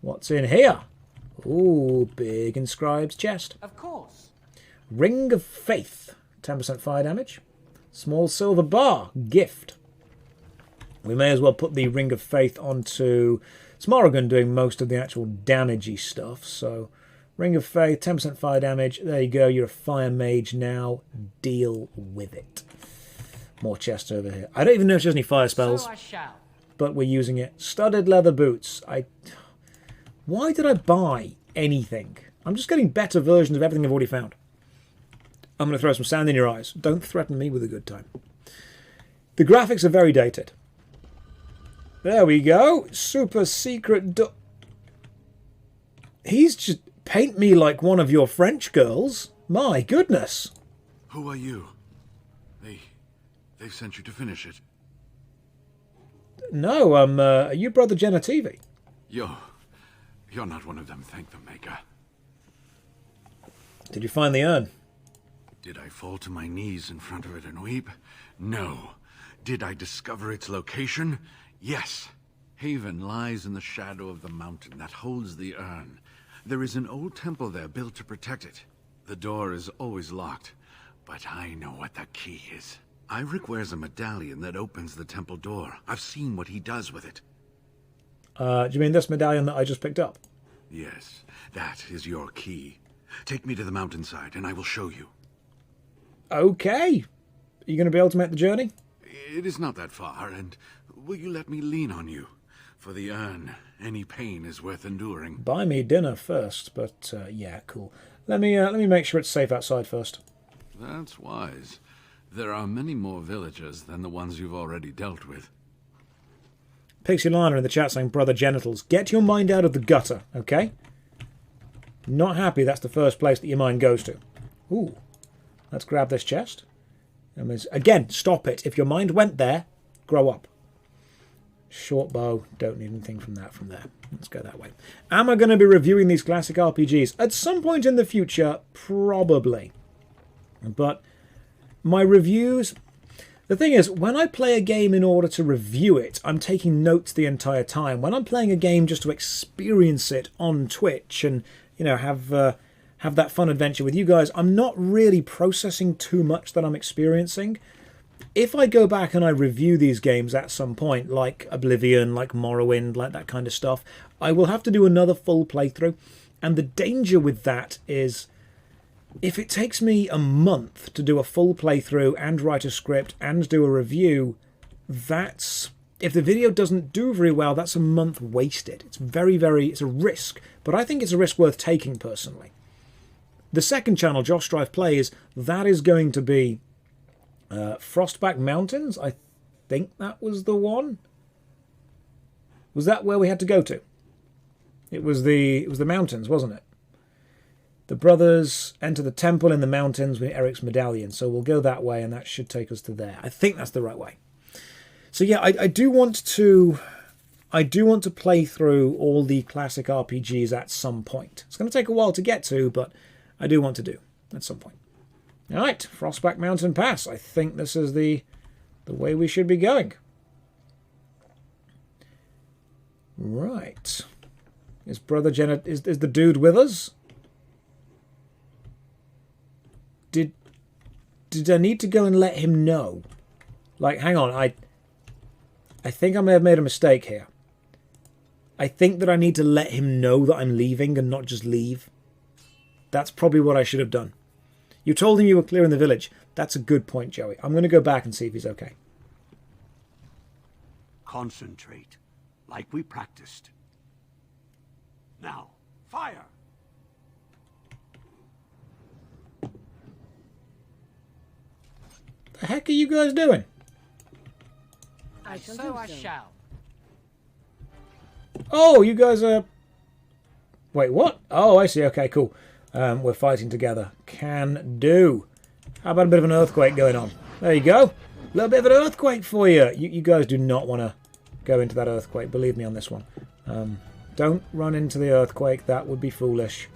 Speaker 1: What's in here? Ooh, big inscribed's chest.
Speaker 7: Of course.
Speaker 1: Ring of Faith. 10% fire damage. Small silver bar. Gift. We may as well put the Ring of Faith onto... It's Morrigan doing most of the actual damagey stuff, so... Ring of Faith, 10% fire damage. There you go, you're a fire mage now. Deal with it. More chests over here. I don't even know if she has any fire spells.
Speaker 7: So I shall.
Speaker 1: But we're using it. Studded leather boots. Why did I buy anything? I'm just getting better versions of everything I've already found. I'm going to throw some sand in your eyes. Don't threaten me with a good time. The graphics are very dated. There we go. Super secret... He's just... Paint me like one of your French girls. My goodness.
Speaker 10: Who are you? They sent you to finish it.
Speaker 1: No, are you Brother Genitivi?
Speaker 10: You're not one of them, thank the Maker.
Speaker 1: Did you find the urn?
Speaker 10: Did I fall to my knees in front of it and weep? No. Did I discover its location? Yes. Haven lies in the shadow of the mountain that holds the urn. There is an old temple there built to protect it. The door is always locked, but I know what the key is. Eirik wears a medallion that opens the temple door. I've seen what he does with it.
Speaker 1: Do you mean this medallion that I just picked up?
Speaker 10: Yes, that is your key. Take me to the mountainside and I will show you.
Speaker 1: Okay. Are you going to be able to make the journey?
Speaker 10: It is not that far, and will you let me lean on you? For the urn, any pain is worth enduring.
Speaker 1: Buy me dinner first, but yeah, cool. Let me make sure it's safe outside first.
Speaker 10: That's wise. There are many more villagers than the ones you've already dealt with.
Speaker 1: Pixie Lana in the chat saying, brother genitals, get your mind out of the gutter, okay? Not happy that's the first place that your mind goes to. Ooh. Let's grab this chest. Again, stop it. If your mind went there, grow up. Short bow. Don't need anything from there. Let's go that way. Am I going to be reviewing these classic RPGs? At some point in the future, probably. But my reviews... The thing is, when I play a game in order to review it, I'm taking notes the entire time. When I'm playing a game just to experience it on Twitch and, you know, have that fun adventure with you guys, I'm not really processing too much that I'm experiencing. If I go back and I review these games at some point, like Oblivion, like Morrowind, like that kind of stuff, I will have to do another full playthrough. And the danger with that is, if it takes me a month to do a full playthrough and write a script and do a review, that's... If the video doesn't do very well, that's a month wasted. It's it's a risk. But I think it's a risk worth taking, personally. The second channel, JoshStrifePlays, that is going to be Frostback Mountains. I think that was the one. Was that where we had to go to? It was the mountains, wasn't it? The brothers enter the temple in the mountains with Eric's medallion. So we'll go that way, and that should take us to there. I think that's the right way. So yeah, I do want to play through all the classic RPGs at some point. It's going to take a while to get to, but I do want to do at some point. All right, Frostback Mountain Pass. I think this is the way we should be going. Right. Is Brother Janet is the dude with us? Did I need to go and let him know? Like, hang on, I think I may have made a mistake here. I think that I need to let him know that I'm leaving and not just leave. That's probably what I should have done. You told him you were clearing the village. That's a good point, Joey. I'm going to go back and see if he's okay.
Speaker 17: Concentrate, like we practiced. Now, fire!
Speaker 1: The heck are you guys doing?
Speaker 5: I shall.
Speaker 1: Oh, you guys are... Wait, what? Oh, I see. Okay, cool. We're fighting together. Can do. How about a bit of an earthquake going on? There you go. A little bit of an earthquake for you. You guys do not want to go into that earthquake. Believe me on this one. Don't run into the earthquake. That would be foolish.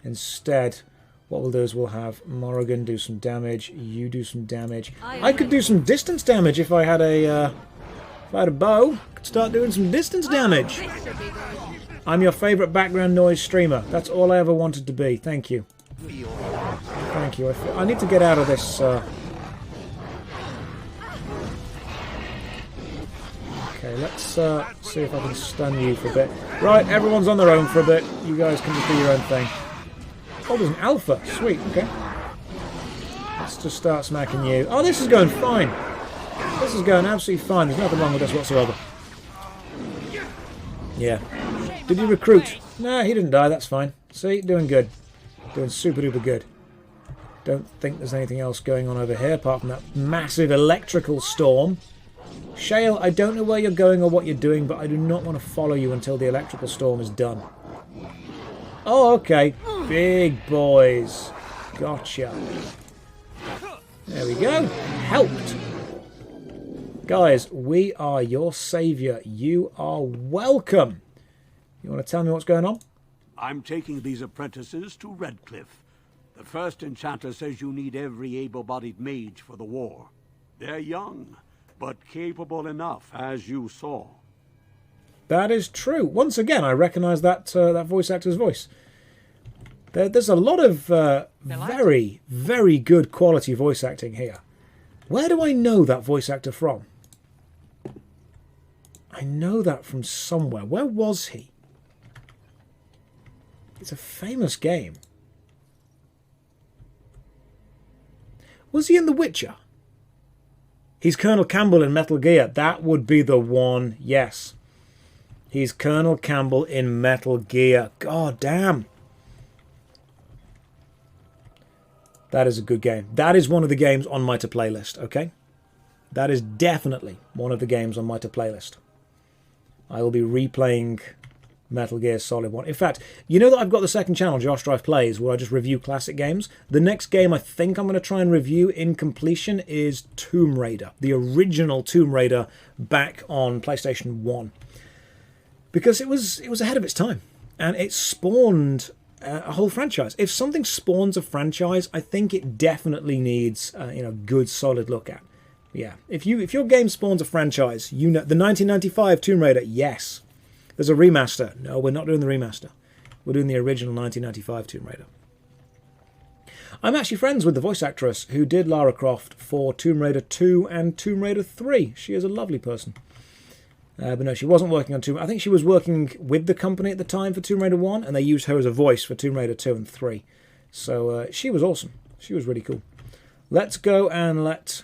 Speaker 1: Instead, what we'll do is we'll have Morrigan do some damage. You do some damage. I could do some distance damage if I had a bow. I could start doing some distance damage. I'm your favourite background noise streamer. That's all I ever wanted to be. Thank you. Thank you. I need to get out of this. Okay, let's see if I can stun you for a bit. Right, everyone's on their own for a bit. You guys can just do your own thing. Oh, there's an alpha. Sweet, okay. Let's just start smacking you. Oh, this is going fine. This is going absolutely fine. There's nothing wrong with this whatsoever. Yeah. Did you recruit? No, he didn't die. That's fine. See, doing good. Doing super duper good. Don't think there's anything else going on over here apart from that massive electrical storm. Shale, I don't know where you're going or what you're doing, but I do not want to follow you until the electrical storm is done. Oh, okay. Big boys. Gotcha. There we go. Helped. Guys, we are your saviour. You are welcome. You want to tell me what's going on?
Speaker 17: I'm taking these apprentices to Redcliffe. The first enchanter says you need every able-bodied mage for the war. They're young, but capable enough, as you saw.
Speaker 1: That is true. Once again, I recognise that voice actor's voice. There's a lot of very, very good quality voice acting here. Where do I know that voice actor from? I know that from somewhere. Where was he? It's a famous game. Was he in The Witcher? He's Colonel Campbell in Metal Gear. That would be the one. Yes. He's Colonel Campbell in Metal Gear. God damn. That is a good game. That is one of the games on my to-play list, okay? That is definitely one of the games on my to-play list. I will be replaying Metal Gear Solid 1. In fact, you know that I've got the second channel, JoshStrifePlays, where I just review classic games? The next game I think I'm going to try and review in completion is Tomb Raider. The original Tomb Raider back on PlayStation 1. Because it was ahead of its time. And it spawned a whole franchise. If something spawns a franchise, I think it definitely needs good solid look at. Yeah, if your game spawns a franchise, you know the 1995 Tomb Raider. Yes, there's a remaster. No, we're not doing the remaster. We're doing the original 1995 Tomb Raider. I'm actually friends with the voice actress who did Lara Croft for Tomb Raider 2 and Tomb Raider 3. She is a lovely person. But no, she wasn't working on Tomb Raider. I think she was working with the company at the time for Tomb Raider 1, and they used her as a voice for Tomb Raider 2 and 3. So she was awesome. She was really cool. Let's go and let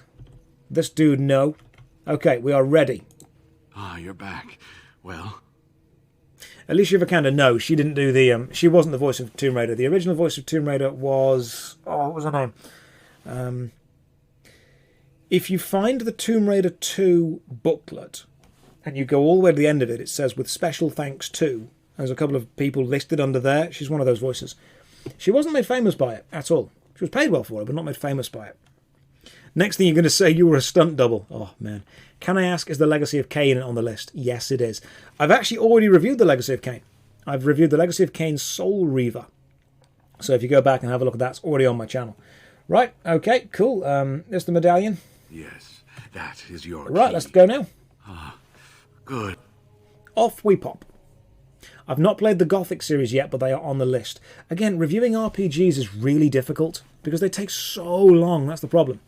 Speaker 1: this dude know. Okay, we are ready.
Speaker 10: Ah, you're back. Well?
Speaker 1: Alicia Vikander, no, she didn't do the... she wasn't the voice of Tomb Raider. The original voice of Tomb Raider was... Oh, what was her name? If you find the Tomb Raider 2 booklet, and you go all the way to the end of it, it says, with special thanks to... There's a couple of people listed under there. She's one of those voices. She wasn't made famous by it at all. She was paid well for it, but not made famous by it. Next thing you're going to say, you were a stunt double. Oh, man. Can I ask, is the Legacy of Kain on the list? Yes, it is. I've actually already reviewed the Legacy of Kain. I've reviewed the Legacy of Kain Soul Reaver. So if you go back and have a look at that, it's already on my channel. Right, okay, cool. There's the medallion.
Speaker 10: Yes, that is your
Speaker 1: Right,
Speaker 10: key.
Speaker 1: let's go now.
Speaker 10: Ah, good.
Speaker 1: Off we pop. I've not played the Gothic series yet, but they are on the list. Again, reviewing RPGs is really difficult because they take so long. That's the problem.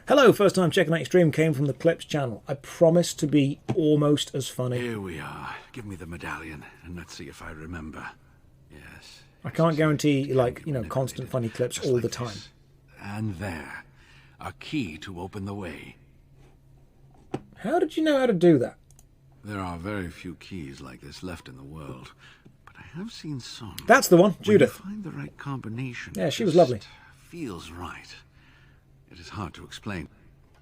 Speaker 1: Hello, first time checking out your stream, came from the Clips channel. I promise to be almost as funny.
Speaker 10: Here we are. Give me the medallion, and let's see if I remember. Yes.
Speaker 1: I can't guarantee, constant funny clips all the time.
Speaker 10: And there. A key to open the way.
Speaker 1: How did you know how to do that?
Speaker 10: There are very few keys like this left in the world, but I have seen some.
Speaker 1: That's the one, Judith.
Speaker 10: When you find the right combination.
Speaker 1: Yeah, she was lovely.
Speaker 10: Feels right. It is hard to explain.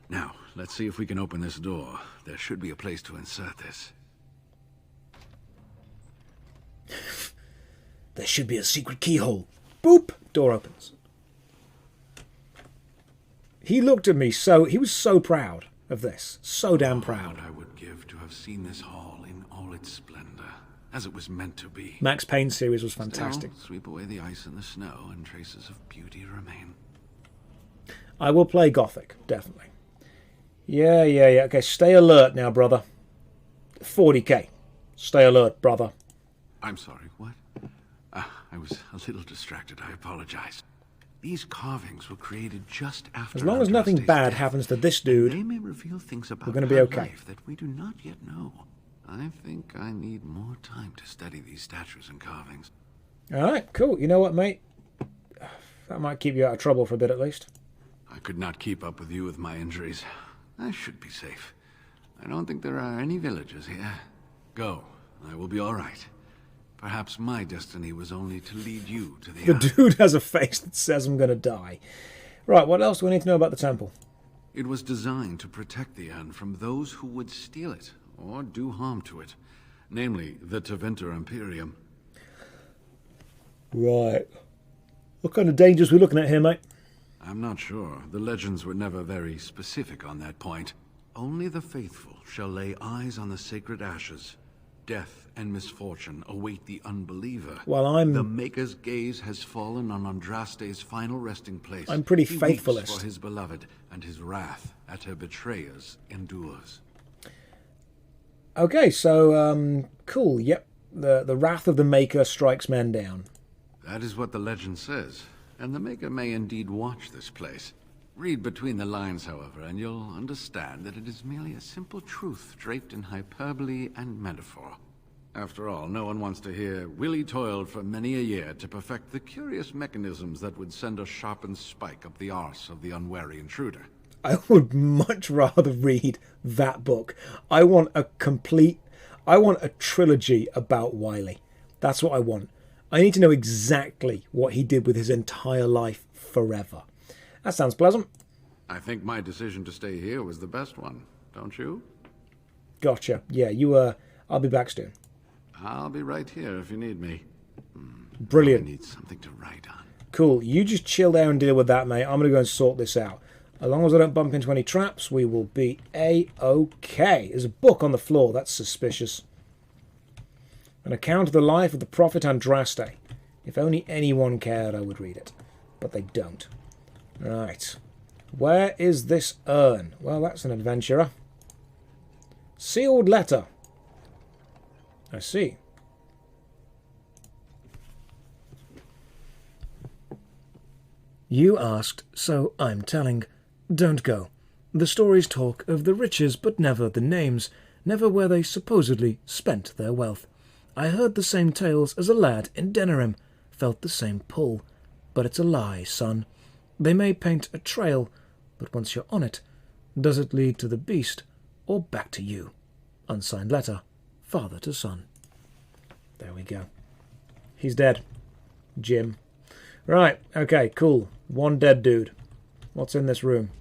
Speaker 10: Now, let's see if we can open this door. There should be a place to insert this.
Speaker 1: There should be a secret keyhole. Boop! Door opens. He looked at me he was so proud of this. So damn proud.
Speaker 10: I would give to have seen this hall in all its splendor, as it was meant to be.
Speaker 1: Max Payne's series was fantastic.
Speaker 10: Still, sweep away the ice and the snow, and traces of beauty remain.
Speaker 1: I will play Gothic, definitely. Yeah. Okay, stay alert now, brother. 40k. Stay alert, brother.
Speaker 10: I'm sorry, what? I was a little distracted, I apologize. These carvings were created just after...
Speaker 1: As long as nothing bad happens to this dude,
Speaker 10: they may reveal things about
Speaker 1: we're going to be okay.
Speaker 10: Life that we do not yet know. I think I need more time to study these statues and carvings.
Speaker 1: Alright, cool. You know what, mate? That might keep you out of trouble for a bit at least.
Speaker 10: I could not keep up with you with my injuries. I should be safe. I don't think there are any villagers here. Go. I will be all right. Perhaps my destiny was only to lead you to the...
Speaker 1: The dude has a face that says I'm going to die. Right, what else do we need to know about the temple?
Speaker 10: It was designed to protect the urn from those who would steal it or do harm to it. Namely, the Tavern Imperium.
Speaker 1: Right. What kind of dangers are we looking at here, mate?
Speaker 10: I'm not sure. The legends were never very specific on that point. Only the faithful shall lay eyes on the sacred ashes. Death and misfortune await the unbeliever.
Speaker 1: Well,
Speaker 10: The Maker's gaze has fallen on Andraste's final resting place.
Speaker 1: I'm pretty
Speaker 10: he
Speaker 1: faithless.
Speaker 10: Weeps for his beloved, and his wrath at her betrayers endures.
Speaker 1: Okay, so, cool, yep. The wrath of the Maker strikes men down.
Speaker 10: That is what the legend says, and the Maker may indeed watch this place. Read between the lines, however, and you'll understand that it is merely a simple truth draped in hyperbole and metaphor. After all, no one wants to hear, Willie toiled for many a year to perfect the curious mechanisms that would send a sharpened spike up the arse of the unwary intruder.
Speaker 1: I would much rather read that book. I want a trilogy about Wiley. That's what I want. I need to know exactly what he did with his entire life forever. That sounds pleasant.
Speaker 10: I think my decision to stay here was the best one, don't you?
Speaker 1: Gotcha. Yeah, I'll be back soon.
Speaker 10: I'll be right here if you need me.
Speaker 1: Brilliant.
Speaker 10: I need something to write on.
Speaker 1: Cool. You just chill there and deal with that, mate. I'm going to go and sort this out. As long as I don't bump into any traps, we will be A-OK. There's a book on the floor. That's suspicious. An account of the life of the prophet Andraste. If only anyone cared, I would read it. But they don't. Right. Where is this urn? Well, that's an adventurer. Sealed letter. I see. You asked, so I'm telling. Don't go. The stories talk of the riches, but never the names, never where they supposedly spent their wealth. I heard the same tales as a lad in Denerim, felt the same pull. But it's a lie, son. They may paint a trail, but once you're on it, does it lead to the beast or back to you? Unsigned letter, father to son. There we go. He's dead. Jim. Right, okay, cool. One dead dude. What's in this room?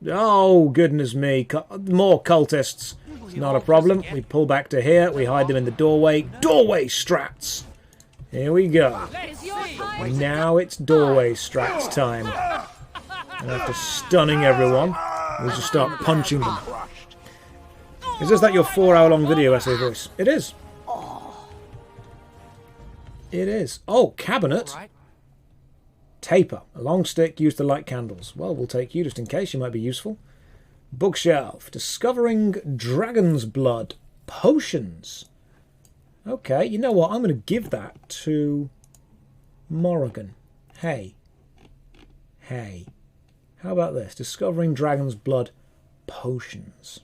Speaker 1: Oh, goodness me. More cultists. It's not a problem. We pull back to here. We hide them in the doorway. Doorway strats! Here we go. Now it's doorway strats time. And after stunning everyone, we should start punching them. Is this that your 4-hour-long video essay voice? It is. It is. Oh, cabinet. Taper. A long stick used to light candles. Well, we'll take you just in case you might be useful. Bookshelf. Discovering dragon's blood. Potions. Okay, you know what? I'm going to give that to Morrigan. Hey. How about this? Discovering dragon's blood. Potions.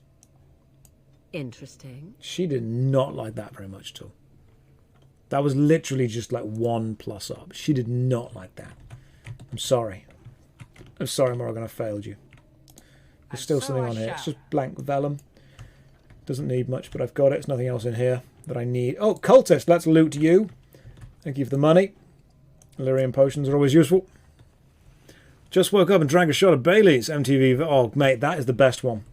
Speaker 4: Interesting.
Speaker 1: She did not like that very much at all. That was literally just like 1 plus up. She did not like that. I'm sorry. I'm sorry, Morrigan, I failed you. There's still something on here. It's just blank vellum. Doesn't need much, but I've got it. There's nothing else in here that I need. Oh, cultist, let's loot you. Thank you for the money. Illyrian potions are always useful. Just woke up and drank a shot of Bailey's. MTV. Oh, mate, that is the best one.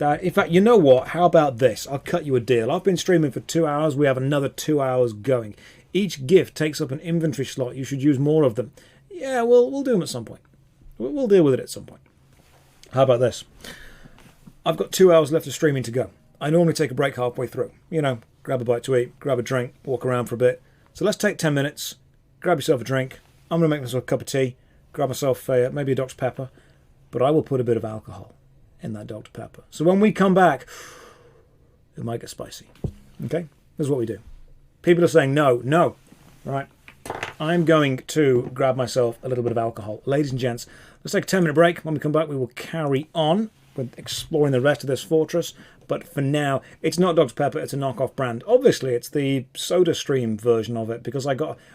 Speaker 1: In fact, you know what? How about this? I'll cut you a deal. I've been streaming for 2 hours. We have another 2 hours going. Each gift takes up an inventory slot. You should use more of them. Yeah, we'll do them at some point. We'll deal with it at some point. How about this? I've got 2 hours left of streaming to go. I normally take a break halfway through. You know, grab a bite to eat, grab a drink, walk around for a bit. So let's take 10 minutes, grab yourself a drink. I'm going to make myself a cup of tea, grab myself maybe a Dr. Pepper, but I will put a bit of alcohol in that Dr. Pepper. So when we come back, it might get spicy. Okay? This is what we do. People are saying no. Right. I'm going to grab myself a little bit of alcohol. Ladies and gents, let's take a 10-minute break. When we come back, we will carry on with exploring the rest of this fortress. But for now, it's not Dr. Pepper, it's a knockoff brand. Obviously, it's the SodaStream version of it, because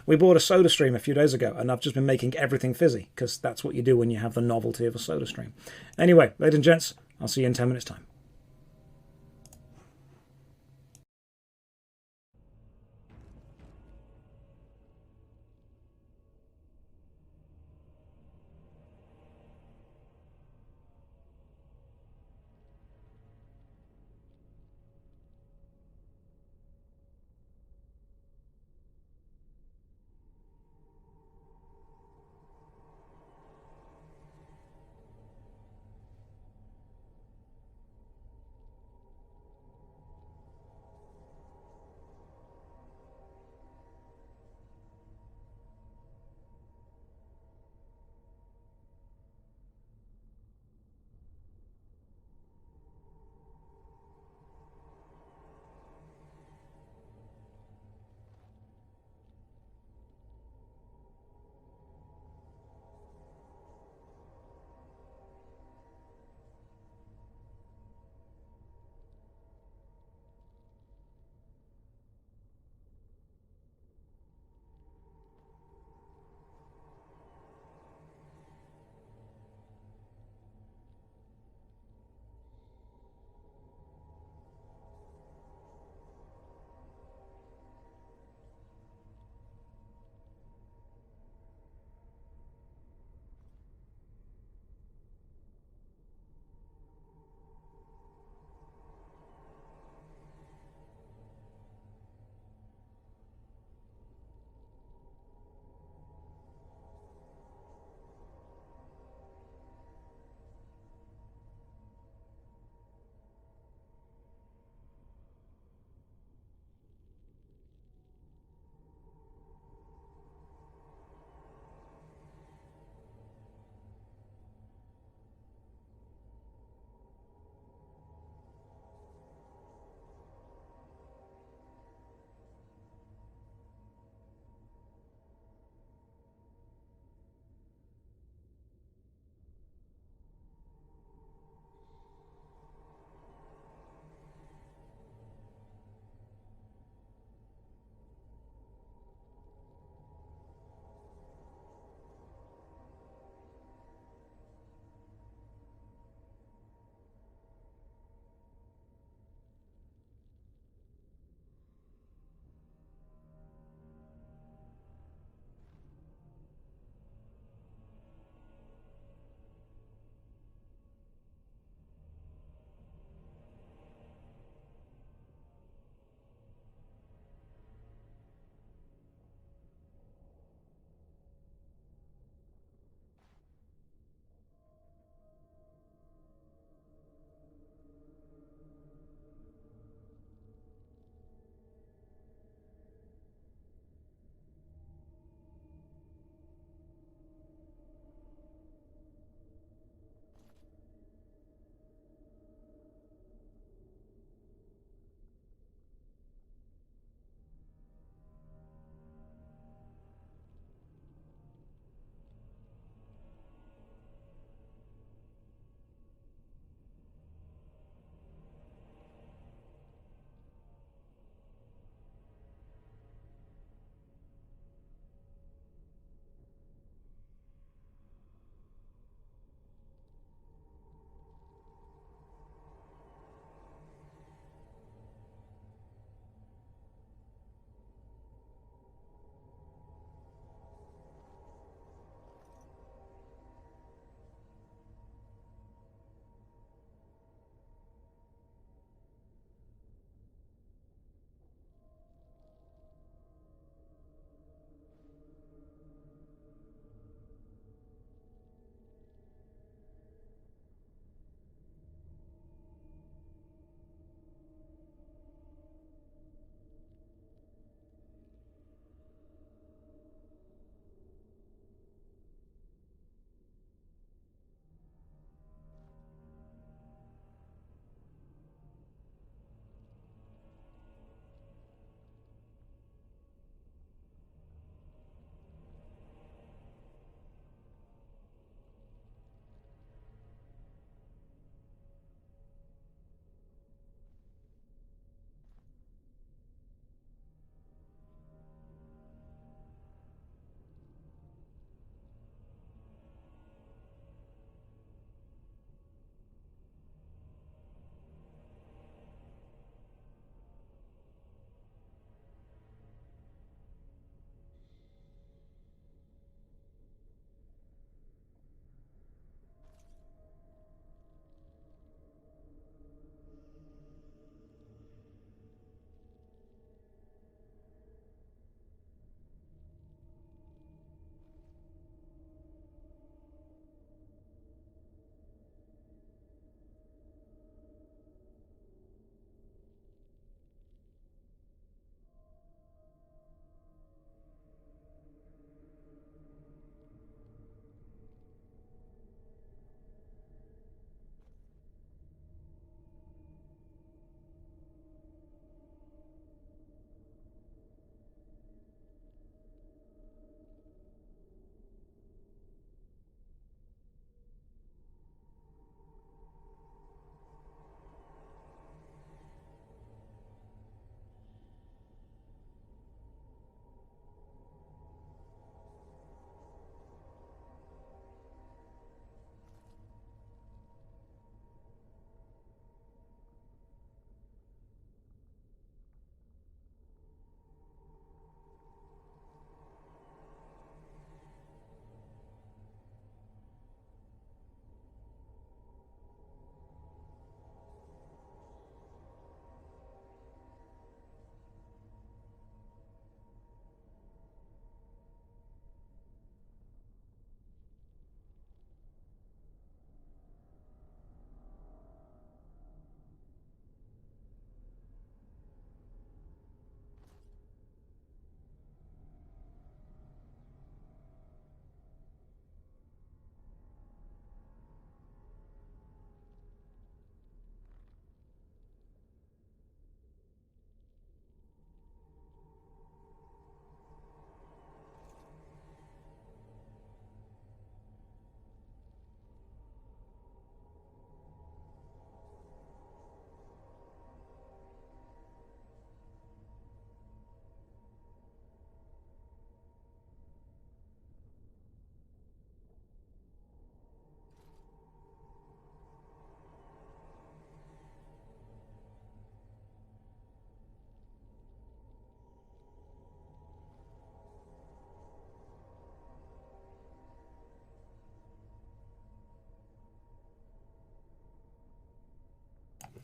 Speaker 1: we bought a SodaStream a few days ago, and I've just been making everything fizzy, because that's what you do when you have the novelty of a SodaStream. Anyway, ladies and gents, I'll see you in 10 minutes' time.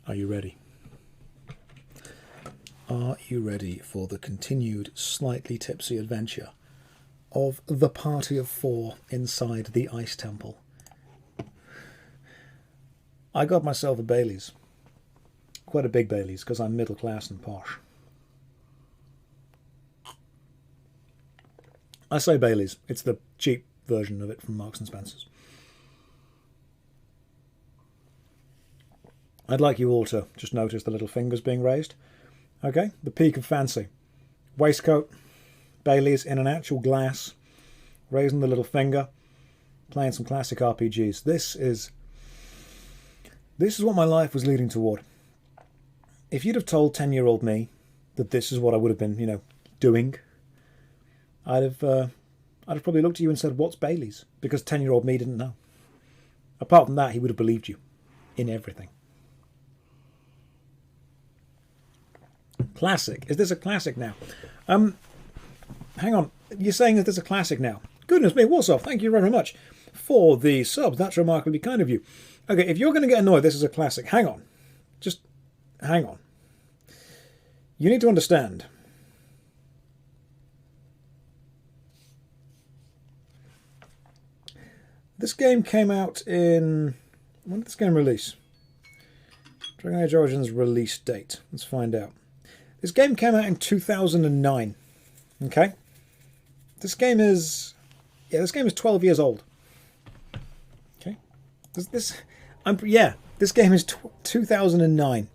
Speaker 1: Are you ready? Are you ready for the continued slightly tipsy adventure of the party of 4 inside the Ice Temple? I got myself a Bailey's. Quite a big Bailey's, because I'm middle class and posh. I say Bailey's. It's the cheap version of it from Marks and Spencer's. I'd like you all to just notice the little fingers being raised. Okay, the peak of fancy. Waistcoat, Bailey's in an actual glass, raising the little finger, playing some classic RPGs. This is what my life was leading toward. If you'd have told 10-year-old me that this is what I would have been, doing, I'd have probably looked at you and said, "What's Bailey's?" Because 10-year-old me didn't know. Apart from that, he would have believed you in everything. Classic. Is this a classic now? Hang on. You're saying that this is a classic now? Goodness me, Warsaw, thank you very much for the subs. That's remarkably kind of you. Okay, if you're going to get annoyed this is a classic, hang on. Just hang on. You need to understand. This game came out in... When did this game release? Dragon Age Origins release date. Let's find out. This game came out in 2009. Okay? This game is 12 years old. Okay? This game is 2009.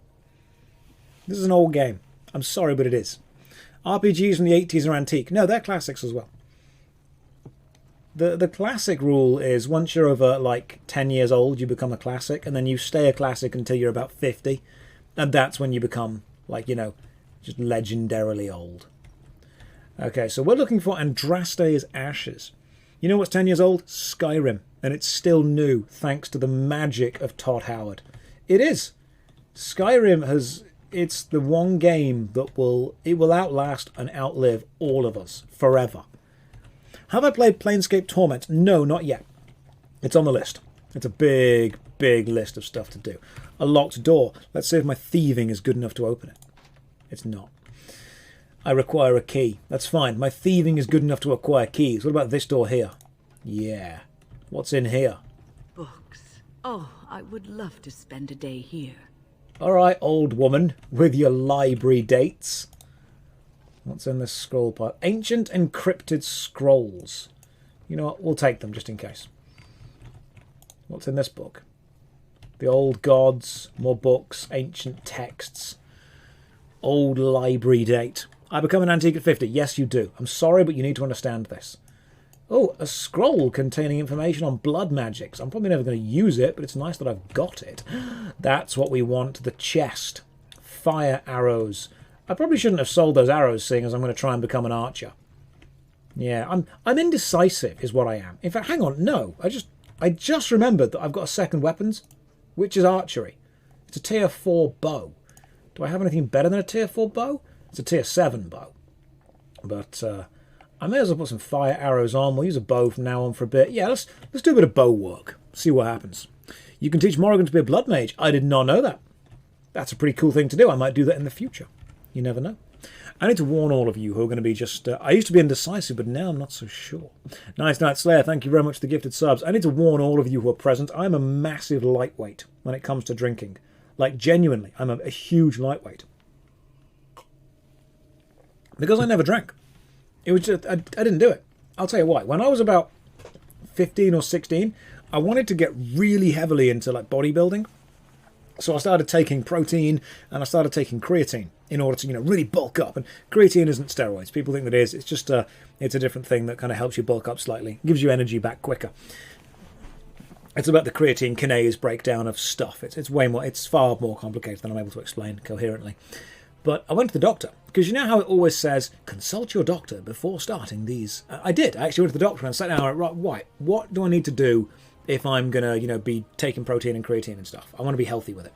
Speaker 1: This is an old game. I'm sorry, but it is. RPGs from the 80s are antique. No, they're classics as well. The classic rule is once you're over like 10 years old, you become a classic, and then you stay a classic until you're about 50, and that's when you become like, just legendarily old. Okay, so we're looking for Andraste's Ashes. You know what's 10 years old? Skyrim, and it's still new thanks to the magic of Todd Howard. It is. Skyrim it's the one game that will outlast and outlive all of us forever. Have I played Planescape Torment? No, not yet. It's on the list. It's a big, big list of stuff to do. A locked door. Let's see if my thieving is good enough to open it. It's not. I require a key. That's fine. My thieving is good enough to acquire keys. What about this door here? Yeah. What's in here?
Speaker 19: Books. Oh, I would love to spend a day here.
Speaker 1: All right, old woman, with your library dates. What's in this scroll pile? Ancient encrypted scrolls. You know what? We'll take them just in case. What's in this book? The old gods, more books, ancient texts. Old library date. I become an antique at 50. Yes, you do. I'm sorry, but you need to understand this. Oh, a scroll containing information on blood magics. I'm probably never going to use it, but it's nice that I've got it. That's what we want. The chest. Fire arrows. I probably shouldn't have sold those arrows, seeing as I'm going to try and become an archer. Yeah, I'm indecisive, is what I am. In fact, hang on, no. I just remembered that I've got a second weapons, which is archery. It's a tier 4 bow. Do I have anything better than a tier 4 bow? It's a tier 7 bow. But I may as well put some fire arrows on. We'll use a bow from now on for a bit. Yeah, let's do a bit of bow work. See what happens. You can teach Morrigan to be a blood mage. I did not know that. That's a pretty cool thing to do. I might do that in the future. You never know. I need to warn all of you who are going to be just... I used to be indecisive, but now I'm not so sure. Nice Night Slayer, thank you very much for the gifted subs. I need to warn all of you who are present. I'm a massive lightweight when it comes to drinking. Like, genuinely, I'm a huge lightweight. Because I never drank. It was just... I didn't do it. I'll tell you why. When I was about 15 or 16, I wanted to get really heavily into, like, bodybuilding. So I started taking protein and I started taking creatine in order to, really bulk up. And creatine isn't steroids. People think that it is. It's just it's a different thing that kind of helps you bulk up slightly. Gives you energy back quicker. It's about the creatine kinase breakdown of stuff. It's far more complicated than I'm able to explain coherently. But I went to the doctor because you know how it always says, consult your doctor before starting these. I did. I actually went to the doctor and sat down and right, what do I need to do if I'm going to, be taking protein and creatine and stuff? I want to be healthy with it.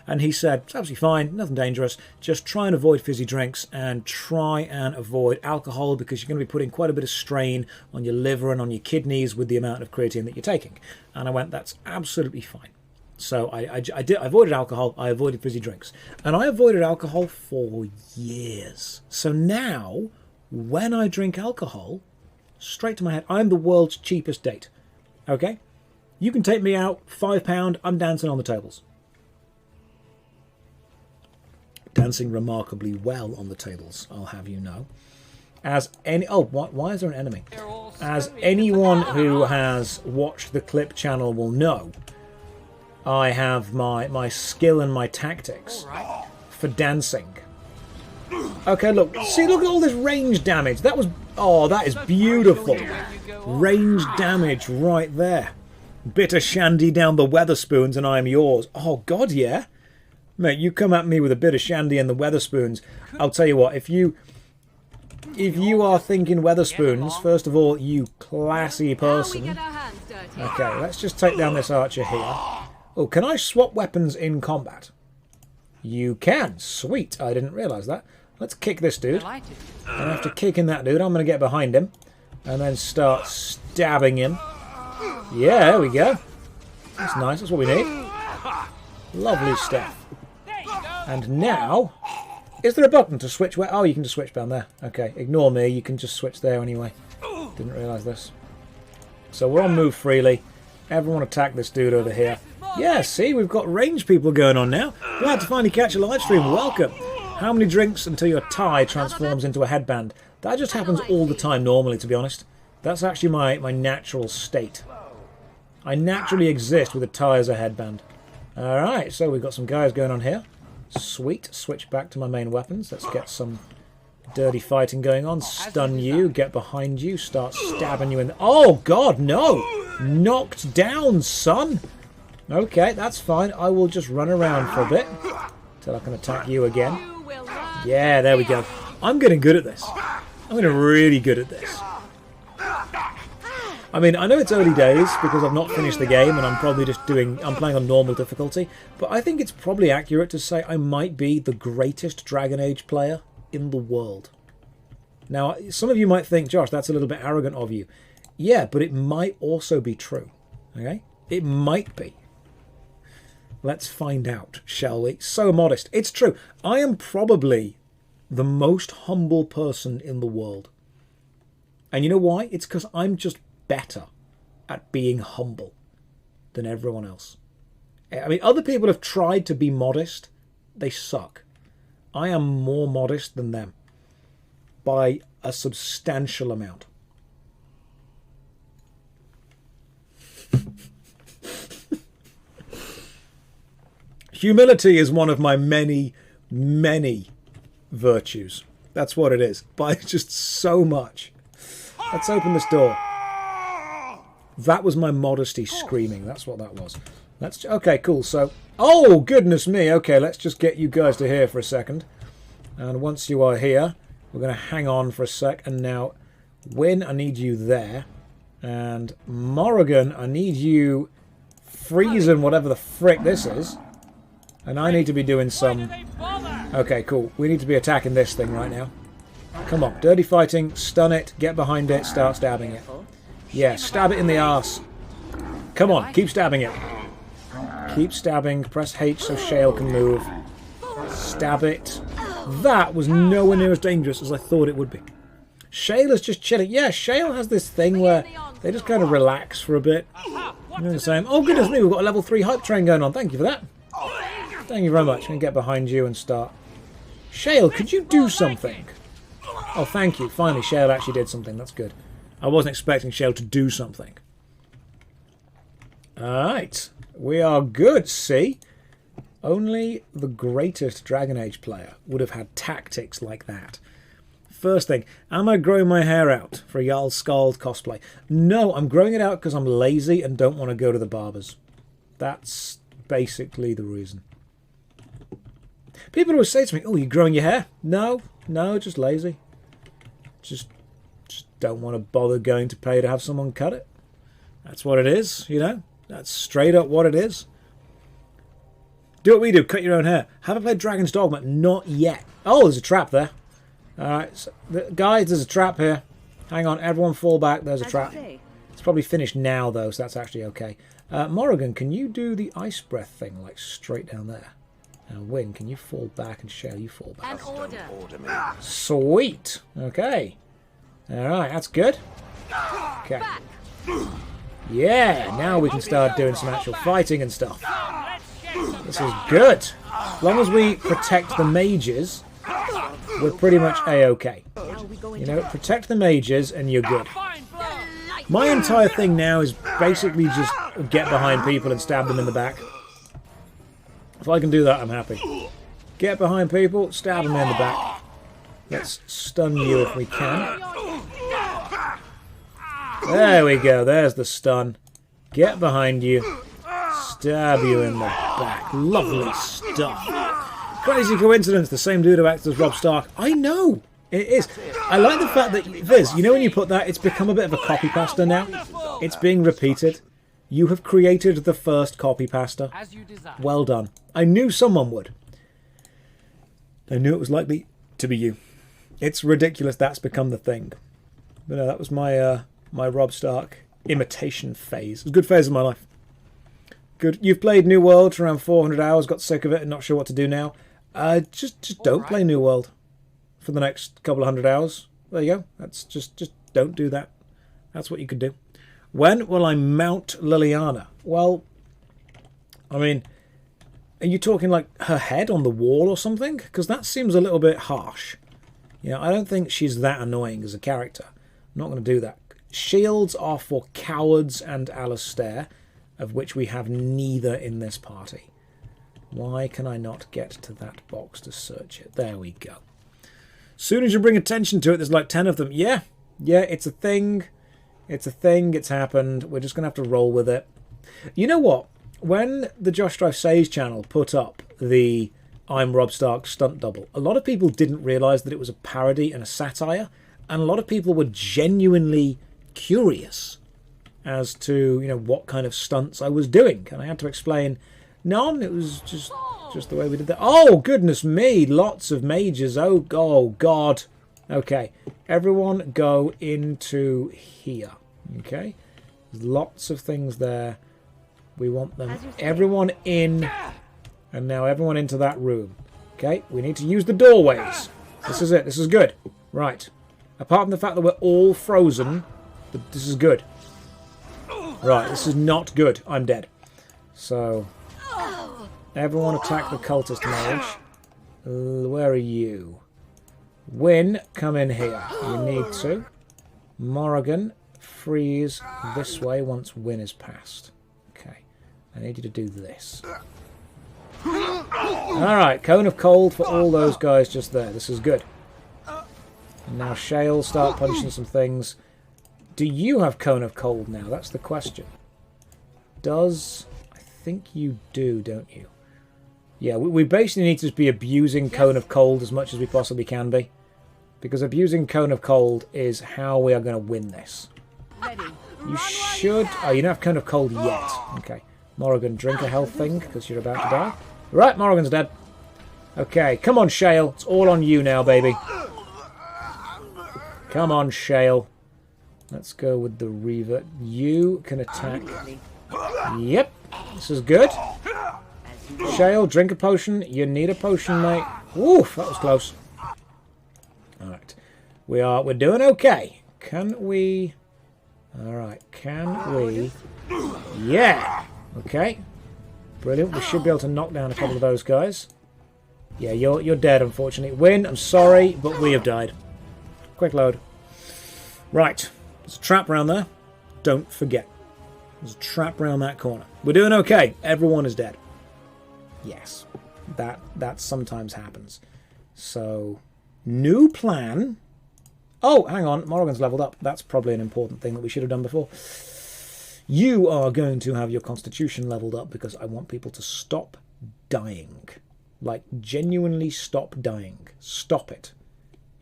Speaker 1: And he said, it's absolutely fine, nothing dangerous. Just try and avoid fizzy drinks and try and avoid alcohol because you're going to be putting quite a bit of strain on your liver and on your kidneys with the amount of creatine that you're taking. And I went, that's absolutely fine. So I avoided alcohol, I avoided fizzy drinks. And I avoided alcohol for years. So now, when I drink alcohol, straight to my head, I'm the world's cheapest date. Okay? You can take me out, £5, I'm dancing on the tables. Dancing remarkably well on the tables, I'll have you know. As any... Oh, why is there an enemy? As anyone who has watched the clip channel will know, I have my skill and my tactics for dancing. Okay, look. See, look at all this range damage. That was... Oh, that is beautiful. Range damage right there. Bit of shandy down the Weatherspoons and I am yours. Oh, God, yeah. Mate, you come at me with a bit of shandy and the Weatherspoons. I'll tell you what, if you are thinking Weatherspoons, first of all, you classy person. Okay, let's just take down this archer here. Oh, can I swap weapons in combat? You can. Sweet. I didn't realise that. Let's kick this dude. And after kicking that dude, I'm going to get behind him and then start stabbing him. Yeah, there we go. That's nice. That's what we need. Lovely stuff. And now, is there a button to switch where? Oh, you can just switch down there. Okay, ignore me. You can just switch there anyway. Didn't realise this. So we're on move freely. Everyone attack this dude over here. Yeah, see, we've got range people going on now. Glad to finally catch a live stream. Welcome. How many drinks until your tie transforms into a headband? That just happens all the time normally, to be honest. That's actually my natural state. I naturally exist with a tie as a headband. Alright, so we've got some guys going on here. Sweet. Switch back to my main weapons. Let's get some dirty fighting going on. Stun you, get behind you, start stabbing you in the... Oh, God, no! Knocked down, son! Okay, that's fine. I will just run around for a bit till I can attack you again. Yeah, there we go. I'm getting good at this. I'm getting really good at this. I mean, I know it's early days because I've not finished the game and I'm probably just I'm playing on normal difficulty, but I think it's probably accurate to say I might be the greatest Dragon Age player in the world. Now, some of you might think, Josh, that's a little bit arrogant of you. Yeah, but it might also be true. Okay? It might be. Let's find out, shall we? So modest. It's true. I am probably the most humble person in the world. And you know why? It's because I'm just better at being humble than everyone else. I mean, other people have tried to be modest. They suck. I am more modest than them by a substantial amount. Humility is one of my many, many virtues. That's what it is. By just so much. Let's open this door. That was my modesty screaming. That's what that was. Okay, cool. So, oh, goodness me. Okay, let's just get you guys to here for a second. And once you are here, we're going to hang on for a sec. And now, Wynn, I need you there. And Morrigan, I need you freezing whatever the frick this is. And I need to be doing some... Okay, cool. We need to be attacking this thing right now. Come on. Dirty fighting. Stun it. Get behind it. Start stabbing it. Yeah, stab it in the arse. Come on. Keep stabbing it. Keep stabbing. Press H so Shale can move. Stab it. That was nowhere near as dangerous as I thought it would be. Shale is just chilling. Yeah, Shale has this thing where they just kind of relax for a bit. You know what I'm saying? Oh, goodness me. We've got a level 3 hype train going on. Thank you for that. Thank you very much. I'm going to get behind you and start. Shale, could you do something? Oh, thank you. Finally, Shale actually did something. That's good. I wasn't expecting Shale to do something. Alright. We are good, see? Only the greatest Dragon Age player would have had tactics like that. First thing, am I growing my hair out for a Jarl Skald cosplay? No, I'm growing it out because I'm lazy and don't want to go to the barbers. That's basically the reason. People always say to me, oh, you're growing your hair? No, just lazy. Just don't want to bother going to pay to have someone cut it. That's what it is, you know? That's straight up what it is. Do what we do, cut your own hair. Haven't played Dragon's Dogma? Not yet. Oh, there's a trap there. Alright, so, guys, there's a trap here. Hang on, everyone fall back, there's a trap. It's probably finished now, though, so that's actually okay. Morrigan, can you do the ice breath thing, like straight down there? And Wynn, can you fall back, and Shale, you fall back.
Speaker 4: An order.
Speaker 1: Sweet. Okay. Alright, that's good. Okay. Yeah, now we can start doing some actual fighting and stuff. This is good. As long as we protect the mages, we're pretty much A-okay. You know, protect the mages and you're good. My entire thing now is basically just get behind people and stab them in the back. If I can do that, I'm happy. Get behind people, stab them in the back. Let's stun you if we can. There we go, there's the stun. Get behind you. Stab you in the back. Lovely stuff. Crazy coincidence, the same dude who acts as Robb Stark. I know! It is. I like the fact that, Viz, you know when you put that, it's become a bit of a copy pasta now. It's being repeated. You have created the first copy pasta. Well done. I knew someone would. I knew it was likely to be you. It's ridiculous that's become the thing. But no, that was my my Robb Stark imitation phase. It was a good phase of my life. Good. You've played New World for around 400 hours, got sick of it and not sure what to do now. Just don't play New World for the next couple of 100 hours. There you go. That's just don't do that. That's what you could do. When will I mount Liliana? Well, I mean, are you talking like her head on the wall or something? Because that seems a little bit harsh. You know, I don't think she's that annoying as a character. I'm not going to do that. Shields are for cowards and Alistair, of which we have neither in this party. Why can I not get to that box to search it? There we go. Soon as you bring attention to it, there's like 10 of them. Yeah, it's a thing. It's a thing. It's happened. We're just going to have to roll with it. You know what? When the JoshStrifeSays channel put up the I'm Robb Stark stunt double, a lot of people didn't realise that it was a parody and a satire, and a lot of people were genuinely curious as to, you know, what kind of stunts I was doing. And I had to explain, none, it was just the way we did that. Oh, goodness me, lots of mages. Oh, God. Okay, everyone go into here. Okay, there's lots of things there. We want them, everyone in, and now everyone into that room. Okay, we need to use the doorways. This is it, this is good. Right, apart from the fact that we're all frozen, this is good. Right, this is not good. I'm dead. So, everyone attack the cultist mage. Where are you? Wynn, come in here. You need to. Morrigan, freeze this way once Wynn is passed. Okay, I need you to do this. Alright, Cone of Cold for all those guys just there. This is good. And now Shale, start punching some things. Do you have Cone of Cold now? That's the question. I think you do, don't you? Yeah, we basically need to just be abusing Cone of Cold as much as we possibly can be. Because abusing Cone of Cold is how we are going to win this. You should... Oh, you don't have Cone of Cold yet. Okay. Morrigan, drink a health thing, because you're about to die. Right, Morrigan's dead. Okay, come on, Shale. It's all on you now, baby. Come on, Shale. Let's go with the Reaver. You can attack. Yep, this is good. Shale, drink a potion. You need a potion, mate. Oof, that was close. Alright. We're doing okay. Can we... Alright, can we... Yeah! Okay. Brilliant. We should be able to knock down a couple of those guys. Yeah, you're dead, unfortunately. Wynn, I'm sorry, but we have died. Quick load. Right. There's a trap around there. Don't forget. There's a trap around that corner. We're doing okay. Everyone is dead. Yes. That sometimes happens. So, new plan. Oh, hang on. Morrigan's leveled up. That's probably an important thing that we should have done before. You are going to have your constitution leveled up because I want people to stop dying. Like, genuinely stop dying. Stop it.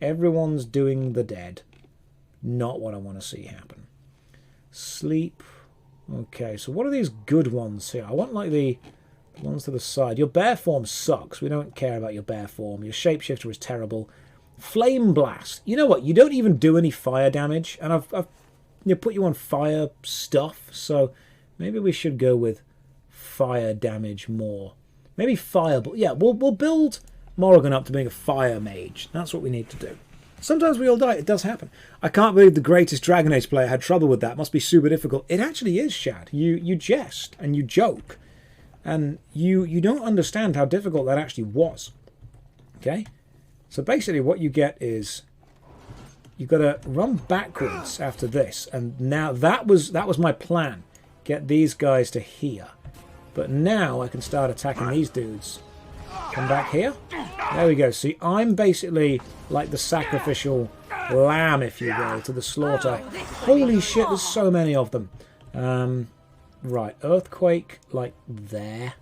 Speaker 1: Everyone's doing the dead. Not what I want to see happen. Sleep. Okay, so what are these good ones here? I want, like, the ones to the side. Your bear form sucks. We don't care about your bear form. Your shapeshifter is terrible. Flame blast. You know what? You don't even do any fire damage. And I've put you on fire stuff. So Maybe we should go with fire damage more. Maybe fireball. Yeah, we'll build Morrigan up to being a fire mage. That's what we need to do. Sometimes we all die. It does happen. I can't believe the greatest Dragon Age player had trouble with that. It must be super difficult. It actually is, Shad. You jest and you joke. And you don't understand how difficult that actually was. Okay? So basically what you get is you've got to run backwards after this. And now that was my plan. Get these guys to here. But now I can start attacking these dudes. Come back here. There we go. See, I'm basically like the sacrificial lamb, if you will, to the slaughter. Holy shit, there's so many of them. Right, earthquake, like there.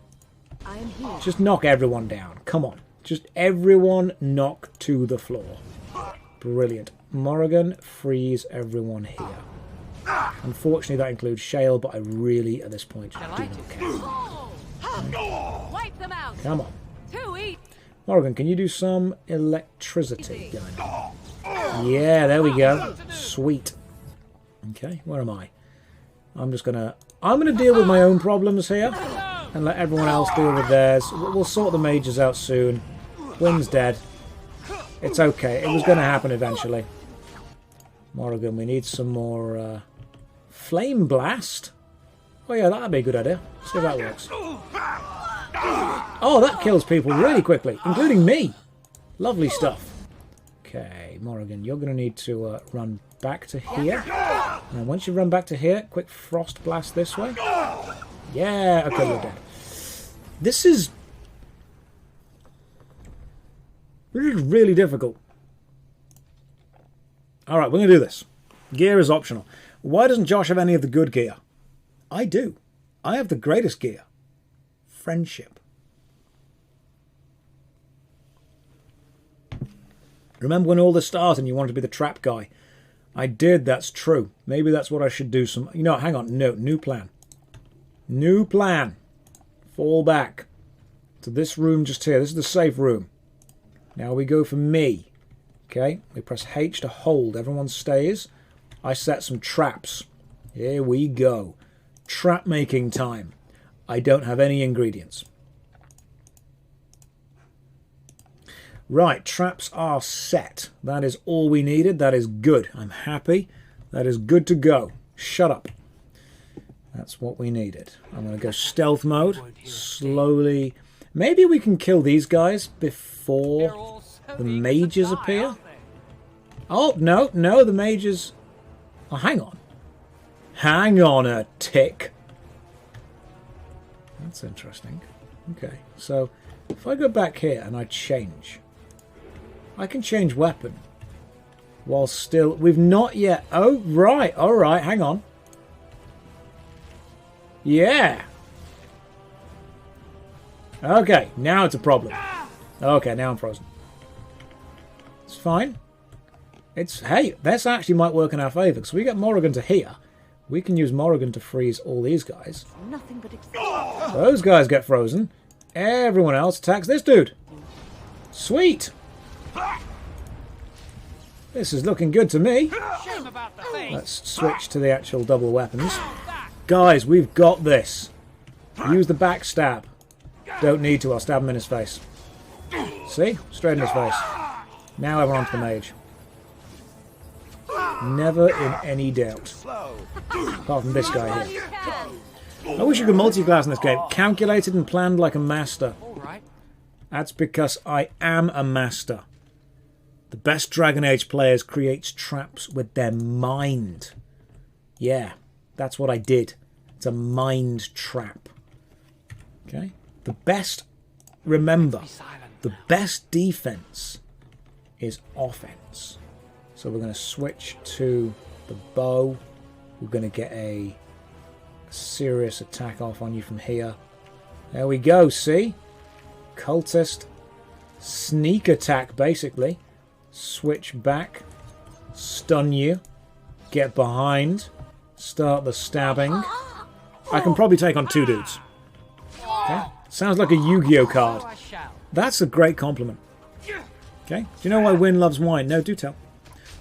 Speaker 1: Just knock everyone down. Come on. Just everyone knock to the floor. Brilliant. Morrigan, freeze everyone here. Unfortunately, that includes Shale, but I really, at this point, do not care.
Speaker 4: Wipe them out.
Speaker 1: Come on.
Speaker 4: Two each.
Speaker 1: Morrigan, can you do some electricity going on? Yeah, there we go. Sweet. Okay, where am I? I'm gonna deal with my own problems here and let everyone else deal with theirs. We'll sort the mages out soon. Wynn's dead. It's okay. It was going to happen eventually. Morrigan, we need some more flame blast. Oh yeah, that'd be a good idea. See if that works. Oh, that kills people really quickly, including me. Lovely stuff. Okay, Morrigan, you're going to need to run back to here. And once you run back to here, quick frost blast this way. Yeah, okay, you're dead. This is really difficult. Alright, we're going to do this. Gear is optional. Why doesn't Josh have any of the good gear? I do. I have the greatest gear. Friendship. Remember when all this started and you wanted to be the trap guy? I did, that's true. Maybe that's what I should do some... You know, hang on. No, new plan. New plan. Fall back to this room just here. This is the safe room. Now we go for me. Okay, we press H to hold. Everyone stays. I set some traps. Here we go. Trap making time. I don't have any ingredients. Right, traps are set. That is all we needed. That is good. I'm happy. That is good to go. Shut up. That's what we needed. I'm going to go stealth mode. Slowly. Maybe we can kill these guys before the mages appear. Oh, no, the mages... Oh, hang on. Hang on a tick. That's interesting. Okay, so if I go back here and I change... I can change weapon. While still... We've not yet... Oh, right. All right. Hang on. Yeah. Okay. Now it's a problem. Okay. Now I'm frozen. It's fine. It's... Hey, this actually might work in our favour. Because we get Morrigan to here. We can use Morrigan to freeze all these guys.
Speaker 4: Nothing but
Speaker 1: Those guys get frozen. Everyone else attacks this dude. Sweet. This is looking good to me. Let's switch to the actual double weapons. Guys, we've got this. Use the backstab. Don't need to, I'll stab him in his face. See? Straight in his face. Now everyone onto the mage. Never in any doubt. Apart from this guy here. I wish you could multi-class in this game. Calculated and planned like a master. That's because I am a master. The best Dragon Age players creates traps with their mind. Yeah, that's what I did. It's a mind trap. Okay? The best, remember, the best defense is offense. So we're going to switch to the bow. We're going to get a serious attack off on you from here. There we go, see? Cultist. Sneak attack, basically. Switch back. Stun you. Get behind. Start the stabbing. I can probably take on 2 dudes. Okay? Sounds like a Yu-Gi-Oh card. That's a great compliment. Okay? Do you know why Wynn loves wine? No, do tell.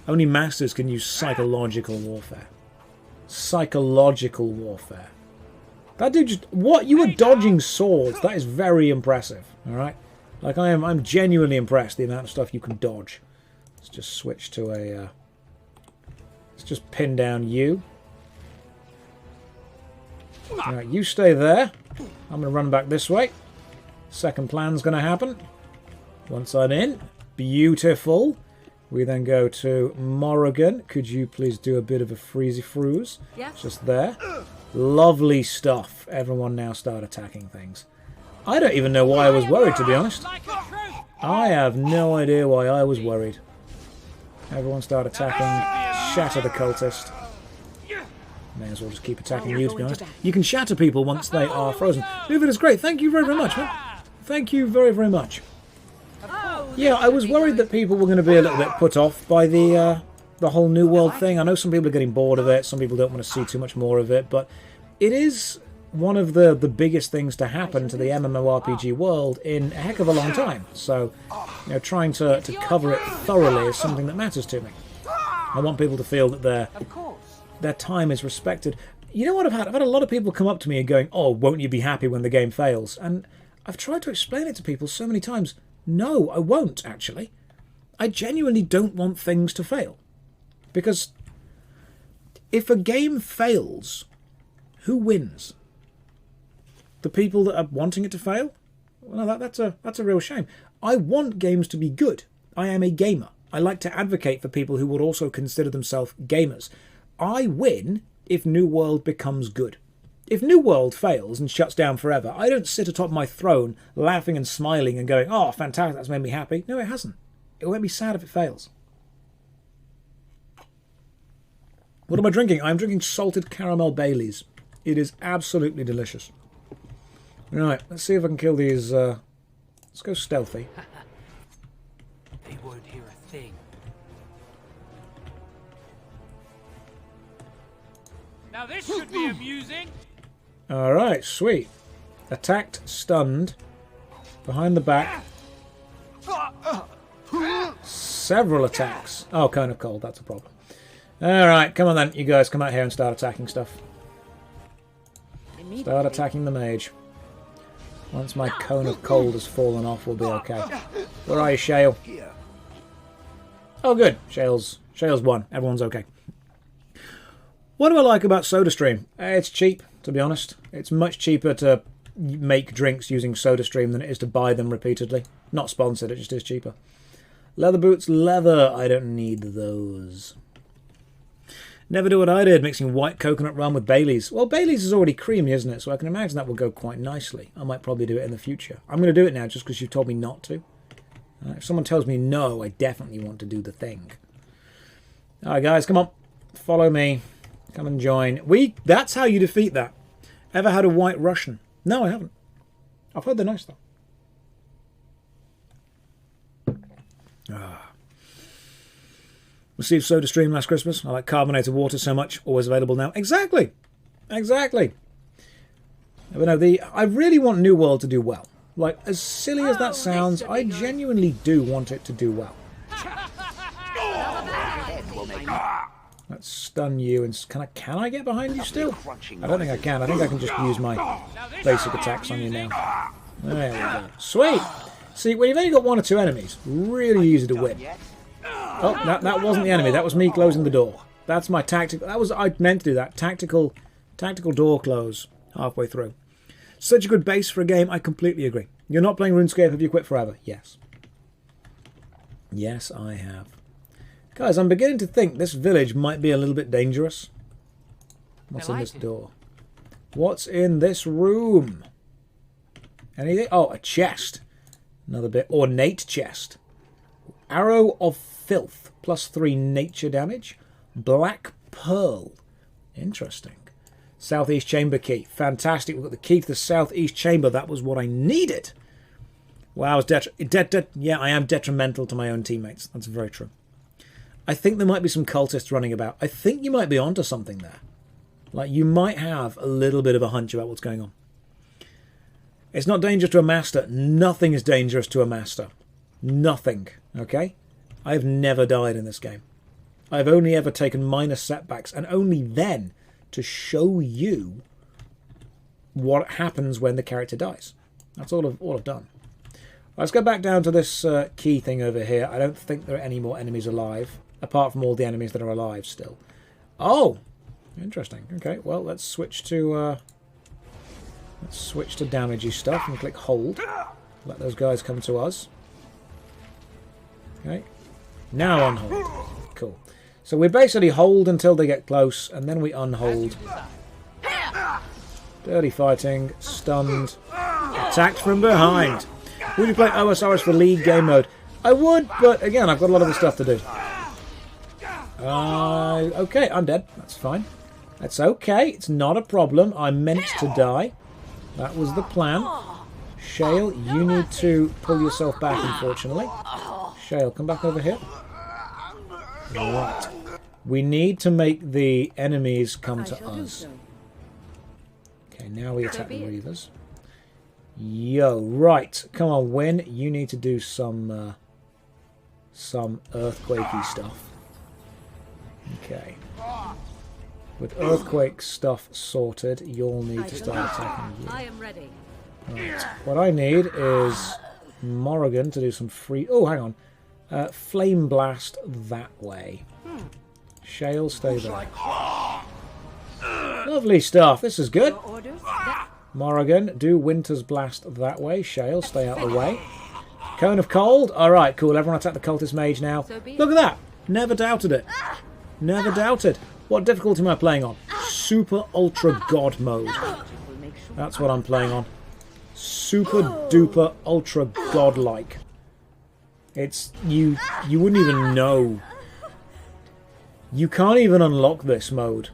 Speaker 1: Only masters can use psychological warfare. Psychological warfare. That dude just... What? You were dodging swords. That is very impressive. Alright? Like, I'm genuinely impressed the amount of stuff you can dodge. Let's just switch to a... let's just pin down you. Alright, you stay there. I'm going to run back this way. Second plan's going to happen. Once I'm in. Beautiful. We then go to Morrigan. Could you please do a bit of a freezy fruze?
Speaker 18: Yes.
Speaker 1: Just there. Lovely stuff. Everyone now start attacking things. I don't even know why I was worried, to be honest. I have no idea why I was worried. Everyone start attacking. Shatter the cultist. May as well just keep attacking you, to be honest. You can shatter people once they are frozen. Luvid is great. Thank you very, very much, man. Thank you very, very much. Yeah, I was worried that people were going to be a little bit put off by the whole New World thing. I know some people are getting bored of it. Some people don't want to see too much more of it. But it is one of the biggest things to happen to the MMORPG world in a heck of a long time. So, you know, trying to cover it thoroughly is something that matters to me. I want people to feel that their time is respected. You know what I've had? I've had a lot of people come up to me and going, oh, won't you be happy when the game fails? And I've tried to explain it to people so many times. No, I won't, actually. I genuinely don't want things to fail. Because if a game fails, who wins? The people that are wanting it to fail? Well, that's a real shame. I want games to be good. I am a gamer. I like to advocate for people who would also consider themselves gamers. I win if New World becomes good. If New World fails and shuts down forever, I don't sit atop my throne laughing and smiling and going, oh, fantastic, that's made me happy. No, it hasn't. It won't be sad if it fails. What am I drinking? I'm drinking salted caramel Baileys. It is absolutely delicious. Right, let's see if I can kill these. Let's go stealthy.
Speaker 5: They won't hear a thing. Now this should be amusing.
Speaker 1: Alright, sweet. Attacked, stunned. Behind the back. Several attacks. Oh, Cone of Cold, that's a problem. Alright, come on then. You guys come out here and start attacking stuff. Start attacking the mage. Once my Cone of Cold has fallen off, we'll be okay. Where are you, Shale? Oh, good. Shale's won. Everyone's okay. What do I like about SodaStream? It's cheap, to be honest. It's much cheaper to make drinks using SodaStream than it is to buy them repeatedly. Not sponsored, it just is cheaper. Leather boots, leather. I don't need those. Never do what I did, mixing white coconut rum with Baileys. Well, Baileys is already creamy, isn't it? So I can imagine that will go quite nicely. I might probably do it in the future. I'm going to do it now just because you've told me not to. If someone tells me no, I definitely want to do the thing. Alright, guys, come on. Follow me. Come and join. That's how you defeat that. Ever had a White Russian? No, I haven't. I've heard they're nice, though. Received SodaStream last Christmas. I like carbonated water so much. Always available now. Exactly. Exactly. But no, I really want New World to do well. Like, as silly as that sounds, I genuinely do want it to do well. Let's stun you. And can I get behind you still? I don't think I can. I think I can just use my basic attacks on you now. There we go. Sweet. See, when you've only got one or two enemies, really easy to win. Oh, that wasn't the enemy. That was me closing the door. That's my tactical... I meant to do that. Tactical door close halfway through. Such a good base for a game. I completely agree. You're not playing RuneScape. Have you quit forever? Yes. Yes, I have. Guys, I'm beginning to think this village might be a little bit dangerous. What's in this door? What's in this room? Anything? Oh, a chest. Another bit ornate chest. Arrow of Filth. +3 nature damage. Black Pearl. Interesting. Southeast Chamber key. Fantastic. We've got the key to the Southeast Chamber. That was what I needed. Wow. Yeah, I am detrimental to my own teammates. That's very true. I think there might be some cultists running about. I think you might be onto something there. Like, you might have a little bit of a hunch about what's going on. It's not dangerous to a master. Nothing is dangerous to a master. Nothing. Okay? I've never died in this game. I've only ever taken minor setbacks, and only then to show you what happens when the character dies. That's all I've done. Let's go back down to this key thing over here. I don't think there are any more enemies alive, apart from all the enemies that are alive still. Oh, interesting. Okay, well, let's switch to damagey stuff and click hold. Let those guys come to us. Okay, now on hold. Cool. So we basically hold until they get close, and then we unhold. Dirty fighting, stunned, attacked from behind. Would you play OSRS for League game mode? I would, but again, I've got a lot of other stuff to do. Okay, I'm dead. That's fine. That's okay. It's not a problem. I meant to die. That was the plan. Shale, you need to pull yourself back, unfortunately. Shale, come back over here. Right. We need to make the enemies come to us. Okay, now we attack the Reavers. Yo, right. Come on, Win. You need to do some earthquakey stuff. Okay. With earthquake stuff sorted, you'll need to start attacking you.
Speaker 4: I am ready.
Speaker 1: Right. What I need is Morrigan to do some free... Oh, hang on. Flame Blast that way. Shale, stay there. Lovely stuff. This is good. Morrigan, do Winter's Blast that way. Shale, stay out of the way. Cone of Cold. Alright, cool. Everyone attack the Cultist Mage now. Look at that. Never doubted it. Never doubted. What difficulty am I playing on? Super Ultra God mode. That's what I'm playing on. Super duper ultra godlike. It's... You wouldn't even know. You can't even unlock this mode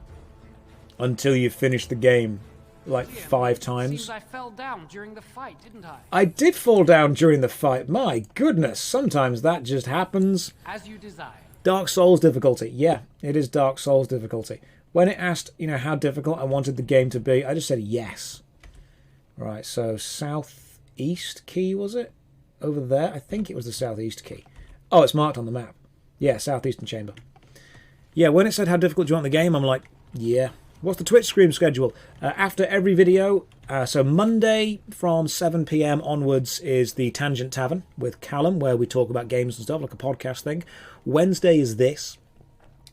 Speaker 1: until you finish the game like 5 times.
Speaker 5: Seems I fell down during the fight, didn't I?
Speaker 1: I did fall down during the fight. My goodness, sometimes that just happens.
Speaker 5: As you desire.
Speaker 1: Dark Souls difficulty. Yeah, it is Dark Souls difficulty. When it asked, you know, how difficult I wanted the game to be, I just said yes. Right, so southeast key, was it? Over there? I think it was the southeast key. Oh, it's marked on the map. Yeah, southeastern chamber. Yeah, when it said how difficult do you want the game, I'm like, yeah. What's the Twitch stream schedule? After every video, so Monday from 7 PM onwards is the Tangent Tavern with Callum, where we talk about games and stuff, like a podcast thing. Wednesday is this.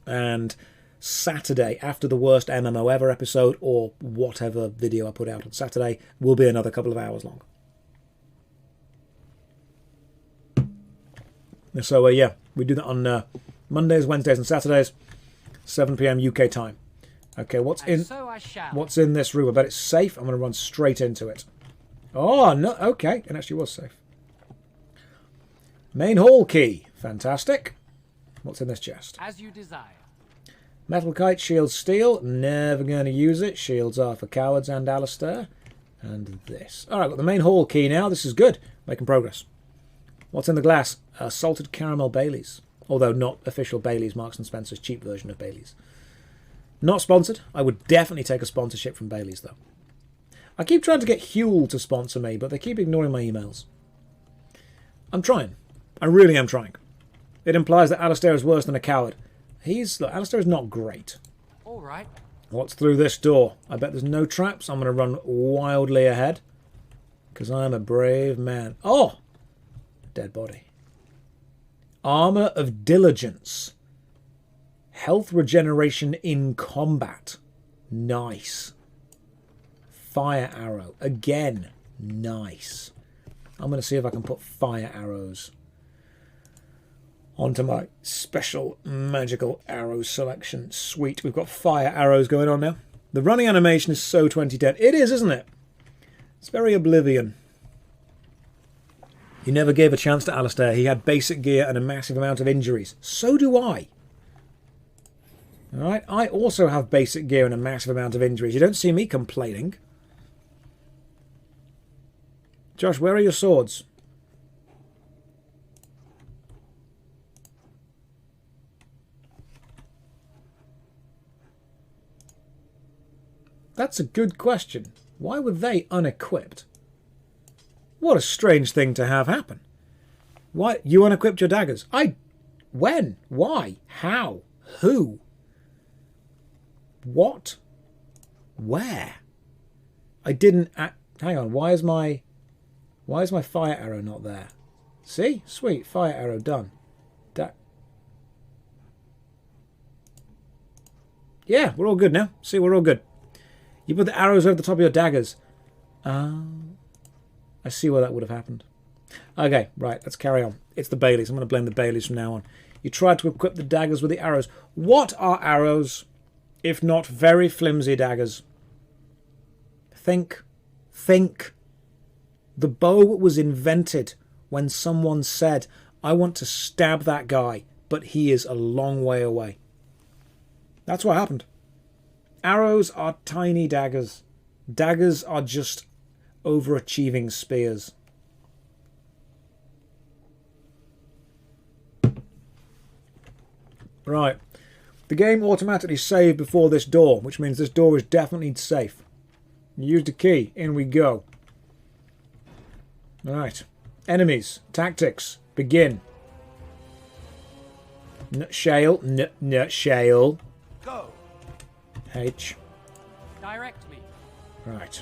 Speaker 1: And Saturday, after the worst MMO ever episode, or whatever video I put out on Saturday, will be another couple of hours long. So, yeah, we do that on Mondays, Wednesdays, and Saturdays, 7 PM UK time. Okay, what's in this room? I bet it's safe. I'm going to run straight into it. Oh, no, okay. It actually was safe. Main hall key. Fantastic. What's in this chest?
Speaker 5: As you desire.
Speaker 1: Metal kite, shield, steel. Never going to use it. Shields are for cowards and Alistair. And this. All right, got the main hall key now. This is good. Making progress. What's in the glass? Salted caramel Baileys. Although not official Baileys, Marks and Spencer's cheap version of Baileys. Not sponsored. I would definitely take a sponsorship from Baileys, though. I keep trying to get Huel to sponsor me, but they keep ignoring my emails. I'm trying. I really am trying. It implies that Alistair is worse than a coward. Look, Alistair is not great.
Speaker 5: All right.
Speaker 1: What's through this door? I bet there's no traps. I'm going to run wildly ahead. Because I'm a brave man. Oh! Dead body. Armor of Diligence. Health regeneration in combat. Nice. Fire arrow. Again. Nice. I'm going to see if I can put fire arrows onto my special magical arrow selection. Sweet. We've got fire arrows going on now. The running animation is so 2010. It is, isn't it? It's very Oblivion. You never gave a chance to Alistair. He had basic gear and a massive amount of injuries. So do I. Alright, I also have basic gear and a massive amount of injuries. You don't see me complaining. Josh, where are your swords? That's a good question. Why were they unequipped? What a strange thing to have happen. Why? You unequipped your daggers? When? Why? How? Who? What? Where? I didn't... Hang on, why is my fire arrow not there? See? Sweet, fire arrow done. Yeah, we're all good now. See, we're all good. You put the arrows over the top of your daggers. I see where that would have happened. Okay, right, let's carry on. It's the Baileys. I'm going to blame the Baileys from now on. You tried to equip the daggers with the arrows. What are arrows, if not very flimsy daggers? Think. Think. The bow was invented when someone said, I want to stab that guy, but he is a long way away. That's what happened. Arrows are tiny daggers. Daggers are just overachieving spears. Right. The game automatically saved before this door, which means this door is definitely safe. You used a key. In we go. Alright. Enemies. Tactics. Begin. Shale. Shale.
Speaker 5: Go.
Speaker 1: H.
Speaker 5: Direct me.
Speaker 1: Right.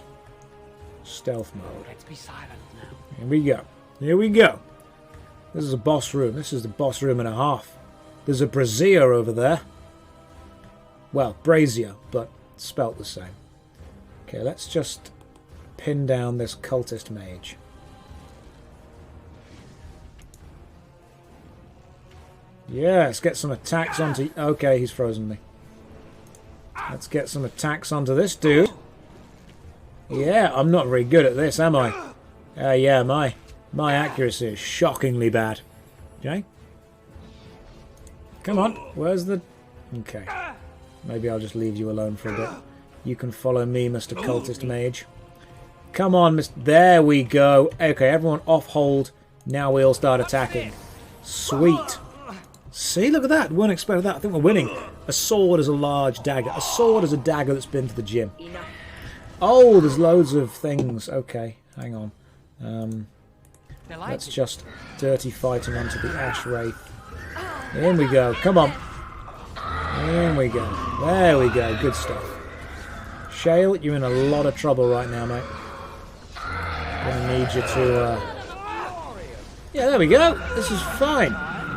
Speaker 1: Stealth mode.
Speaker 5: Let's be silent now.
Speaker 1: Here we go. Here we go. This is a boss room. This is the boss room and a half. There's a brazier over there. Well, brazier, but spelt the same. Okay, let's just pin down this cultist mage. Yeah, let's get some attacks onto... Okay, he's frozen me. Let's get some attacks onto this dude. Yeah, I'm not very good at this, am I? Yeah, my accuracy is shockingly bad. Okay? Come on, where's the... Okay. Maybe I'll just leave you alone for a bit. You can follow me, Mr. Cultist Mage. Come on, Mr... There we go. Okay, everyone off hold. Now we all start attacking. Sweet. See, look at that. Weren't expecting that. I think we're winning. A sword is a large dagger. A sword is a dagger that's been to the gym. Oh, there's loads of things. Okay, hang on. Let's just dirty fighting onto the Ash Wraith. In we go. Come on. In we go. There we go. Good stuff. Shale, you're in a lot of trouble right now, mate. Gonna need you to... Yeah, there we go. This is fine.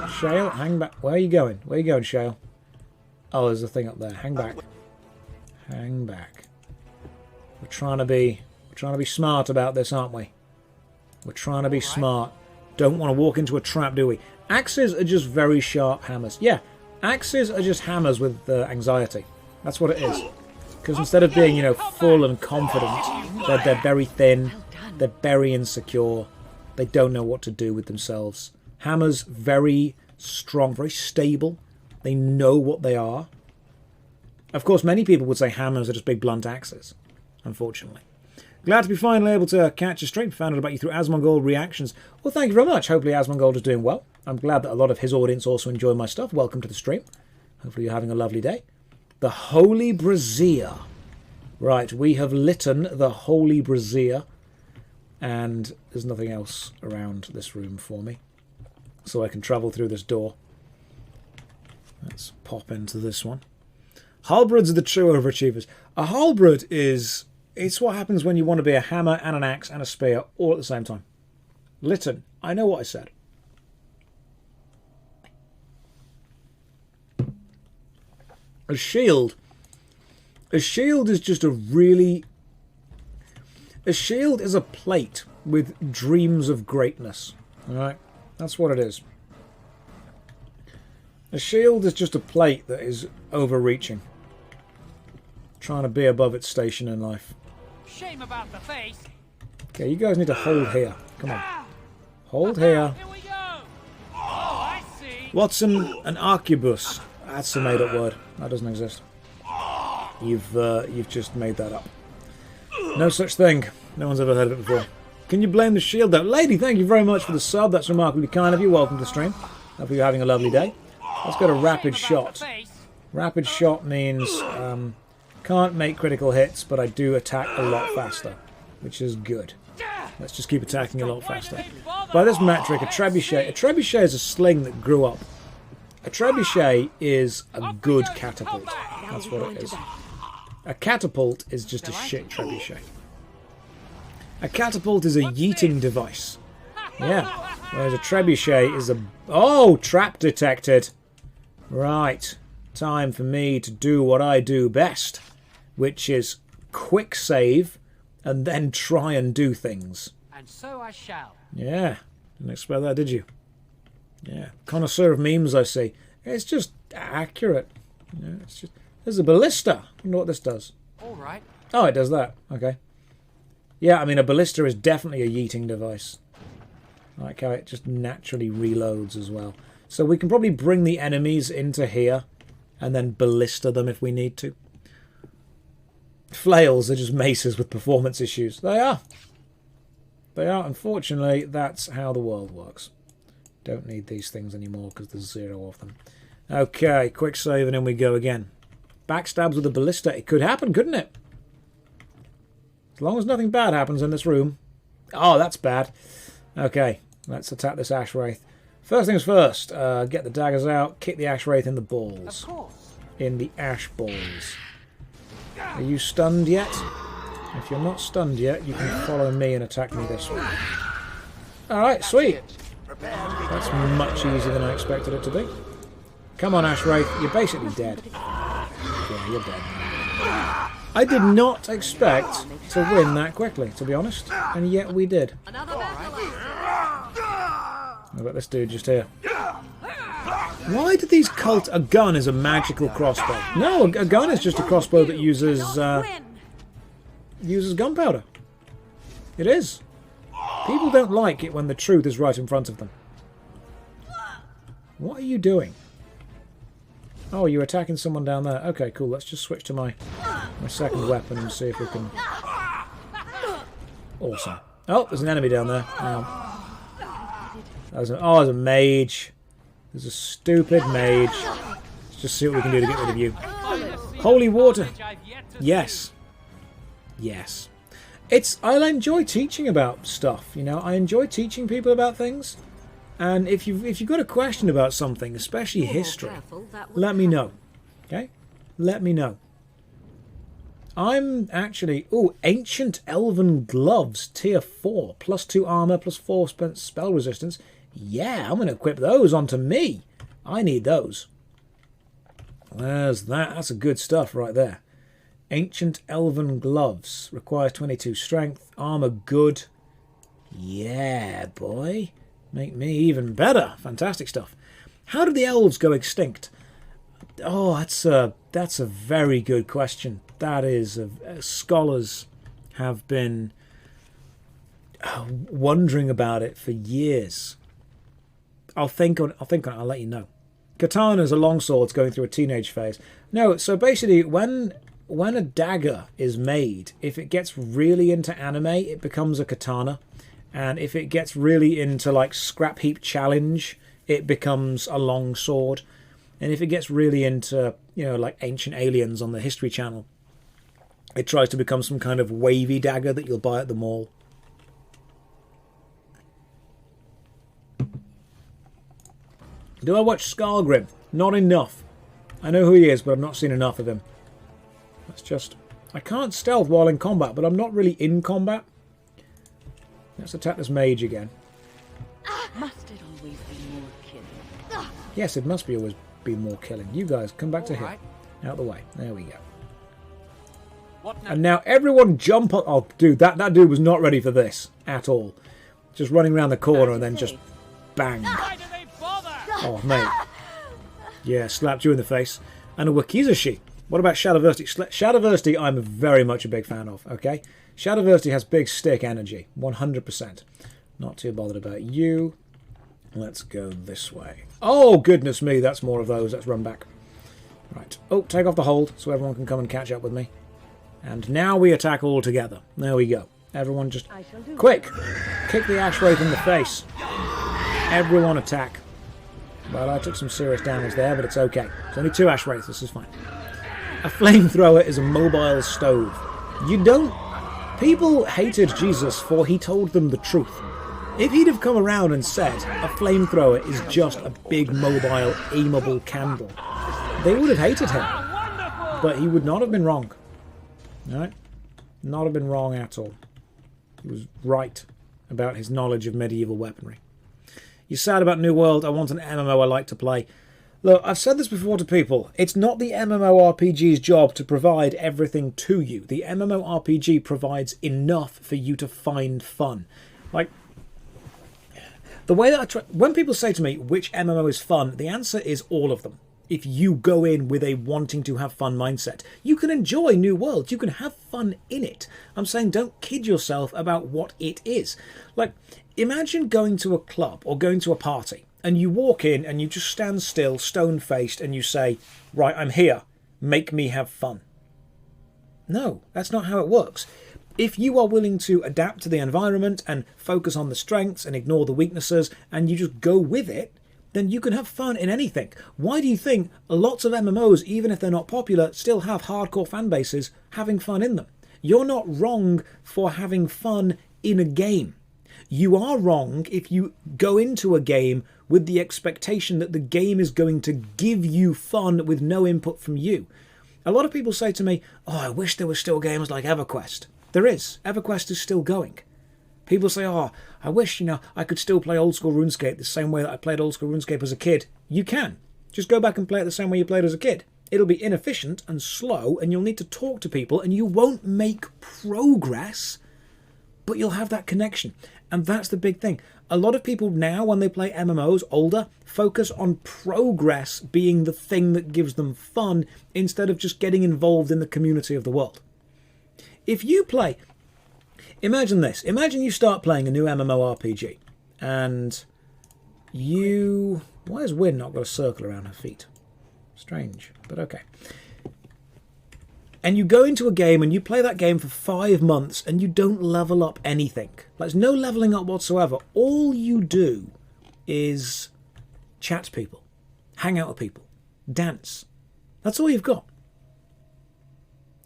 Speaker 1: Shale, hang back. Where are you going? Where are you going, Shale? Oh, there's a thing up there. Hang back. Hang back. We're trying to be smart about this, aren't we? We're trying to be smart. Don't want to walk into a trap, do we? Axes are just very sharp hammers. Yeah, axes are just hammers with anxiety. That's what it is. Because instead of being, you know, full and confident, they're very thin. They're very insecure. They don't know what to do with themselves. Hammers, very strong, very stable. They know what they are. Of course, many people would say hammers are just big blunt axes, unfortunately. Glad to be finally able to catch a stream. Found out about you through Asmongold Reactions. Well, thank you very much. Hopefully Asmongold is doing well. I'm glad that a lot of his audience also enjoy my stuff. Welcome to the stream. Hopefully you're having a lovely day. The Holy Brazier. Right, we have litten the Holy Brazier. And there's nothing else around this room for me. So I can travel through this door. Let's pop into this one. Halberds are the true overachievers. A halberd is... It's what happens when you want to be a hammer and an axe and a spear all at the same time. Litten. I know what I said. A shield. A shield is just a really... A shield is a plate with dreams of greatness. Alright? That's what it is. A shield is just a plate that is overreaching. Trying to be above its station in life.
Speaker 5: Shame about the face.
Speaker 1: Okay, you guys need to hold here. Come on. Hold here.
Speaker 5: Here we go. Oh, I see.
Speaker 1: What's an arquebus? That's a made-up word. That doesn't exist. You've just made that up. No such thing. No one's ever heard of it before. Can you blame the shield though? Lady, thank you very much for the sub. That's remarkably kind of you. Welcome to the stream. Hopefully you're having a lovely day. Let's go to rapid shot. Rapid shot means can't make critical hits, but I do attack a lot faster, which is good. Let's just keep attacking a lot faster. By this metric, a trebuchet is a sling that grew up. A trebuchet is a good catapult. That's what it is. A catapult is just a shit trebuchet. A catapult is a yeeting device. Yeah. Whereas a trebuchet is a... Oh, trap detected. Right. Time for me to do what I do best, which is quick save and then try and do things.
Speaker 5: And so I shall.
Speaker 1: Yeah. Didn't expect that, did you? Yeah. Connoisseur of memes, I see. It's just accurate. Yeah, it's just... There's a ballista. You know what this does?
Speaker 5: All right.
Speaker 1: Oh, it does that. Okay. Yeah, I mean, a ballista is definitely a yeeting device. I like how it just naturally reloads as well. So we can probably bring the enemies into here and then ballista them if we need to. Flails are just maces with performance issues. They are. They are. Unfortunately, that's how the world works. Don't need these things anymore because there's 0 of them. Okay, quick save and in we go again. Backstabs with a ballista. It could happen, couldn't it? As long as nothing bad happens in this room. Oh, that's bad. Okay, let's attack this Ash Wraith. First things first, get the daggers out, kick the Ash Wraith in the balls.
Speaker 5: Of course.
Speaker 1: In the Ash balls. Are you stunned yet? If you're not stunned yet, you can follow me and attack me this way. Alright, sweet. That's much easier than I expected it to be. Come on, Ash Wraith, you're basically dead. Yeah, you're dead. I did not expect to win that quickly, to be honest, and yet we did. I've got this dude just here. Why do these cult... A gun is a magical crossbow. No, a gun is just a crossbow that uses gunpowder. It is. People don't like it when the truth is right in front of them. What are you doing? Oh, you're attacking someone down there. Okay, cool. Let's just switch to my second weapon and see if we can... Awesome. Oh, there's an enemy down there. There's a mage. There's a stupid mage. Let's just see what we can do to get rid of you. Holy water. Yes. Yes. I enjoy teaching about stuff, you know. I enjoy teaching people about things. And if you've got a question about something, especially history, let me know. Okay? Let me know. I'm actually... Oh, Ancient Elven Gloves, Tier 4. +2 armor, +4 spell resistance. Yeah, I'm going to equip those onto me. I need those. There's that. That's a good stuff right there. Ancient Elven Gloves. Requires 22 strength. Armor good. Yeah, boy. Make me even better. Fantastic stuff. How did the elves go extinct? Oh, that's a very good question. That is, scholars have been wondering about it for years. I'll think on it. I'll let you know. Katanas are longswords going through a teenage phase. No, so basically, when a dagger is made, if it gets really into anime, it becomes a katana. And if it gets really into, like, Scrap Heap Challenge, it becomes a longsword. And if it gets really into, you know, like Ancient Aliens on the History Channel, it tries to become some kind of wavy dagger that you'll buy at the mall. Do I watch Skargrim? Not enough. I know who he is, but I've not seen enough of him. That's just... I can't stealth while in combat, but I'm not really in combat. Let's attack this mage again.
Speaker 19: Must it always be more killing?
Speaker 1: Yes, it must be always be more killing. You guys, come back to here. Out the way. There we go. And now everyone jump on... Oh, dude, that dude was not ready for this at all. Just running around the corner and then just bang. Oh, mate. Yeah, slapped you in the face. And a Wakizashi. What about Shadowversity? Shadowversity I'm very much a big fan of, okay? Shadowversity has big stick energy. 100%. Not too bothered about you. Let's go this way. Oh, goodness me, that's more of those. Let's run back. Right. Oh, take off the hold so everyone can come and catch up with me. And now we attack all together. There we go. Everyone just... Quick! Kick the Ash Wraith in the face. Everyone attack. Well, I took some serious damage there, but it's okay. There's only 2 Ash Wraiths. This is fine. A flamethrower is a mobile stove. You don't... People hated Jesus for he told them the truth. If he'd have come around and said a flamethrower is just a big mobile aimable candle, they would have hated him. But he would not have been wrong. Alright? Not have been wrong at all. He was right about his knowledge of medieval weaponry. You're sad about New World. I want an MMO I like to play. Look, I've said this before to people. It's not the MMORPG's job to provide everything to you. The MMORPG provides enough for you to find fun. Like, the way that I try... When people say to me, which MMO is fun, the answer is all of them. If you go in with a wanting to have fun mindset, you can enjoy New World. You can have fun in it. I'm saying don't kid yourself about what it is. Like, imagine going to a club or going to a party and you walk in and you just stand still, stone-faced, and you say, right, I'm here. Make me have fun. No, that's not how it works. If you are willing to adapt to the environment and focus on the strengths and ignore the weaknesses and you just go with it, then you can have fun in anything. Why do you think lots of MMOs, even if they're not popular, still have hardcore fan bases having fun in them? You're not wrong for having fun in a game. You are wrong if you go into a game with the expectation that the game is going to give you fun with no input from you. A lot of people say to me, oh, I wish there were still games like EverQuest. There is. EverQuest is still going. People say, oh, I wish, I could still play old school RuneScape the same way that I played old school RuneScape as a kid. You can. Just go back and play it the same way you played as a kid. It'll be inefficient and slow, and you'll need to talk to people, and you won't make progress, but you'll have that connection. And that's the big thing. A lot of people now, when they play MMOs, older, focus on progress being the thing that gives them fun instead of just getting involved in the community of the world. If you play... Imagine this. Imagine you start playing a new MMORPG and you... Why has Wynn not got a circle around her feet? Strange, but okay. And you go into a game and you play that game for 5 months and you don't level up anything. There's no leveling up whatsoever. All you do is chat to people, hang out with people, dance. That's all you've got.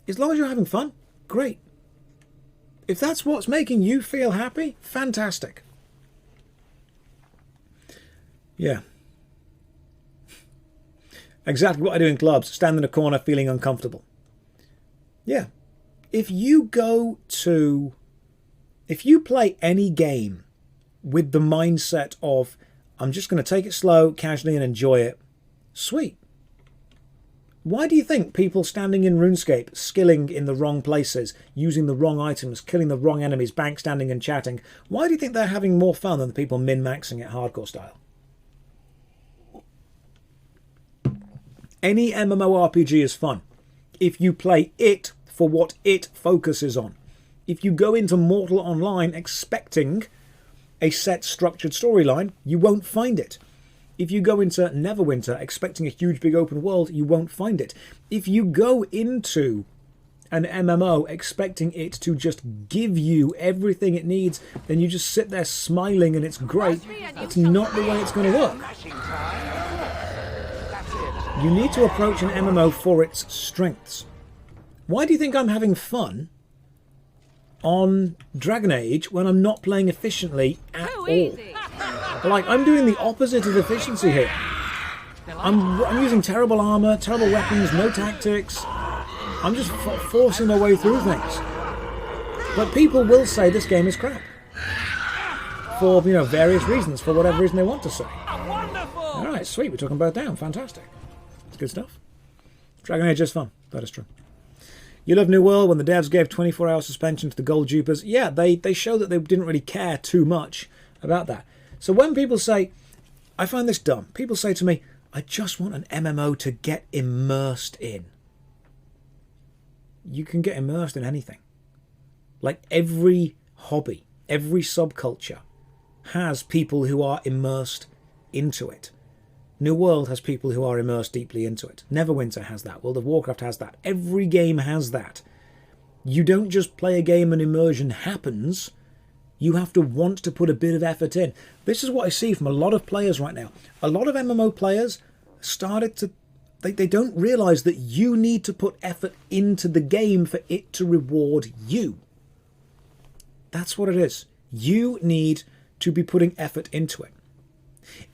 Speaker 1: As long as you're having fun, great. If that's what's making you feel happy, fantastic. Yeah. Exactly what I do in clubs. Stand in a corner feeling uncomfortable. Yeah. If you play any game with the mindset of, I'm just going to take it slow, casually, and enjoy it, sweet. Why do you think people standing in RuneScape, skilling in the wrong places, using the wrong items, killing the wrong enemies, bank standing and chatting, why do you think they're having more fun than the people min-maxing it hardcore style? Any MMORPG is fun if you play it for what it focuses on. If you go into Mortal Online expecting a set structured storyline, you won't find it. If you go into Neverwinter expecting a huge big open world, you won't find it. If you go into an MMO expecting it to just give you everything it needs, then you just sit there smiling and it's great. That's not the way it's going to work. You need to approach an MMO for its strengths. Why do you think I'm having fun on Dragon Age when I'm not playing efficiently at all? Like, I'm doing the opposite of efficiency here. I'm using terrible armor, terrible weapons, no tactics. I'm just forcing my way through things. But people will say this game is crap. For, various reasons, for whatever reason they want to say. Alright, sweet, we're talking about down. Fantastic. It's good stuff. Dragon Age is fun. That is true. You love New World when the devs gave 24-hour suspension to the gold dupers. Yeah, they show that they didn't really care too much about that. So when people say, I find this dumb. People say to me, I just want an MMO to get immersed in. You can get immersed in anything. Like every hobby, every subculture has people who are immersed into it. New World has people who are immersed deeply into it. Neverwinter has that. World of Warcraft has that. Every game has that. You don't just play a game and immersion happens. You have to want to put a bit of effort in. This is what I see from a lot of players right now. A lot of MMO players started to... They don't realise that you need to put effort into the game for it to reward you. That's what it is. You need to be putting effort into it.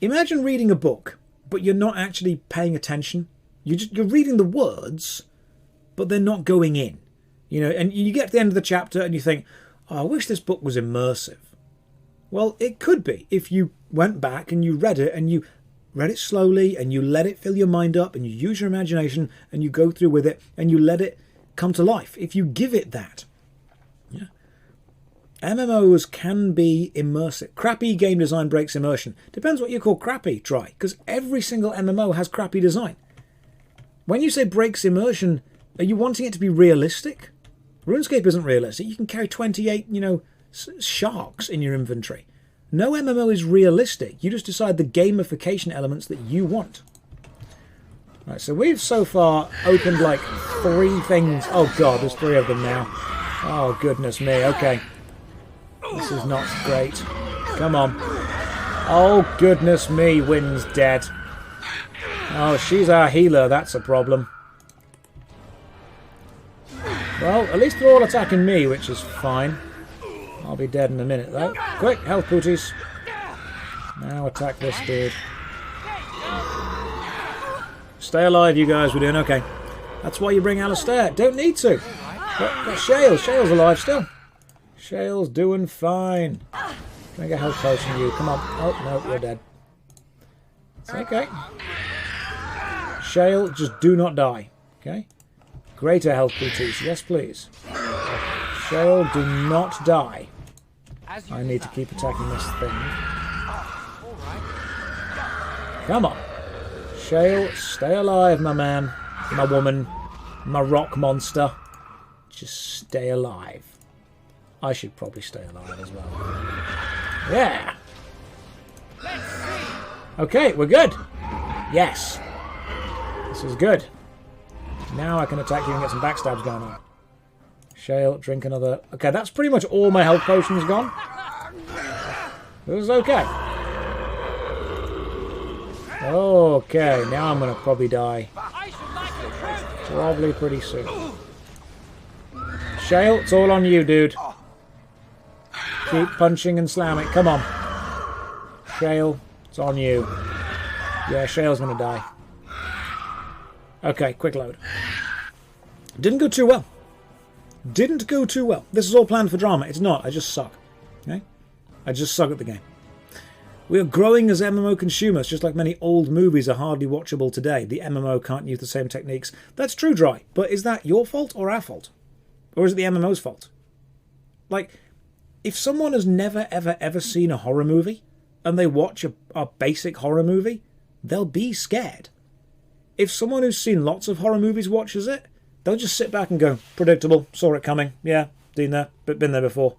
Speaker 1: Imagine reading a book, but you're not actually paying attention. You're reading the words, but they're not going in. And you get to the end of the chapter and you think, oh, I wish this book was immersive. Well, it could be if you went back and you read it and you read it slowly and you let it fill your mind up and you use your imagination and you go through with it and you let it come to life. If you give it that. Yeah. MMOs can be immersive. Crappy game design breaks immersion. Depends what you call crappy, try. Because every single MMO has crappy design. When you say breaks immersion, are you wanting it to be realistic? RuneScape isn't realistic. You can carry 28, sharks in your inventory. No MMO is realistic. You just decide the gamification elements that you want. Right, so we've so far opened like 3 things. Oh god, there's 3 of them now. Oh goodness me, okay. This is not great. Come on. Oh goodness me, Wynn's dead. Oh, she's our healer, that's a problem. Well, at least they're all attacking me, which is fine. I'll be dead in a minute, though. Quick, health booties. Now attack this dude. Stay alive, you guys. We're doing okay. That's why you bring Alistair. Don't need to. Got Shale. Shale's alive still. Shale's doing fine. Can I get health potion you? Come on. Oh, no, you're dead. It's okay. Shale, just do not die. Okay? Greater health booties. Yes, please. Shale, do not die. I need to keep attacking this thing. Come on. Shale, stay alive, my man, my woman, my rock monster. Just stay alive. I should probably stay alive as well. Yeah. Okay, we're good. Yes. This is good. Now I can attack you and get some backstabs going on. Shale, drink another... Okay, that's pretty much all my health potions gone. This is okay. Okay, now I'm going to probably die. Probably pretty soon. Shale, it's all on you, dude. Keep punching and slamming. Come on. Shale, it's on you. Yeah, Shale's going to die. Okay, quick load. Didn't go too well. Didn't go too well. This is all planned for drama. It's not. I just suck. Okay? I just suck at the game. We are growing as MMO consumers, just like many old movies are hardly watchable today. The MMO can't use the same techniques. That's true, Dry. But is that your fault or our fault? Or is it the MMO's fault? Like, if someone has never, ever, ever seen a horror movie, and they watch a basic horror movie, they'll be scared. If someone who's seen lots of horror movies watches it, they'll just sit back and go, predictable, saw it coming, yeah, been there before.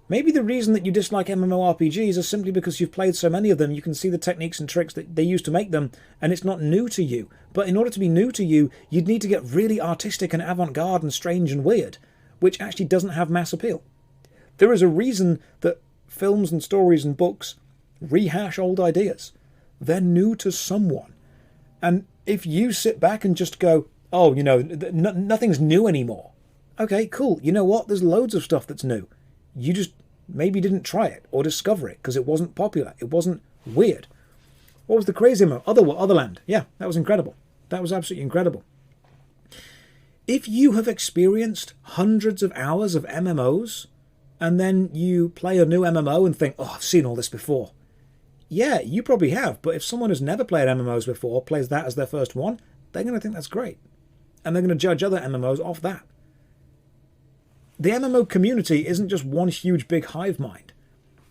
Speaker 1: Maybe the reason that you dislike MMORPGs is simply because you've played so many of them, you can see the techniques and tricks that they use to make them, and it's not new to you. But in order to be new to you, you'd need to get really artistic and avant-garde and strange and weird, which actually doesn't have mass appeal. There is a reason that films and stories and books rehash old ideas. They're new to someone. And if you sit back and just go, oh, nothing's new anymore. Okay, cool. You know what? There's loads of stuff that's new. You just maybe didn't try it or discover it because it wasn't popular. It wasn't weird. What was the crazy MMO? Otherland. Yeah, that was incredible. That was absolutely incredible. If you have experienced hundreds of hours of MMOs and then you play a new MMO and think, oh, I've seen all this before. Yeah, you probably have. But if someone who's never played MMOs before plays that as their first one, they're going to think that's great. And they're going to judge other MMOs off that. The MMO community isn't just one huge big hive mind.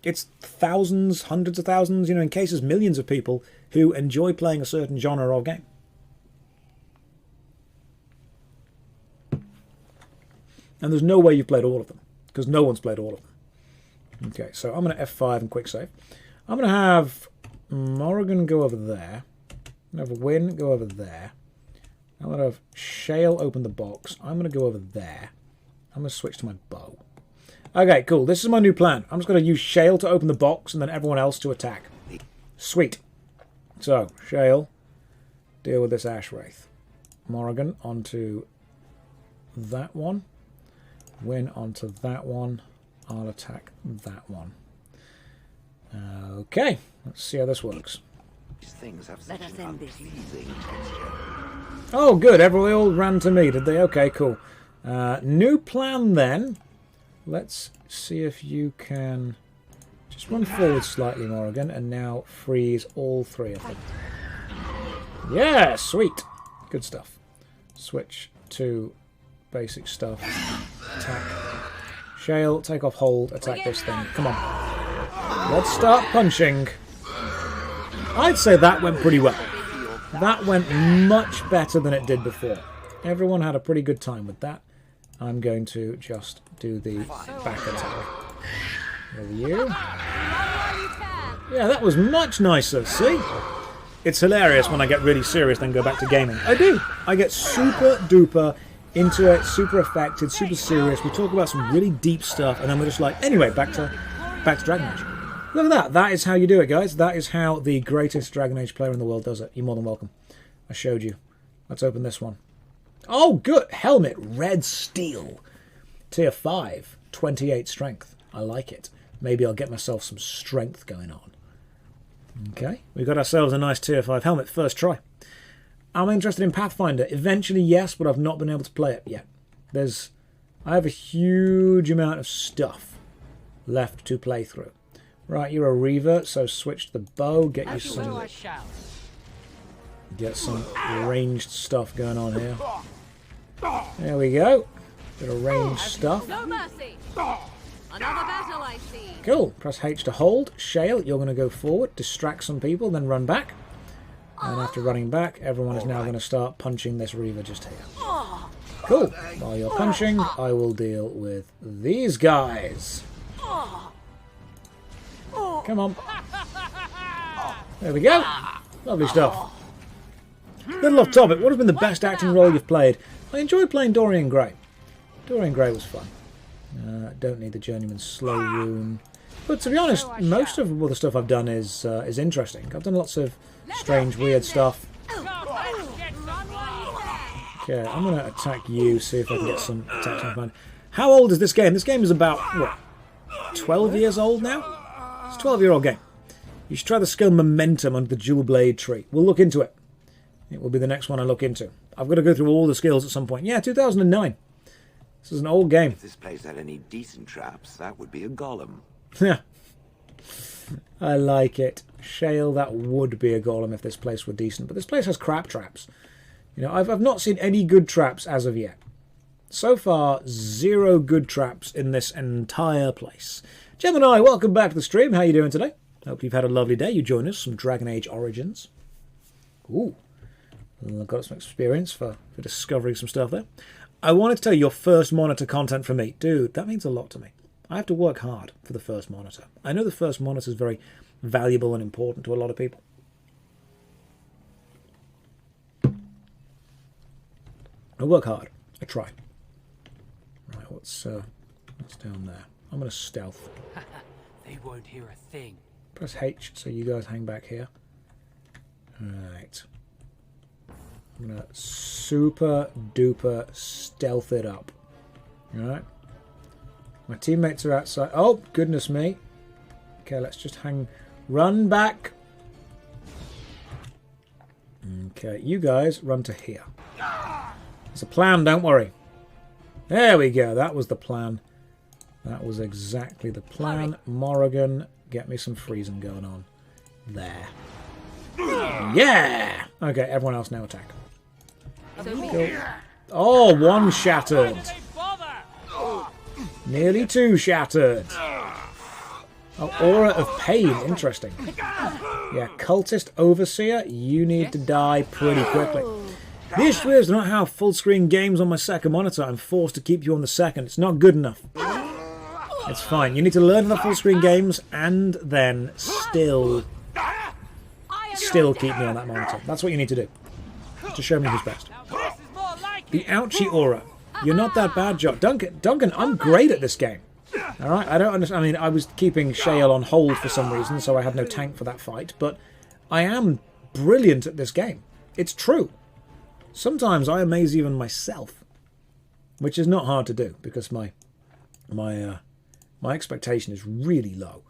Speaker 1: It's thousands, hundreds of thousands, in cases millions of people who enjoy playing a certain genre of game. And there's no way you've played all of them, because no one's played all of them. Okay, so I'm going to F5 and quick save. I'm going to have Morrigan go over there. I'm going to have Wynn go over there. I'm going to have Shale open the box. I'm going to go over there. I'm going to switch to my bow. Okay, cool. This is my new plan. I'm just going to use Shale to open the box and then everyone else to attack. Sweet. So, Shale, deal with this Ash Wraith. Morrigan onto that one. Win onto that one. I'll attack that one. Okay, let's see how this works.
Speaker 3: These things have such an unpleasing texture.
Speaker 1: Oh, good. Everyone all ran to me, did they? Okay, cool. New plan then. Let's see if you can just run forward slightly more again, and now freeze all three of them. Yeah, sweet. Good stuff. Switch to basic stuff. Attack. Shale, take off hold, attack this thing. Come on. Let's start punching. I'd say that went pretty well. That went much better than it did before. Everyone had a pretty good time with that. I'm going to just do the back attack. Over you. Yeah, that was much nicer, see? It's hilarious when I get really serious then go back to gaming. I do. I get super duper into it, super affected, super serious. We talk about some really deep stuff and then we're just like, anyway, back to Dragon Age. Look at that. That is how you do it, guys. That is how the greatest Dragon Age player in the world does it. You're more than welcome. I showed you. Let's open this one. Oh, good. Helmet. Red steel. Tier 5. 28 strength. I like it. Maybe I'll get myself some strength going on. Okay. We got ourselves a nice Tier 5 helmet. First try. I'm interested in Pathfinder. Eventually, yes, but I've not been able to play it yet. I have a huge amount of stuff left to play through. Right, you're a Reaver, so switch to the bow, get you some ranged stuff going on here. There we go. Bit of ranged stuff.
Speaker 4: No mercy. Another battle I see.
Speaker 1: Cool. Press H to hold. Shale, you're going to go forward, distract some people, then run back. And after running back, everyone is now going to start punching this Reaver just here. Cool. While you're punching, I will deal with these guys. Come on. There we go. Lovely stuff. Little off topic, what has been the best acting role you've played? I enjoyed playing Dorian Gray. Dorian Gray was fun. Don't need the Journeyman's Slow Rune. But to be honest, most of all the stuff I've done is interesting. I've done lots of strange, weird stuff. Okay, I'm going to attack you, see if I can get some attacks on mine. How old is this game? This game is about, what, 12 years old now? It's a 12-year-old game. You should try the skill Momentum under the Dual Blade tree. We'll look into it. It will be the next one I look into. I've got to go through all the skills at some point. Yeah, 2009. This is an old game.
Speaker 3: If this place had any decent traps, that would be a golem.
Speaker 1: Yeah. I like it. Shale, that would be a golem if this place were decent. But this place has crap traps. You know, I've not seen any good traps as of yet. So far, 0 good traps in this entire place. Gemini, welcome back to the stream. How are you doing today? Hope you've had a lovely day. You joined us, some Dragon Age Origins. Ooh. I've got some experience for discovering some stuff there. I wanted to tell you your first monitor content for me. Dude, that means a lot to me. I have to work hard for the first monitor. I know the first monitor is very valuable and important to a lot of people. I work hard. I try. Right, what's down there? I'm going to stealth.
Speaker 5: They won't hear a thing.
Speaker 1: Press H so you guys hang back here. Alright. I'm going to super duper stealth it up. Alright. My teammates are outside. Oh, goodness me. Okay, let's just run back. Okay, you guys run to here. It's a plan, don't worry. There we go. That was the plan. That was exactly the plan. Morrigan, get me some freezing going on. There. Yeah! Okay, everyone else now attack. Cool. Oh, 1 shattered. Nearly 2 shattered. Oh, Aura of Pain. Interesting. Yeah, Cultist Overseer, you need to die pretty quickly. The issue is I don't have full screen games on my second monitor. I'm forced to keep you on the second. It's not good enough. It's fine. You need to learn the full screen games and then still keep me on that monitor. That's what you need to do. To show me who's best. The ouchie aura. You're not that bad, Josh. Duncan, I'm great at this game. Alright, I don't understand. I mean, I was keeping Shale on hold for some reason, so I had no tank for that fight, but I am brilliant at this game. It's true. Sometimes I amaze even myself, which is not hard to do because my expectation is really low.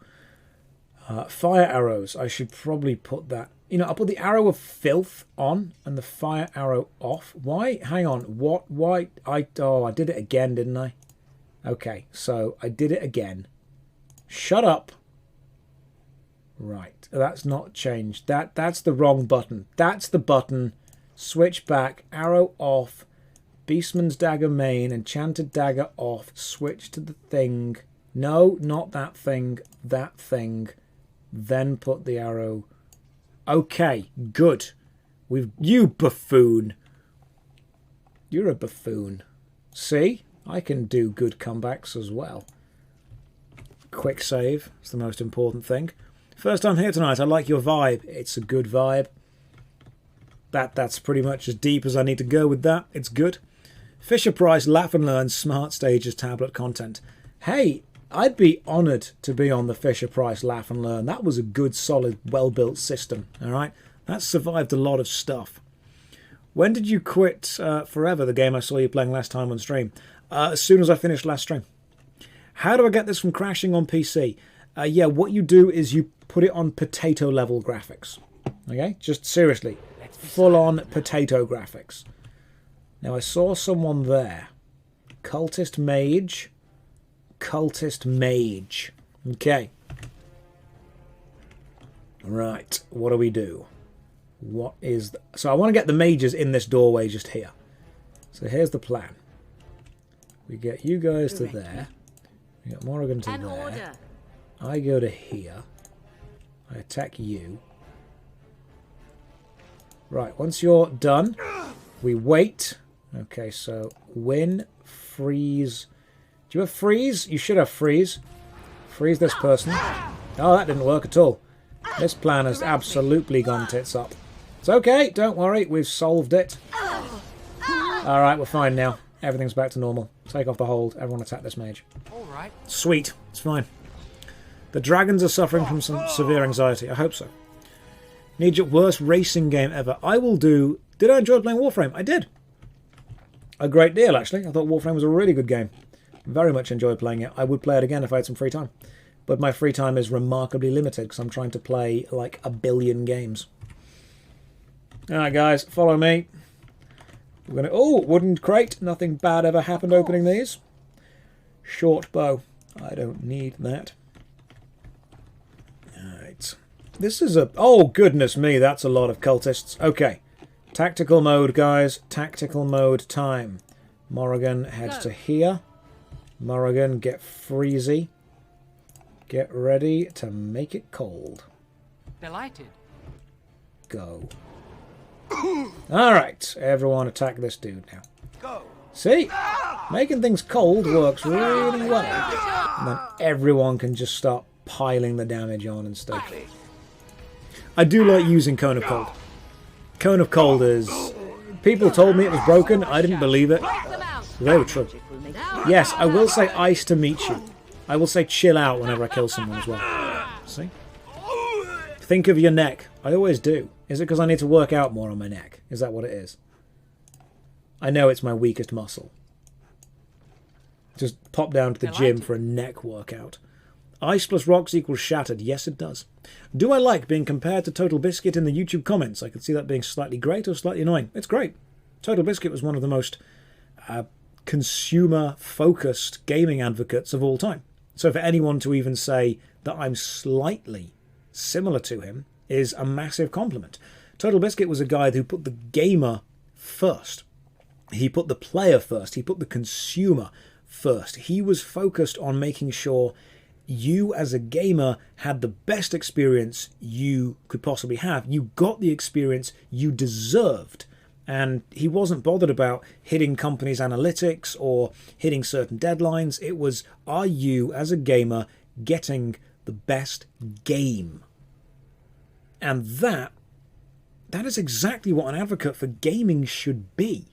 Speaker 1: Fire arrows. I should probably put that. You know, I'll put the arrow of filth on and the fire arrow off. Why? Hang on. What? Why? I did it again, didn't I? Okay, so I did it again. Shut up. Right, that's not changed. That's the wrong button. That's the button. Switch back, arrow off, Beastman's Dagger main, Enchanted Dagger off, switch to the thing. No, not that thing, that thing. Then put the arrow. Okay, good. You buffoon. You're a buffoon. See? I can do good comebacks as well. Quick save. It's the most important thing. First time here tonight. I like your vibe. It's a good vibe. That's pretty much as deep as I need to go with that. It's good. Fisher Price Laugh and Learn Smart Stages tablet content. Hey, I'd be honoured to be on the Fisher Price Laugh and Learn. That was a good, solid, well-built system. All right? That survived a lot of stuff. When did you quit Forever, the game I saw you playing last time on stream? As soon as I finished last stream. How do I get this from crashing on PC? Yeah, what you do is you put it on potato level graphics. Okay? Just seriously. Full-on potato graphics. Now, I saw someone there. Cultist Mage. Cultist Mage. Okay. Right. What do we do? What is... So I want to get the mages in this doorway just here. So here's the plan. We get you guys to there. We get Morrigan to there. Order. I go to here. I attack you. Right, once you're done, we wait. Okay, so win, freeze. Do you have freeze? You should have freeze. Freeze this person. Oh, that didn't work at all. This plan has absolutely gone tits up. It's okay, don't worry, we've solved it. Alright, we're fine now. Everything's back to normal. Take off the hold. Everyone attack this mage.
Speaker 5: Alright.
Speaker 1: Sweet, it's fine. The dragons are suffering from some severe anxiety. I hope so. Need your worst racing game ever. I will do... Did I enjoy playing Warframe? I did. A great deal, actually. I thought Warframe was a really good game. Very much enjoyed playing it. I would play it again if I had some free time. But my free time is remarkably limited because I'm trying to play like 1 billion games. Alright, guys. Follow me. We're going to... Oh, wooden crate. Nothing bad ever happened opening these. Short bow. I don't need that. Alright. This is a... Oh, goodness me. That's a lot of cultists. Okay. Tactical mode, guys. Tactical mode time. Morrigan heads to here. Morrigan, get freezy. Get ready to make it cold.
Speaker 5: Delighted.
Speaker 1: Go. Alright, everyone attack this dude now.
Speaker 5: Go.
Speaker 1: See? Making things cold works really well. And then everyone can just start piling the damage on and stuff. I do like using Cone of Cold. Cone of Cold is... People told me it was broken. I didn't believe it. They were true. Yes, I will say ice to meet you. I will say chill out whenever I kill someone as well. See? Think of your neck. I always do. Is it because I need to work out more on my neck? Is that what it is? I know it's my weakest muscle. Just pop down to the gym for a neck workout. Ice plus rocks equals shattered. Yes, it does. Do I like being compared to Total Biscuit in the YouTube comments? I could see that being slightly great or slightly annoying. It's great. Total Biscuit was one of the most consumer-focused gaming advocates of all time. So for anyone to even say that I'm slightly similar to him is a massive compliment. Total Biscuit was a guy who put the gamer first. He put the player first. He put the consumer first. He was focused on making sure you as a gamer had the best experience you could possibly have. You got the experience you deserved. And he wasn't bothered about hitting companies' analytics or hitting certain deadlines. It was, are you as a gamer getting the best game? And that is exactly what an advocate for gaming should be.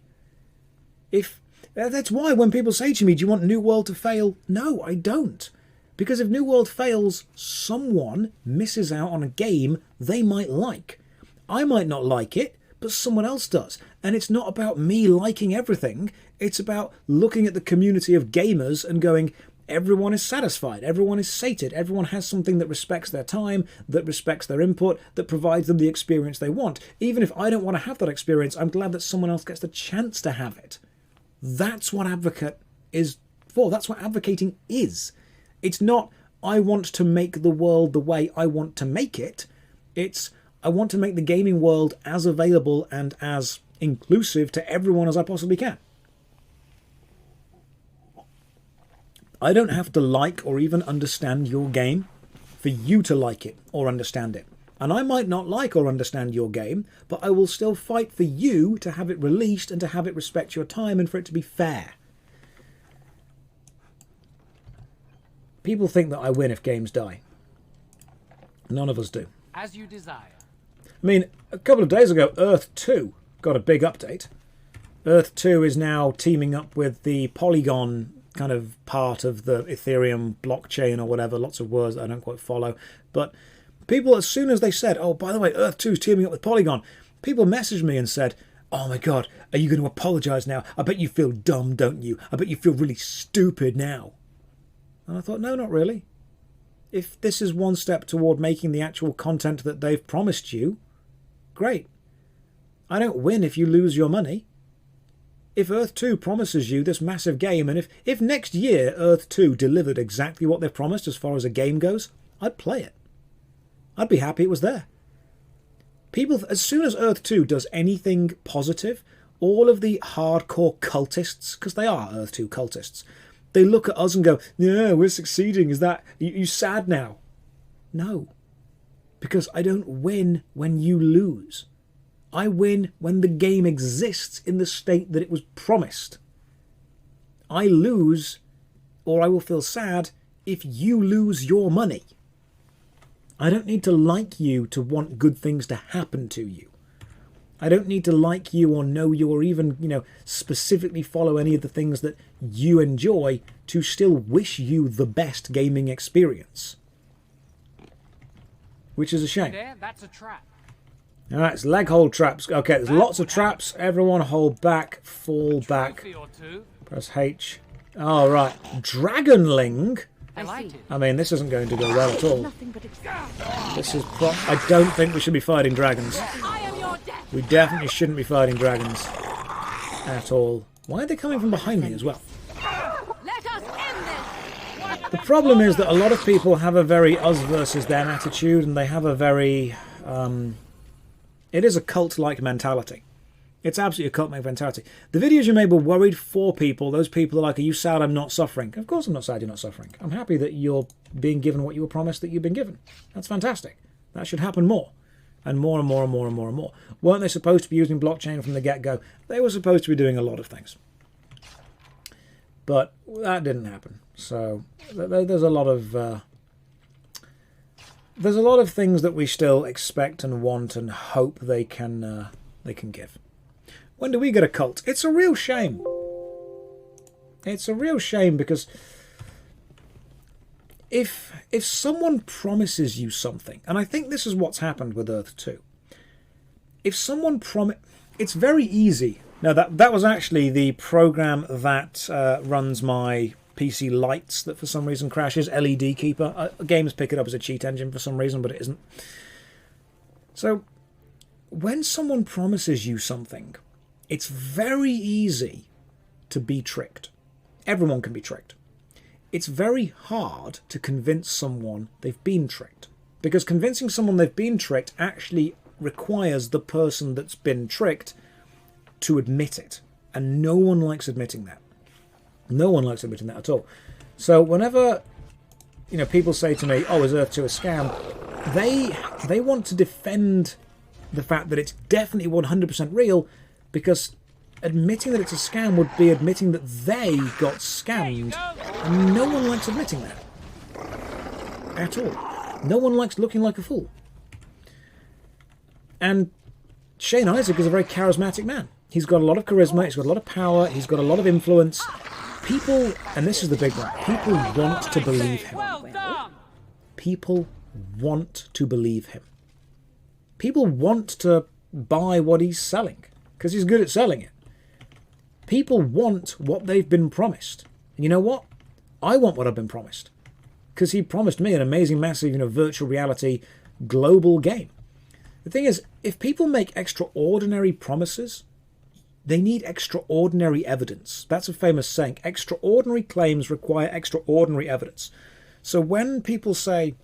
Speaker 1: That's why when people say to me, do you want New World to fail? No, I don't. Because if New World fails, someone misses out on a game they might like. I might not like it, but someone else does. And it's not about me liking everything. It's about looking at the community of gamers and going, everyone is satisfied, everyone is sated, everyone has something that respects their time, that respects their input, that provides them the experience they want. Even if I don't want to have that experience, I'm glad that someone else gets the chance to have it. That's what Advocate is for. That's what advocating is. It's not, I want to make the world the way I want to make it. It's, I want to make the gaming world as available and as inclusive to everyone as I possibly can. I don't have to like or even understand your game for you to like it or understand it. And I might not like or understand your game, but I will still fight for you to have it released and to have it respect your time and for it to be fair. People think that I win if games die. None of us do.
Speaker 5: As you desire.
Speaker 1: I mean, a couple of days ago, Earth 2 got a big update. Earth 2 is now teaming up with the Polygon kind of part of the Ethereum blockchain or whatever. Lots of words that I don't quite follow. But people, as soon as they said, oh, by the way, Earth 2 is teaming up with Polygon, people messaged me and said, oh my God, are you going to apologise now? I bet you feel dumb, don't you? I bet you feel really stupid now. And I thought, no, not really. If this is one step toward making the actual content that they've promised you, great. I don't win if you lose your money. If Earth 2 promises you this massive game, and if next year Earth 2 delivered exactly what they've promised as far as a game goes, I'd play it. I'd be happy it was there. People, as soon as Earth 2 does anything positive, all of the hardcore cultists, because they are Earth 2 cultists, they look at us and go, yeah, we're succeeding. Is that, you sad now? No. Because I don't win when you lose. I win when the game exists in the state that it was promised. I lose, or I will feel sad, if you lose your money. I don't need to like you to want good things to happen to you. I don't need to like you or know you or even, specifically follow any of the things that you enjoy to still wish you the best gaming experience. Which is a shame.
Speaker 5: There, that's a trap.
Speaker 1: Alright, it's leg hold traps. Okay, there's lots of traps. Everyone hold back, fall back. Press H. Alright, Dragonling. I mean, this isn't going to go well at all. This is I don't think we should be fighting dragons. We definitely shouldn't be fighting dragons at all. Why are they coming from behind me as well? The problem is that a lot of people have a very us versus them attitude, and they have a very... it is a cult-like mentality. It's absolutely a cult-like mentality. The videos you made were worried for people. Those people are like, are you sad I'm not suffering? Of course I'm not sad you're not suffering. I'm happy that you're being given what you were promised that you've been given. That's fantastic. That should happen more. And more and more and more and more and more. Weren't they supposed to be using blockchain from the get-go? They were supposed to be doing a lot of things. But that didn't happen. So there's a lot of... there's a lot of things that we still expect and want and hope they can give. When do we get a cult? It's a real shame. It's a real shame because if someone promises you something, and I think this is what's happened with Earth 2. If someone it's very easy. Now that was actually the program that runs my PC lights that for some reason crashes. LED Keeper. Games pick it up as a cheat engine for some reason, but it isn't. So when someone promises you something, it's very easy to be tricked. Everyone can be tricked. It's very hard to convince someone they've been tricked. Because convincing someone they've been tricked actually requires the person that's been tricked to admit it. And no one likes admitting that. No one likes admitting that at all. So whenever people say to me, oh, is Earth 2 a scam? They want to defend the fact that it's definitely 100% real, because admitting that it's a scam would be admitting that they got scammed. And no one likes admitting that. At all. No one likes looking like a fool. And Shane Isaac is a very charismatic man. He's got a lot of charisma, he's got a lot of power, he's got a lot of influence. People, and this is the big one, people want to believe him. People want to believe him. People want to buy what he's selling, because he's good at selling it. People want what they've been promised. And you know what? I want what I've been promised. Because he promised me an amazing, massive, virtual reality global game. The thing is, if people make extraordinary promises, They need extraordinary evidence. That's a famous saying. Extraordinary claims require extraordinary evidence. So when people say,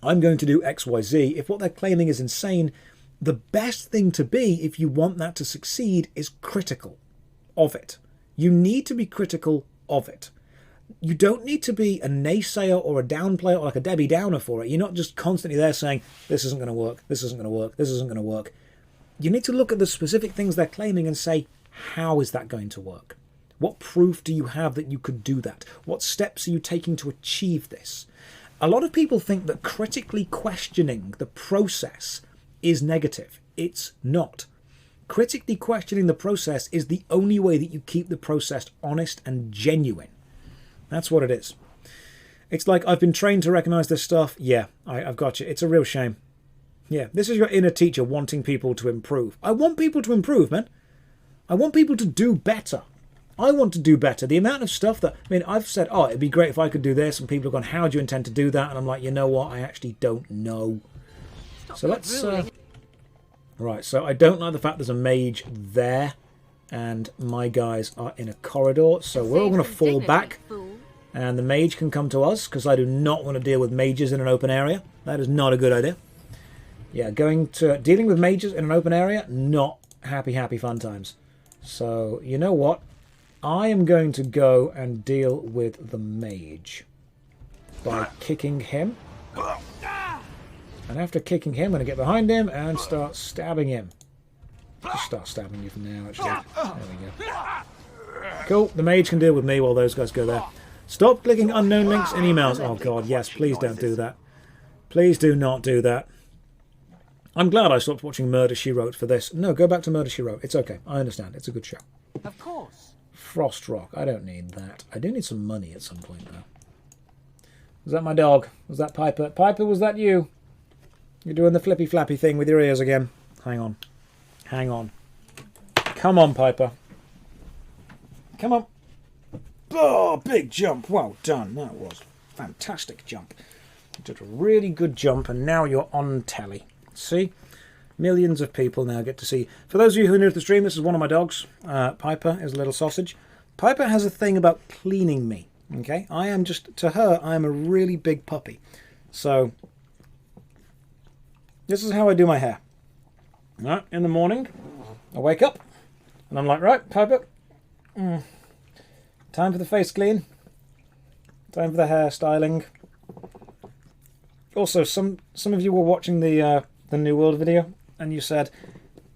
Speaker 1: I'm going to do XYZ, if what they're claiming is insane, the best thing to be, if you want that to succeed, is critical of it. You need to be critical of it. You don't need to be a naysayer or a downplayer or like a Debbie Downer for it. You're not just constantly there saying, this isn't going to work, this isn't going to work, this isn't going to work. You need to look at the specific things they're claiming and say, how is that going to work? What proof do you have that you could do that? What steps are you taking to achieve this? A lot of people think that critically questioning the process is negative. It's not. Critically questioning the process is the only way that you keep the process honest and genuine. That's what it is. It's like, I've been trained to recognize this stuff. Yeah, I've got you. It's a real shame. Yeah, this is your inner teacher wanting people to improve. I want people to improve, man. I want people to do better. I want to do better. The amount of stuff that... I mean, I've said, oh, it'd be great if I could do this, and people have gone, how do you intend to do that? And I'm like, you know what? I actually don't know. So let's... Right, so I don't like the fact there's a mage there, and my guys are in a corridor, so we're all going to fall back, and the mage can come to us, because I do not want to deal with mages in an open area. That is not a good idea. Yeah, dealing with mages in an open area, not happy fun times. So, you know what? I am going to go and deal with the mage by kicking him. And after kicking him, I'm going to get behind him and start stabbing him. Just start stabbing you from now, actually. There we go. Cool, the mage can deal with me while those guys go there. Stop clicking unknown links in emails. Oh god, yes, please don't do that. Please do not do that. I'm glad I stopped watching Murder, She Wrote for this. No, go back to Murder, She Wrote. It's okay. I understand. It's a good show.
Speaker 5: Of course.
Speaker 1: Frost Rock. I don't need that. I do need some money at some point, though. Was that my dog? Was that Piper? Piper, was that you? You're doing the flippy flappy thing with your ears again. Hang on. Hang on. Come on, Piper. Come on. Oh, big jump. Well done. That was a fantastic jump. You did a really good jump, and now you're on telly. See? Millions of people now get to see. For those of you who are new to the stream, this is one of my dogs. Piper is a little sausage. Piper has a thing about cleaning me. Okay? I am just, to her, I am a really big puppy. So, this is how I do my hair. Right, in the morning, I wake up, and I'm like, right, Piper, time for the face clean. Time for the hair styling. Also, some of you were watching the New World video, and you said,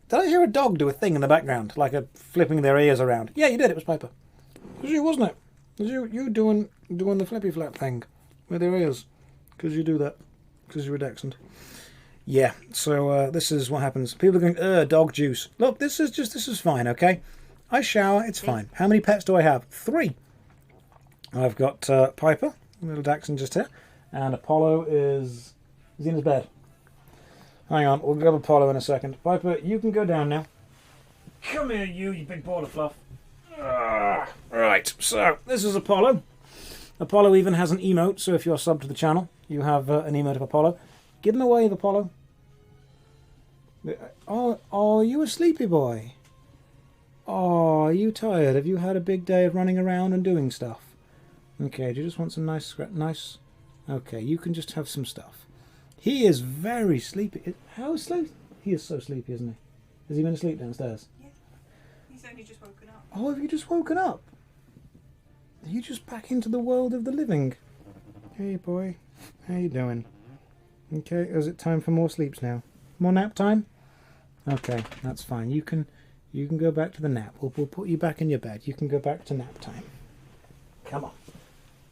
Speaker 1: did I hear a dog do a thing in the background, like a flipping their ears around? Yeah, you did. It was Piper. It was you, wasn't it? It was you doing the flippy flap thing with your ears, because you do that, because you're a Dachshund. Yeah. So this is what happens. People are going, dog juice. Look, this is fine. Okay, I shower. It's fine. How many pets do I have? 3. I've got Piper, little Dachshund just here, and Apollo is in his bed. Hang on, we'll grab Apollo in a second. Piper, you can go down now. Come here, you big ball of fluff. Right, so this is Apollo. Apollo even has an emote, so if you're subbed to the channel, you have an emote of Apollo. Give him a wave, Apollo. Oh, are you a sleepy boy? Oh, are you tired? Have you had a big day of running around and doing stuff? Okay, do you just want some nice... Okay, you can just have some stuff. He is very sleepy. How sleepy? He is so sleepy, isn't he? Has he been asleep downstairs?
Speaker 13: Yeah. He's only just woken up.
Speaker 1: Oh, have you just woken up? Are you just back into the world of the living? Hey, boy. How you doing? Okay, is it time for more sleeps now? More nap time? Okay, that's fine. You can go back to the nap. We'll put you back in your bed. You can go back to nap time. Come on.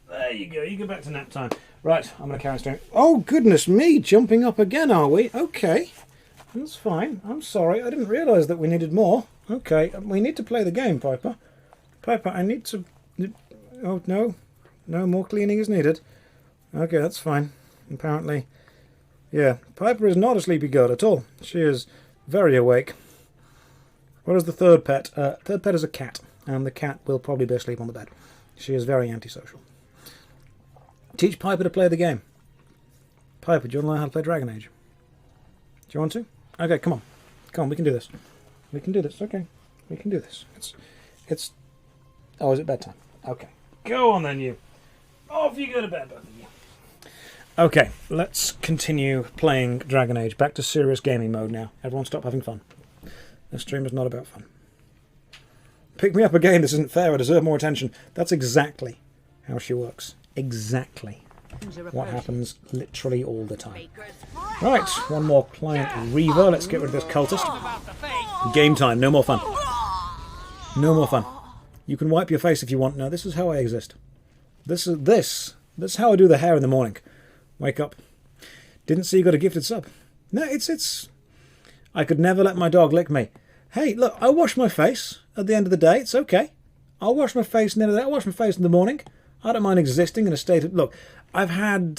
Speaker 1: There you go. You go back to nap time. Right, I'm going to carry on straight. Oh, goodness me. Jumping up again, are we? Okay. That's fine. I'm sorry. I didn't realise that we needed more. Okay, we need to play the game, Piper. Piper, I need to... Oh, no. No, more cleaning is needed. Okay, that's fine. Apparently... Yeah, Piper is not a sleepy girl at all. She is very awake. What is the third pet? Third pet is a cat, and the cat will probably be asleep on the bed. She is very antisocial. Teach Piper to play the game. Piper, do you want to learn how to play Dragon Age? Do you want to? Okay, come on. Come on, we can do this. We can do this, okay. We can do this. It's... Oh, is it bedtime? Okay. Go on then, you. Off you go to bed, both of you. Okay, let's continue playing Dragon Age. Back to serious gaming mode now. Everyone stop having fun. This stream is not about fun. Pick me up again. This isn't fair. I deserve more attention. That's exactly how she works. Exactly what happens literally all the time. Right, one more client Reaver. Let's get rid of this cultist. Game time. No more fun. No more fun. You can wipe your face if you want. No, this is how I exist. This is how I do the hair in the morning. Wake up. Didn't see you got a gifted sub. No, it's... I could never let my dog lick me. Hey, look, I wash my face at the end of the day. It's okay. I'll wash my face at the end of the day. I'll wash my face in the morning. I don't mind existing in a state of... Look, I've had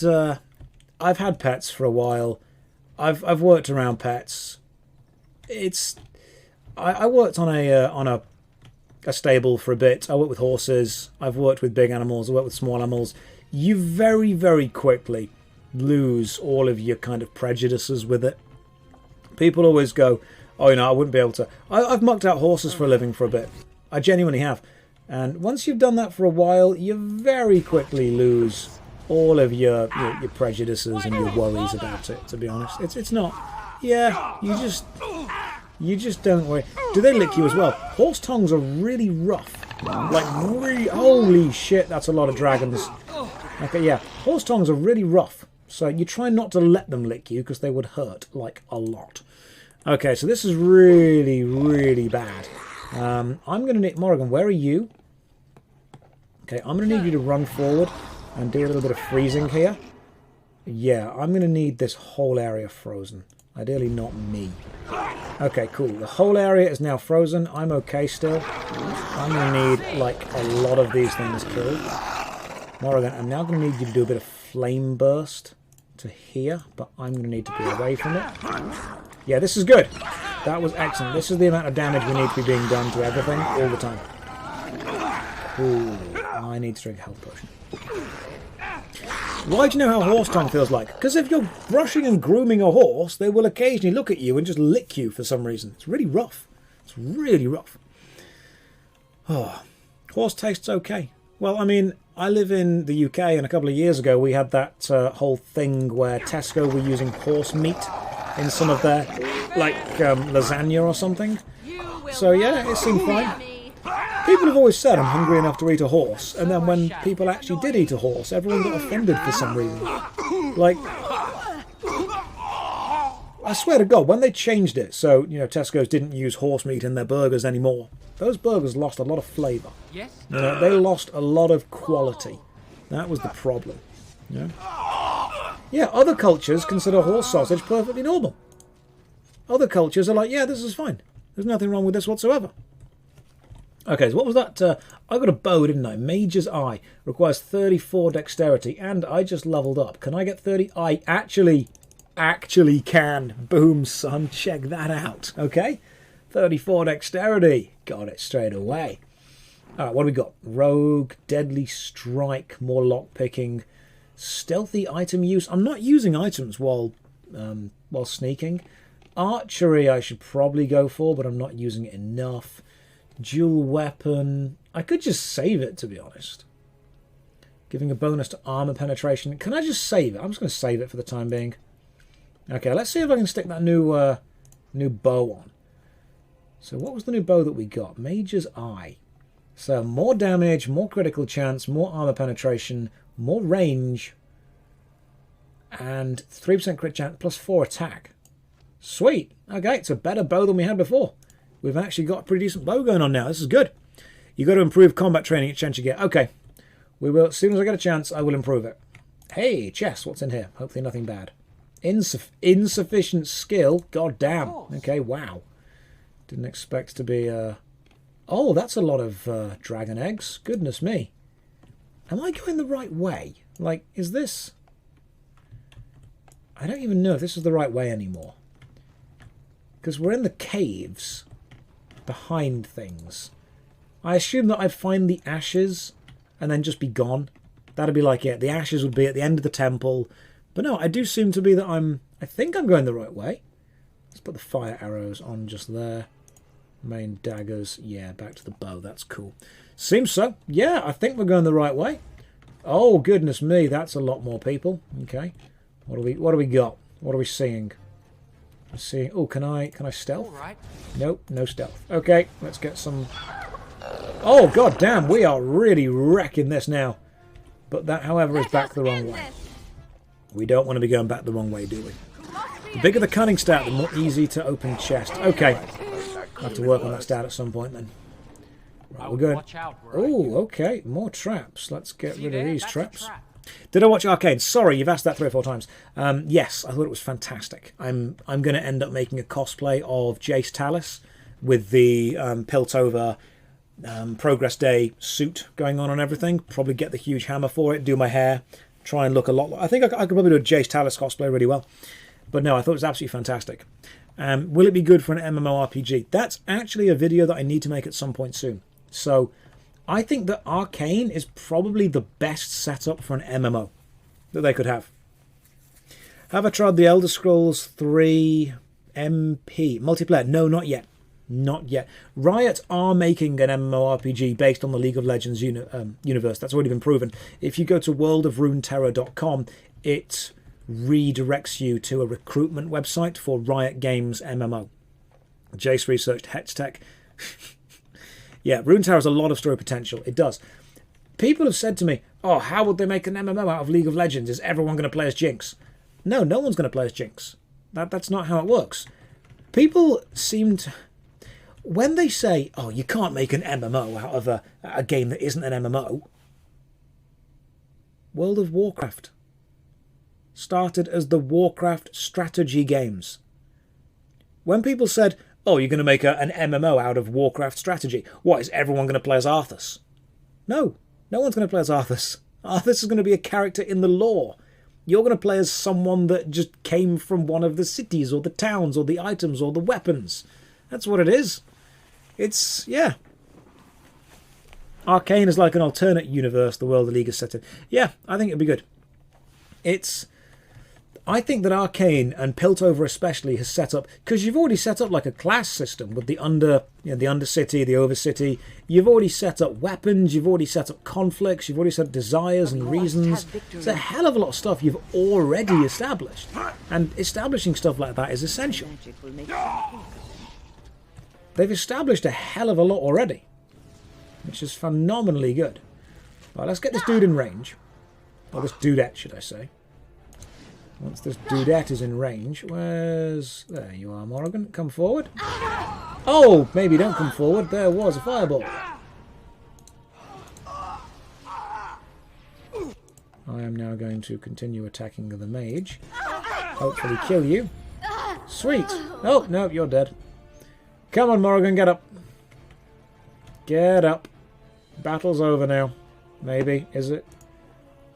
Speaker 1: pets for a while. I've worked around pets. It's... I worked on a stable for a bit. I worked with horses. I've worked with big animals. I worked with small animals. You very, very quickly lose all of your kind of prejudices with it. People always go, oh, you know, I wouldn't be able to... I've mucked out horses for a living for a bit. I genuinely have. And once you've done that for a while, you very quickly lose all of your prejudices and your worries about it, to be honest. It's not... Yeah, you just don't worry. Do they lick you as well? Horse tongues are really rough. Like, really... Holy shit, that's a lot of dragons. Okay, yeah. Horse tongues are really rough. So you try not to let them lick you because they would hurt, like, a lot. Okay, so this is really, really bad. I'm going to need... Morrigan, where are you? Okay, I'm going to need you to run forward and do a little bit of freezing here. Yeah, I'm going to need this whole area frozen. Ideally not me. Okay, cool. The whole area is now frozen. I'm okay still. I'm going to need, like, a lot of these things killed. Morrigan, I'm now going to need you to do a bit of flame burst to here, but I'm going to need to be away from it. Yeah, this is good. That was excellent. This is the amount of damage we need to be being done to everything all the time. Ooh, I need to drink a health potion. Why do you know how horse tongue feels like? Because if you're brushing and grooming a horse, they will occasionally look at you and just lick you for some reason. It's really rough. It's really rough. Oh, horse tastes okay. Well, I mean, I live in the UK, and a couple of years ago we had that whole thing where Tesco were using horse meat in some of their, like, lasagna or something. So yeah, it seemed fine. People have always said I'm hungry enough to eat a horse, and then when people actually did eat a horse, everyone got offended for some reason. Like, I swear to God, when they changed it, so, you know, Tesco's didn't use horse meat in their burgers anymore, those burgers lost a lot of flavour.
Speaker 5: Yes.
Speaker 1: You know, they lost a lot of quality. That was the problem. You know? Yeah, other cultures consider horse sausage perfectly normal. Other cultures are like, yeah, this is fine. There's nothing wrong with this whatsoever. Okay, so what was that? I got a bow, didn't I? Mage's Eye. Requires 34 dexterity, and I just leveled up. Can I get 30? I actually can. Boom, son. Check that out. Okay? 34 dexterity. Got it straight away. Alright, what do we got? Rogue, Deadly Strike, more lockpicking, stealthy item use. I'm not using items while sneaking. Archery I should probably go for, but I'm not using it enough. Dual weapon. I could just save it, to be honest. Giving a bonus to armor penetration. Can I just save it? I'm just going to save it for the time being. Okay, let's see if I can stick that new bow on. So what was the new bow that we got? Mage's Eye. So more damage, more critical chance, more armor penetration, more range, and 3% crit chance plus 4 attack. Sweet. Okay, it's a better bow than we had before. We've actually got a pretty decent bow going on now. This is good. You've got to improve combat training each chance you get. Okay. We will, as soon as I get a chance, I will improve it. Hey, chest, what's in here? Hopefully nothing bad. Insufficient skill? God damn. Okay, wow. Didn't expect to be... Oh, that's a lot of dragon eggs. Goodness me. Am I going the right way? Like, is this... I don't even know if this is the right way anymore. Because we're in the caves behind things. I assume that I'd find the ashes and then just be gone. That'd be like it. The ashes would be at the end of the temple. But no, I do seem to be that I think I'm going the right way. Let's put the fire arrows on just there. Main daggers. Yeah, back to the bow. That's cool. Seems so. Yeah, I think we're going the right way. Oh, goodness me. That's a lot more people. Okay. What do we got? What are we seeing? I'm seeing... Oh, can I stealth?
Speaker 5: All right.
Speaker 1: Nope, no stealth. Okay, let's get some... Oh, god damn, we are really wrecking this now. But that, however, is back the wrong way. We don't want to be going back the wrong way, do we? The bigger the cunning stat, the more easy to open chest. Okay. I'll have to work on that stat at some point then. Right, we're going... Oh, okay, more traps. Let's get rid of these traps. Did I watch Arcane? Sorry, you've asked that 3 or 4 times. Yes, I thought it was fantastic. I'm going to end up making a cosplay of Jace Tallis with the Piltover Progress Day suit going on and everything. Probably get the huge hammer for it, do my hair, try and look a lot like... I think I could probably do a Jace Tallis cosplay really well. But no, I thought it was absolutely fantastic. Will it be good for an MMORPG? That's actually a video that I need to make at some point soon. So... I think that Arcane is probably the best setup for an MMO that they could have. Have I tried the Elder Scrolls 3 MP multiplayer? No, not yet. Not yet. Riot are making an MMORPG based on the League of Legends universe. That's already been proven. If you go to worldofruneterror.com, it redirects you to a recruitment website for Riot Games MMO. Jace researched Hextech. Yeah, Runeterra has a lot of story potential. It does. People have said to me, oh, how would they make an MMO out of League of Legends? Is everyone going to play as Jinx? No, no one's going to play as Jinx. That's not how it works. People seem to... When they say, oh, you can't make an MMO out of a game that isn't an MMO, World of Warcraft started as the Warcraft strategy games. When people said... oh, you're going to make an MMO out of Warcraft strategy. What, is everyone going to play as Arthas? No, no one's going to play as Arthas. Arthas is going to be a character in the lore. You're going to play as someone that just came from one of the cities or the towns or the items or the weapons. That's what it is. It's, yeah. Arcane is like an alternate universe the World of League is set in. Yeah, I think it'd be good. I think that Arcane, and Piltover especially, has set up... because you've already set up like a class system with the Undercity, the Overcity. You've already set up weapons, you've already set up conflicts, you've already set up desires and reasons. There's a hell of a lot of stuff you've already established. And establishing stuff like that is essential. They've established a hell of a lot already, which is phenomenally good. Right, let's get this dude in range. Or this dudette, should I say. Once this dudette is in range, where's... there you are, Morrigan. Come forward. Oh, maybe don't come forward. There was a fireball. I am now going to continue attacking the mage. Hopefully kill you. Sweet. Oh, no, you're dead. Come on, Morrigan, get up. Get up. Battle's over now. Maybe, is it?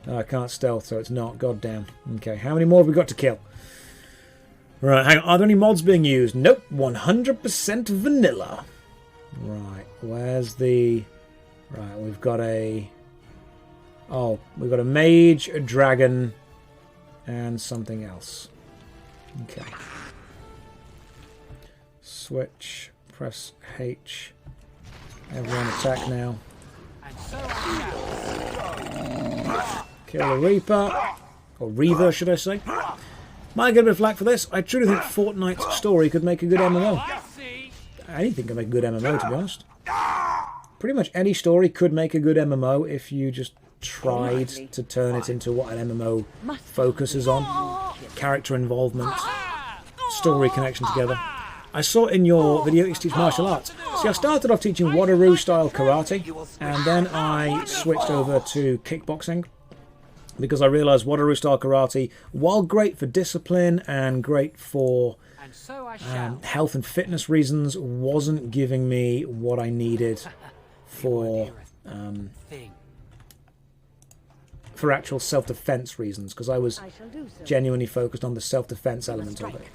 Speaker 1: Oh, I can't stealth, so it's not. God damn. Okay, how many more have we got to kill? Right, hang on. Are there any mods being used? Nope. 100% vanilla. Right, where's the... right, we've got a... oh, we've got a mage, a dragon, and something else. Okay. Switch. Press H. Everyone attack now. Kill the Reaper. Or Reaver, should I say. Might get a bit of flack for this. I truly think Fortnite's story could make a good MMO. Anything can make a good MMO, to be honest. Pretty much any story could make a good MMO if you just tried to turn it into what an MMO focuses on. Character involvement, story connection together. I saw in your video you teach martial arts. See, I started off teaching Wateroo style karate, and then I switched over to kickboxing because I realised Wateroo style karate, while great for discipline and great for health and fitness reasons, wasn't giving me what I needed for actual self-defense reasons, because I was genuinely focused on the self-defense element of it.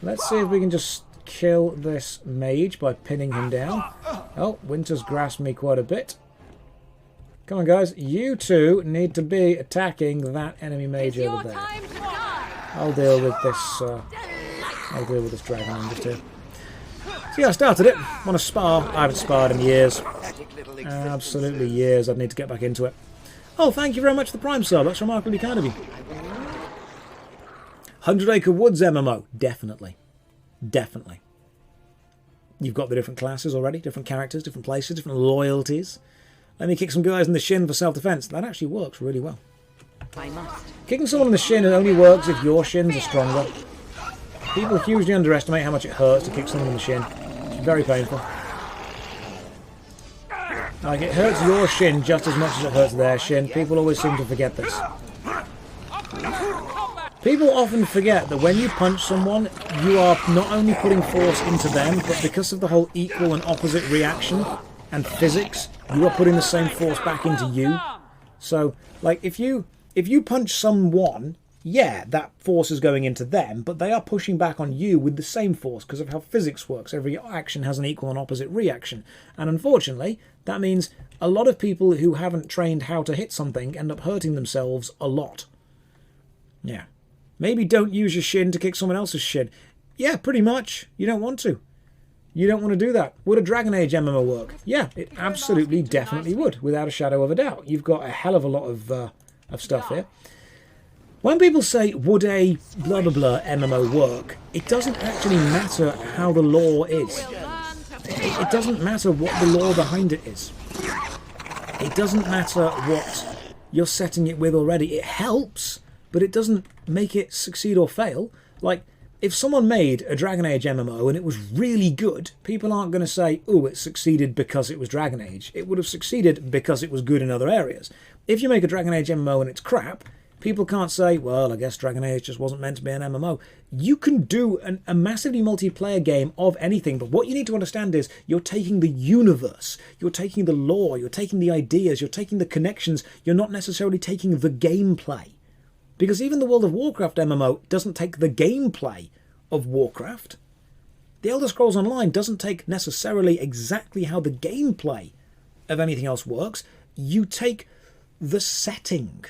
Speaker 1: Let's see if we can just kill this mage by pinning him down. Oh, Winter's grasped me quite a bit. Come on, guys. You two need to be attacking that enemy mage over there. I'll deal with this. I'll deal with this dragon I'm just here. Yeah, I started it. Want to spar? I haven't sparred in years. Absolutely years. I'd need to get back into it. Oh, thank you very much for the Prime sub. That's remarkably kind of you. 100 Acre Woods MMO. Definitely. Definitely. You've got the different classes already, different characters, different places, different loyalties. Let me kick some guys in the shin for self-defense. That actually works really well.
Speaker 19: I must.
Speaker 1: Kicking someone in the shin only works if your shins are stronger. People hugely underestimate how much it hurts to kick someone in the shin. It's very painful. Like, it hurts your shin just as much as it hurts their shin. People always seem to forget this. People often forget that when you punch someone, you are not only putting force into them, but because of the whole equal and opposite reaction and physics, you are putting the same force back into you. So, like, if you punch someone, yeah, that force is going into them, but they are pushing back on you with the same force because of how physics works. Every action has an equal and opposite reaction. And unfortunately, that means a lot of people who haven't trained how to hit something end up hurting themselves a lot. Yeah. Maybe don't use your shin to kick someone else's shin. Yeah, pretty much. You don't want to. You don't want to do that. Would a Dragon Age MMO work? Yeah, it absolutely, definitely would, without a shadow of a doubt. You've got a hell of a lot of stuff here. When people say, would a blah blah blah MMO work, it doesn't actually matter how the lore is. It doesn't matter what the lore behind it is. It doesn't matter what you're setting it with already. It helps, but it doesn't make it succeed or fail. Like, if someone made a Dragon Age MMO and it was really good, people aren't going to say, oh, it succeeded because it was Dragon Age. It would have succeeded because it was good in other areas. If you make a Dragon Age MMO and it's crap, people can't say, well, I guess Dragon Age just wasn't meant to be an MMO. You can do a massively multiplayer game of anything, but what you need to understand is you're taking the universe, you're taking the lore, you're taking the ideas, you're taking the connections, you're not necessarily taking the gameplay. Because even the World of Warcraft MMO doesn't take the gameplay of Warcraft. The Elder Scrolls Online doesn't take necessarily exactly how the gameplay of anything else works. You take the setting.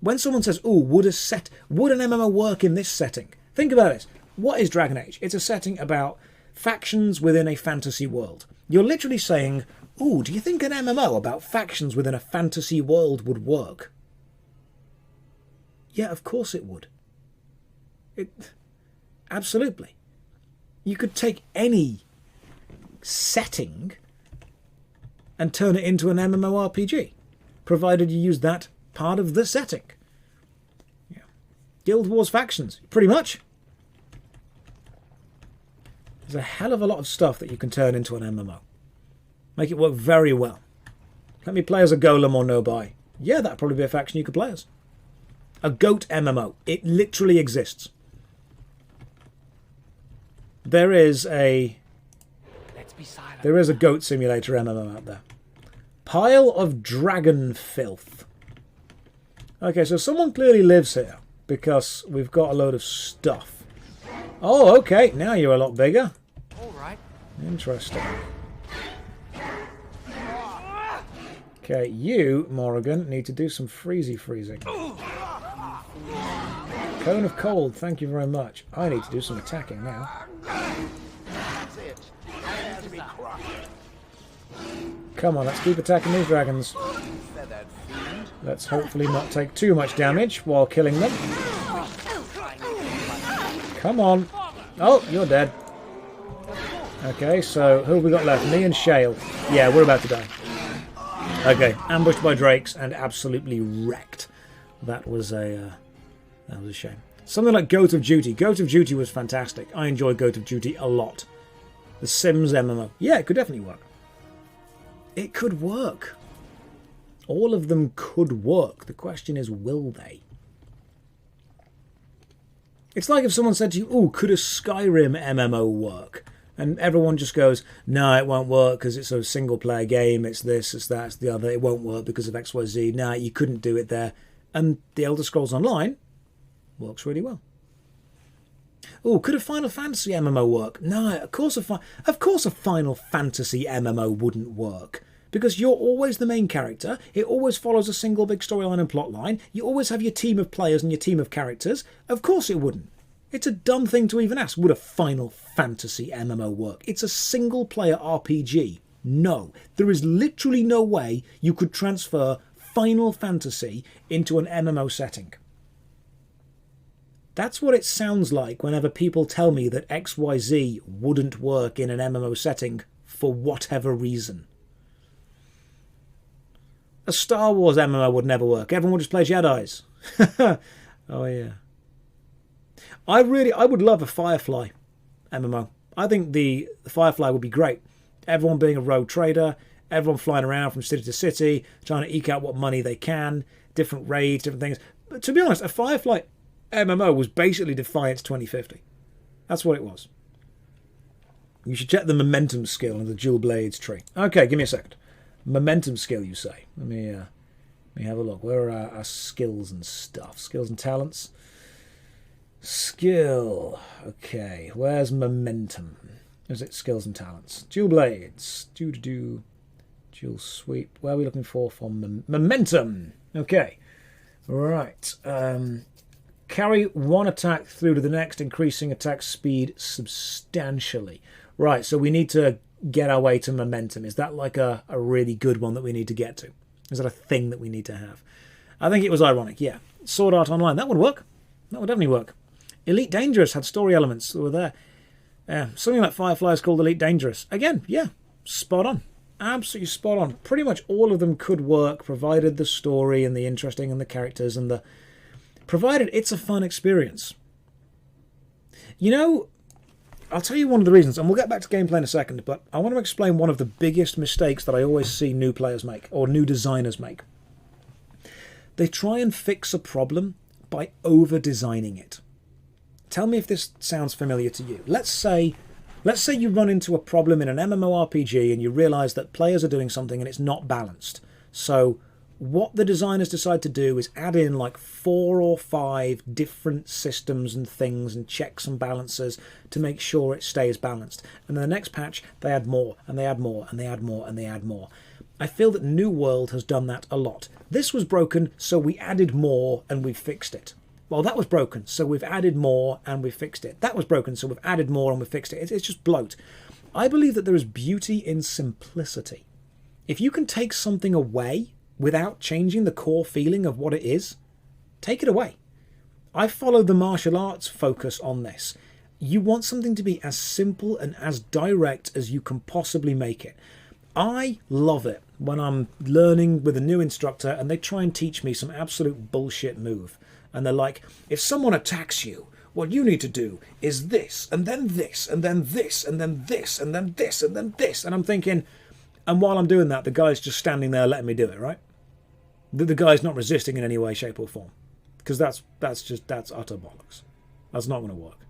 Speaker 1: When someone says, oh, would an MMO work in this setting? Think about this. What is Dragon Age? It's a setting about factions within a fantasy world. You're literally saying, oh, do you think an MMO about factions within a fantasy world would work? Yeah, of course it would. Absolutely. You could take any setting and turn it into an MMORPG, provided you use that part of the setting. Yeah. Guild Wars factions, pretty much. There's a hell of a lot of stuff that you can turn into an MMO. Make it work very well. Let me play as a golem or no buy. Yeah, that'd probably be a faction you could play as. A goat MMO. It literally exists. There is a goat simulator MMO out there. Pile of dragon filth. Okay, so someone clearly lives here because we've got a load of stuff. Oh, okay. Now you're a lot bigger.
Speaker 5: All right.
Speaker 1: Interesting. Okay, you, Morrigan, need to do some freezing. Cone of Cold, thank you very much. I need to do some attacking now. Come on, let's keep attacking these dragons. Let's hopefully not take too much damage while killing them. Come on. Oh, you're dead. Okay, so who have we got left? Me and Shale. Yeah, we're about to die. Okay, ambushed by drakes and absolutely wrecked. That was a shame. Something like Goat of Duty. Goat of Duty was fantastic. I enjoyed Goat of Duty a lot. The Sims MMO. Yeah, it could definitely work. It could work. All of them could work. The question is, will they? It's like if someone said to you, oh, could a Skyrim MMO work? And everyone just goes, no, it won't work because it's a single-player game. It's this, it's that, it's the other. It won't work because of XYZ. No, you couldn't do it there. And the Elder Scrolls Online works really well. Oh, could a Final Fantasy MMO work? No, of course a Final Fantasy MMO wouldn't work. Because you're always the main character. It always follows a single big storyline and plotline. You always have your team of players and your team of characters. Of course it wouldn't. It's a dumb thing to even ask. Would a Final Fantasy MMO work? It's a single-player RPG. No. There is literally no way you could transfer Final Fantasy into an MMO setting. That's what it sounds like whenever people tell me that XYZ wouldn't work in an MMO setting for whatever reason. A Star Wars MMO would never work. Everyone would just play Jedis. Oh, yeah. I would love a Firefly MMO. I think the Firefly would be great. Everyone being a rogue trader, everyone flying around from city to city, trying to eke out what money they can, different raids, different things. But to be honest, a Firefly MMO was basically Defiance 2050. That's what it was. You should check the momentum skill in the Dual Blades tree. Okay, give me a second. Momentum skill, you say? Let me have a look. Where are our skills and stuff? Skills and talents. Skill. Okay, where's momentum? Is it skills and talents? Dual Blades. Dual sweep. Where are we looking for momentum? Okay. Right. Carry one attack through to the next, increasing attack speed substantially. Right, so we need to get our way to momentum. Is that like a really good one that we need to get to? Is that a thing that we need to have? I think it was ironic, yeah. Sword Art Online, that would work. That would definitely work. Elite Dangerous had story elements that were there. Something like Firefly is called Elite Dangerous. Again, yeah, spot on. Absolutely spot on. Pretty much all of them could work, provided the story and the interesting and the characters and the... provided it's a fun experience. You know, I'll tell you one of the reasons, and we'll get back to gameplay in a second, but I want to explain one of the biggest mistakes that I always see new players make, or new designers make. They try and fix a problem by over-designing it. Tell me if this sounds familiar to you. Let's say you run into a problem in an MMORPG and you realise that players are doing something and it's not balanced. So what the designers decide to do is add in like 4 or 5 different systems and things and checks and balances to make sure it stays balanced. And then the next patch, they add more, and they add more, and they add more, and they add more. I feel that New World has done that a lot. This was broken, so we added more and we fixed it. Well, that was broken, so we've added more and we fixed it. That was broken, so we've added more and we fixed it. It's just bloat. I believe that there is beauty in simplicity. If you can take something away without changing the core feeling of what it is, take it away. I follow the martial arts focus on this. You want something to be as simple and as direct as you can possibly make it. I love it when I'm learning with a new instructor and they try and teach me some absolute bullshit move. And they're like, if someone attacks you, what you need to do is this, and then this, and then this, and then this, and then this, and then this. And I'm thinking, and while I'm doing that, the guy's just standing there letting me do it, right? The guy's not resisting in any way, shape, or form. Because that's utter bollocks. That's not going to work.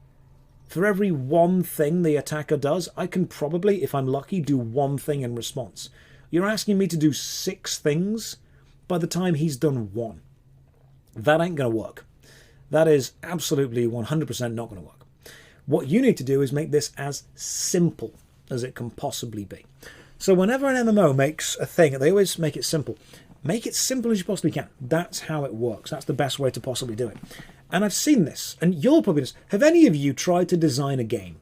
Speaker 1: For every one thing the attacker does, I can probably, if I'm lucky, do one thing in response. You're asking me to do 6 things by the time he's done 1. That ain't going to work. That is absolutely 100% not going to work. What you need to do is make this as simple as it can possibly be. So whenever an MMO makes a thing, they always make it simple. Make it simple as you possibly can. That's how it works. That's the best way to possibly do it. And I've seen this, and you'll probably just... Have any of you tried to design a game?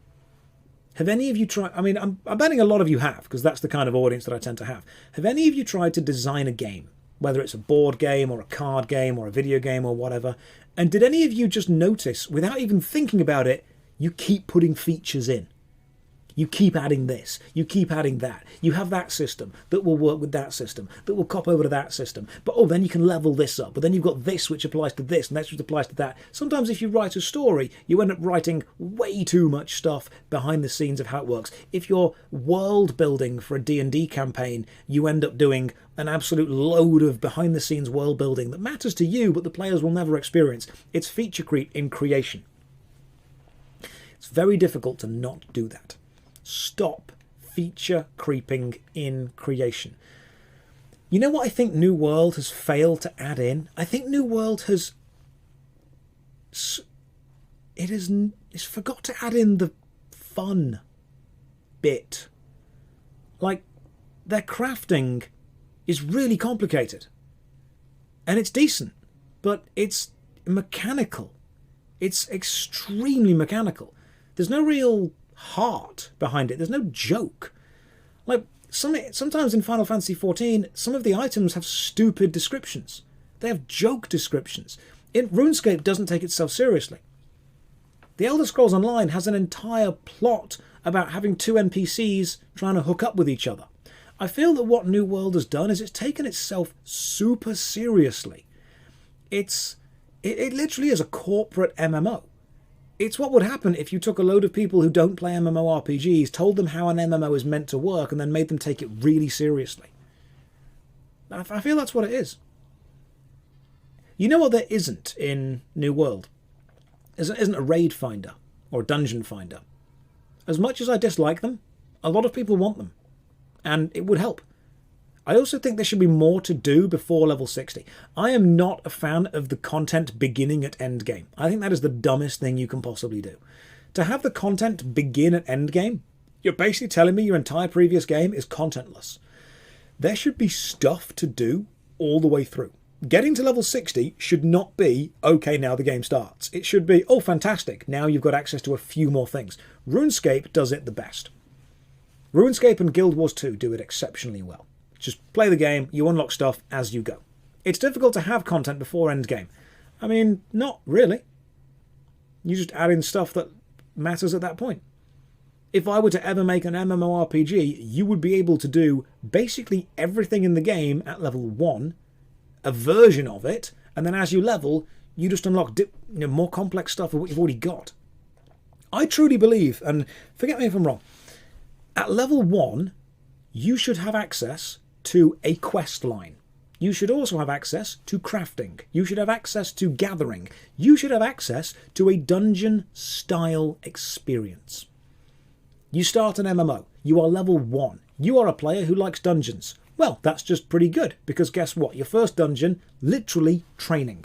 Speaker 1: Have any of you tried... I mean, I'm betting a lot of you have, because that's the kind of audience that I tend to have. Have any of you tried to design a game? Whether it's a board game or a card game or a video game or whatever. And did any of you just notice, without even thinking about it, you keep putting features in? You keep adding this, you keep adding that. You have that system that will work with that system, that will cop over to that system. But oh, then you can level this up. But then you've got this which applies to this, and that's which applies to that. Sometimes if you write a story, you end up writing way too much stuff behind the scenes of how it works. If you're world building for a D&D campaign, you end up doing an absolute load of behind the scenes world building that matters to you, but the players will never experience. It's feature creep in creation. It's very difficult to not do that. Stop feature creeping in creation. You know what I think New World has failed to add in? I think New World has... It's forgot to add in the fun bit. Like, their crafting is really complicated. And it's decent, but it's mechanical. It's extremely mechanical. There's no real heart behind it. There's no joke. Like, sometimes in Final Fantasy XIV, some of the items have stupid descriptions. They have joke descriptions. RuneScape doesn't take itself seriously. The Elder Scrolls Online has an entire plot about having two NPCs trying to hook up with each other. I feel that what New World has done is it's taken itself super seriously. It literally is a corporate MMO. It's what would happen if you took a load of people who don't play MMORPGs, told them how an MMO is meant to work, and then made them take it really seriously. I feel that's what it is. You know what there isn't in New World? There isn't a raid finder or a dungeon finder. As much as I dislike them, a lot of people want them. And it would help. I also think there should be more to do before level 60. I am not a fan of the content beginning at endgame. I think that is the dumbest thing you can possibly do. To have the content begin at endgame, you're basically telling me your entire previous game is contentless. There should be stuff to do all the way through. Getting to level 60 should not be, okay, now the game starts. It should be, oh, fantastic, now you've got access to a few more things. RuneScape does it the best. RuneScape and Guild Wars 2 do it exceptionally well. Just play the game, you unlock stuff as you go. It's difficult to have content before endgame. I mean, not really. You just add in stuff that matters at that point. If I were to ever make an MMORPG, you would be able to do basically everything in the game at level 1, a version of it, and then as you level, you just unlock more complex stuff of what you've already got. I truly believe, and forget me if I'm wrong, at level 1, you should have access to a quest line. You should also have access to crafting. You should have access to gathering. You should have access to a dungeon-style experience. You start an MMO. You are level 1. You are a player who likes dungeons. Well, that's just pretty good, because guess what? Your first dungeon, literally training.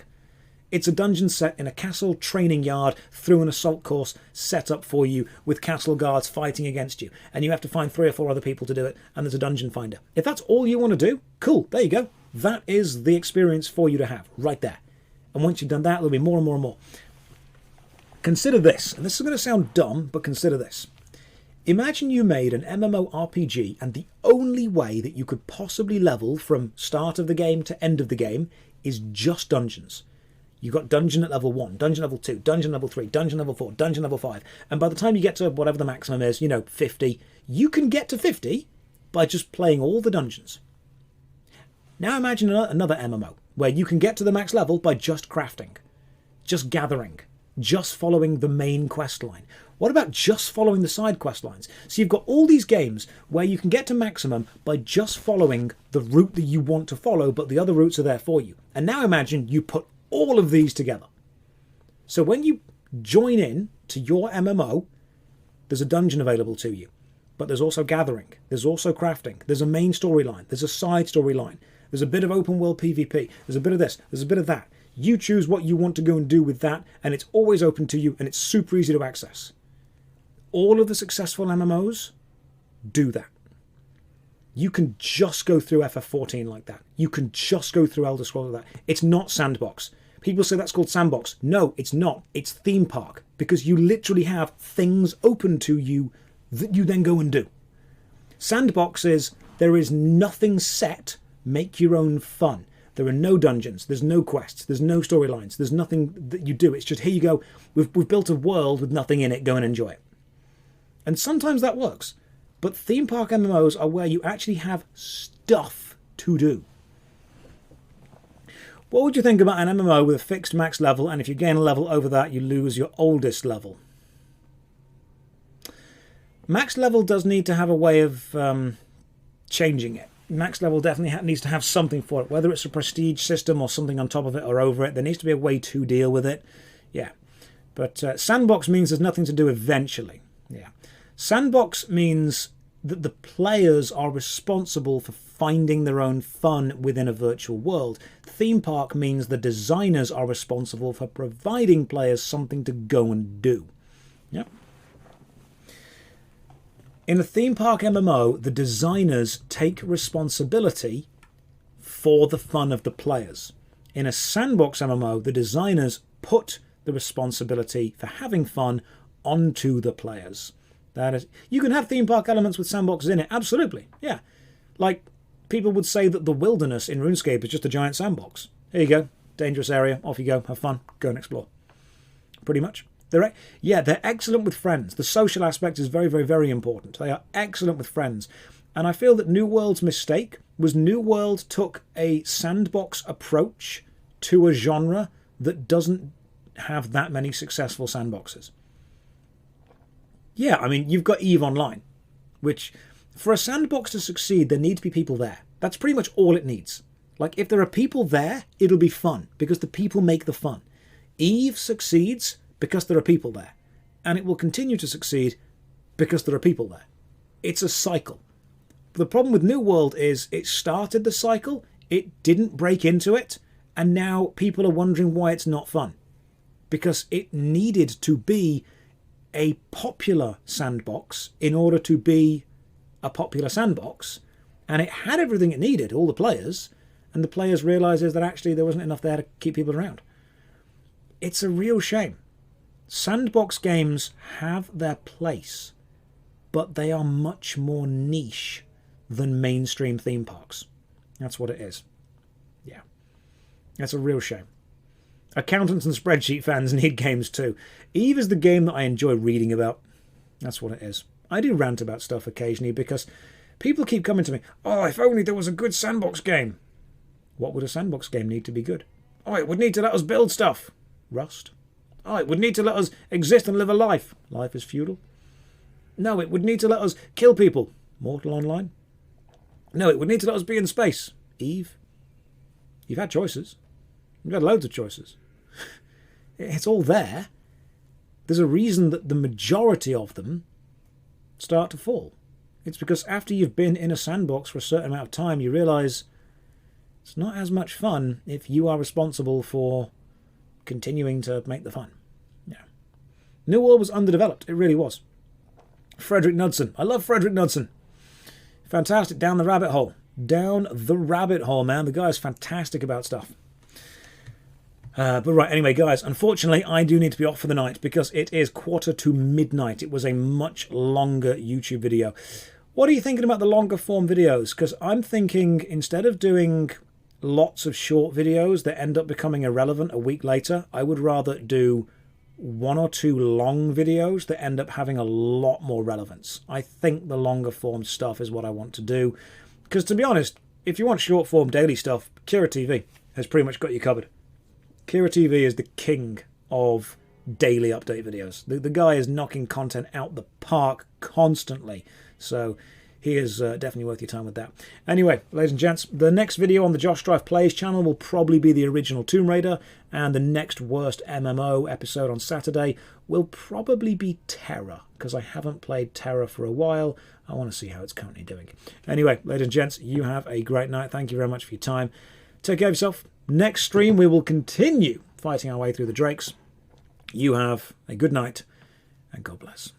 Speaker 1: It's a dungeon set in a castle training yard through an assault course set up for you with castle guards fighting against you. And you have to find 3 or 4 other people to do it, and there's a dungeon finder. If that's all you want to do, cool, there you go. That is the experience for you to have, right there. And once you've done that, there'll be more and more and more. Consider this, and this is going to sound dumb, but consider this. Imagine you made an MMORPG, and the only way that you could possibly level from start of the game to end of the game is just dungeons. You've got dungeon at level 1, dungeon level 2, dungeon level 3, dungeon level 4, dungeon level 5. And by the time you get to whatever the maximum is, 50, you can get to 50 by just playing all the dungeons. Now imagine another MMO, where you can get to the max level by just crafting, just gathering, just following the main quest line. What about just following the side quest lines? So you've got all these games where you can get to maximum by just following the route that you want to follow, but the other routes are there for you. And now imagine you put all of these together. So when you join in to your MMO, there's a dungeon available to you. But there's also gathering. There's also crafting. There's a main storyline. There's a side storyline. There's a bit of open world PvP. There's a bit of this. There's a bit of that. You choose what you want to go and do with that, and it's always open to you, and it's super easy to access. All of the successful MMOs do that. You can just go through FF14 like that. You can just go through Elder Scrolls like that. It's not Sandbox. People say that's called Sandbox. No, it's not. It's Theme Park, because you literally have things open to you that you then go and do. Sandbox is, there is nothing set, make your own fun. There are no dungeons, there's no quests, there's no storylines, there's nothing that you do. It's just, here you go, we've built a world with nothing in it, go and enjoy it. And sometimes that works. But theme park MMOs are where you actually have stuff to do. What would you think about an MMO with a fixed max level, and if you gain a level over that, you lose your oldest level? Max level does need to have a way of changing it. Max level definitely needs to have something for it, whether it's a prestige system or something on top of it or over it. There needs to be a way to deal with it. Yeah. But Sandbox means there's nothing to do eventually. Yeah. Sandbox means that the players are responsible for finding their own fun within a virtual world. Theme park means the designers are responsible for providing players something to go and do. Yeah. In a theme park MMO, the designers take responsibility for the fun of the players. In a sandbox MMO, the designers put the responsibility for having fun onto the players. That is, you can have theme park elements with sandboxes in it, absolutely, yeah. Like, people would say that the wilderness in RuneScape is just a giant sandbox. Here you go, dangerous area, off you go, have fun, go and explore. Pretty much. They're excellent with friends. The social aspect is very, very, very important. They are excellent with friends. And I feel that New World's mistake was New World took a sandbox approach to a genre that doesn't have that many successful sandboxes. Yeah, I mean, you've got EVE Online, which, for a sandbox to succeed, there need to be people there. That's pretty much all it needs. Like, if there are people there, it'll be fun, because the people make the fun. EVE succeeds because there are people there, and it will continue to succeed because there are people there. It's a cycle. The problem with New World is it started the cycle, it didn't break into it, and now people are wondering why it's not fun. Because it needed to be a popular sandbox in order to be a popular sandbox, and it had everything it needed, all the players, and the players realises that actually there wasn't enough there to keep people around. It's a real shame. Sandbox games have their place, but they are much more niche than mainstream theme parks. That's what it is. Yeah. That's a real shame. Accountants and spreadsheet fans need games too. EVE is the game that I enjoy reading about. That's what it is. I do rant about stuff occasionally because people keep coming to me, oh, if only there was a good sandbox game. What would a sandbox game need to be good? Oh, it would need to let us build stuff. Rust. Oh, it would need to let us exist and live a life. Life is feudal. No, it would need to let us kill people. Mortal Online. No, it would need to let us be in space. EVE. You've had choices. You've had loads of choices. It's all there. There's a reason that the majority of them start to fall. It's because after you've been in a sandbox for a certain amount of time, you realise it's not as much fun if you are responsible for continuing to make the fun. Yeah. New World was underdeveloped. It really was. Frederick Knudsen. I love Frederick Knudsen. Fantastic. Down the rabbit hole. Down the rabbit hole, man. The guy's fantastic about stuff. But right, anyway, guys, unfortunately, I do need to be off for the night because it is midnight. It was a much longer YouTube video. What are you thinking about the longer form videos? Because I'm thinking instead of doing lots of short videos that end up becoming irrelevant a week later, I would rather do 1 or 2 long videos that end up having a lot more relevance. I think the longer form stuff is what I want to do. Because to be honest, if you want short form daily stuff, Kira TV has pretty much got you covered. Kira TV is the king of daily update videos. The guy is knocking content out the park constantly. So he is definitely worth your time with that. Anyway, ladies and gents, the next video on the JoshStrifePlays channel will probably be the original Tomb Raider, and the next worst MMO episode on Saturday will probably be Terra, because I haven't played Terra for a while. I want to see how it's currently doing. Anyway, ladies and gents, you have a great night. Thank you very much for your time. Take care of yourself. Next stream, we will continue fighting our way through the Drakes. You have a good night, and God bless.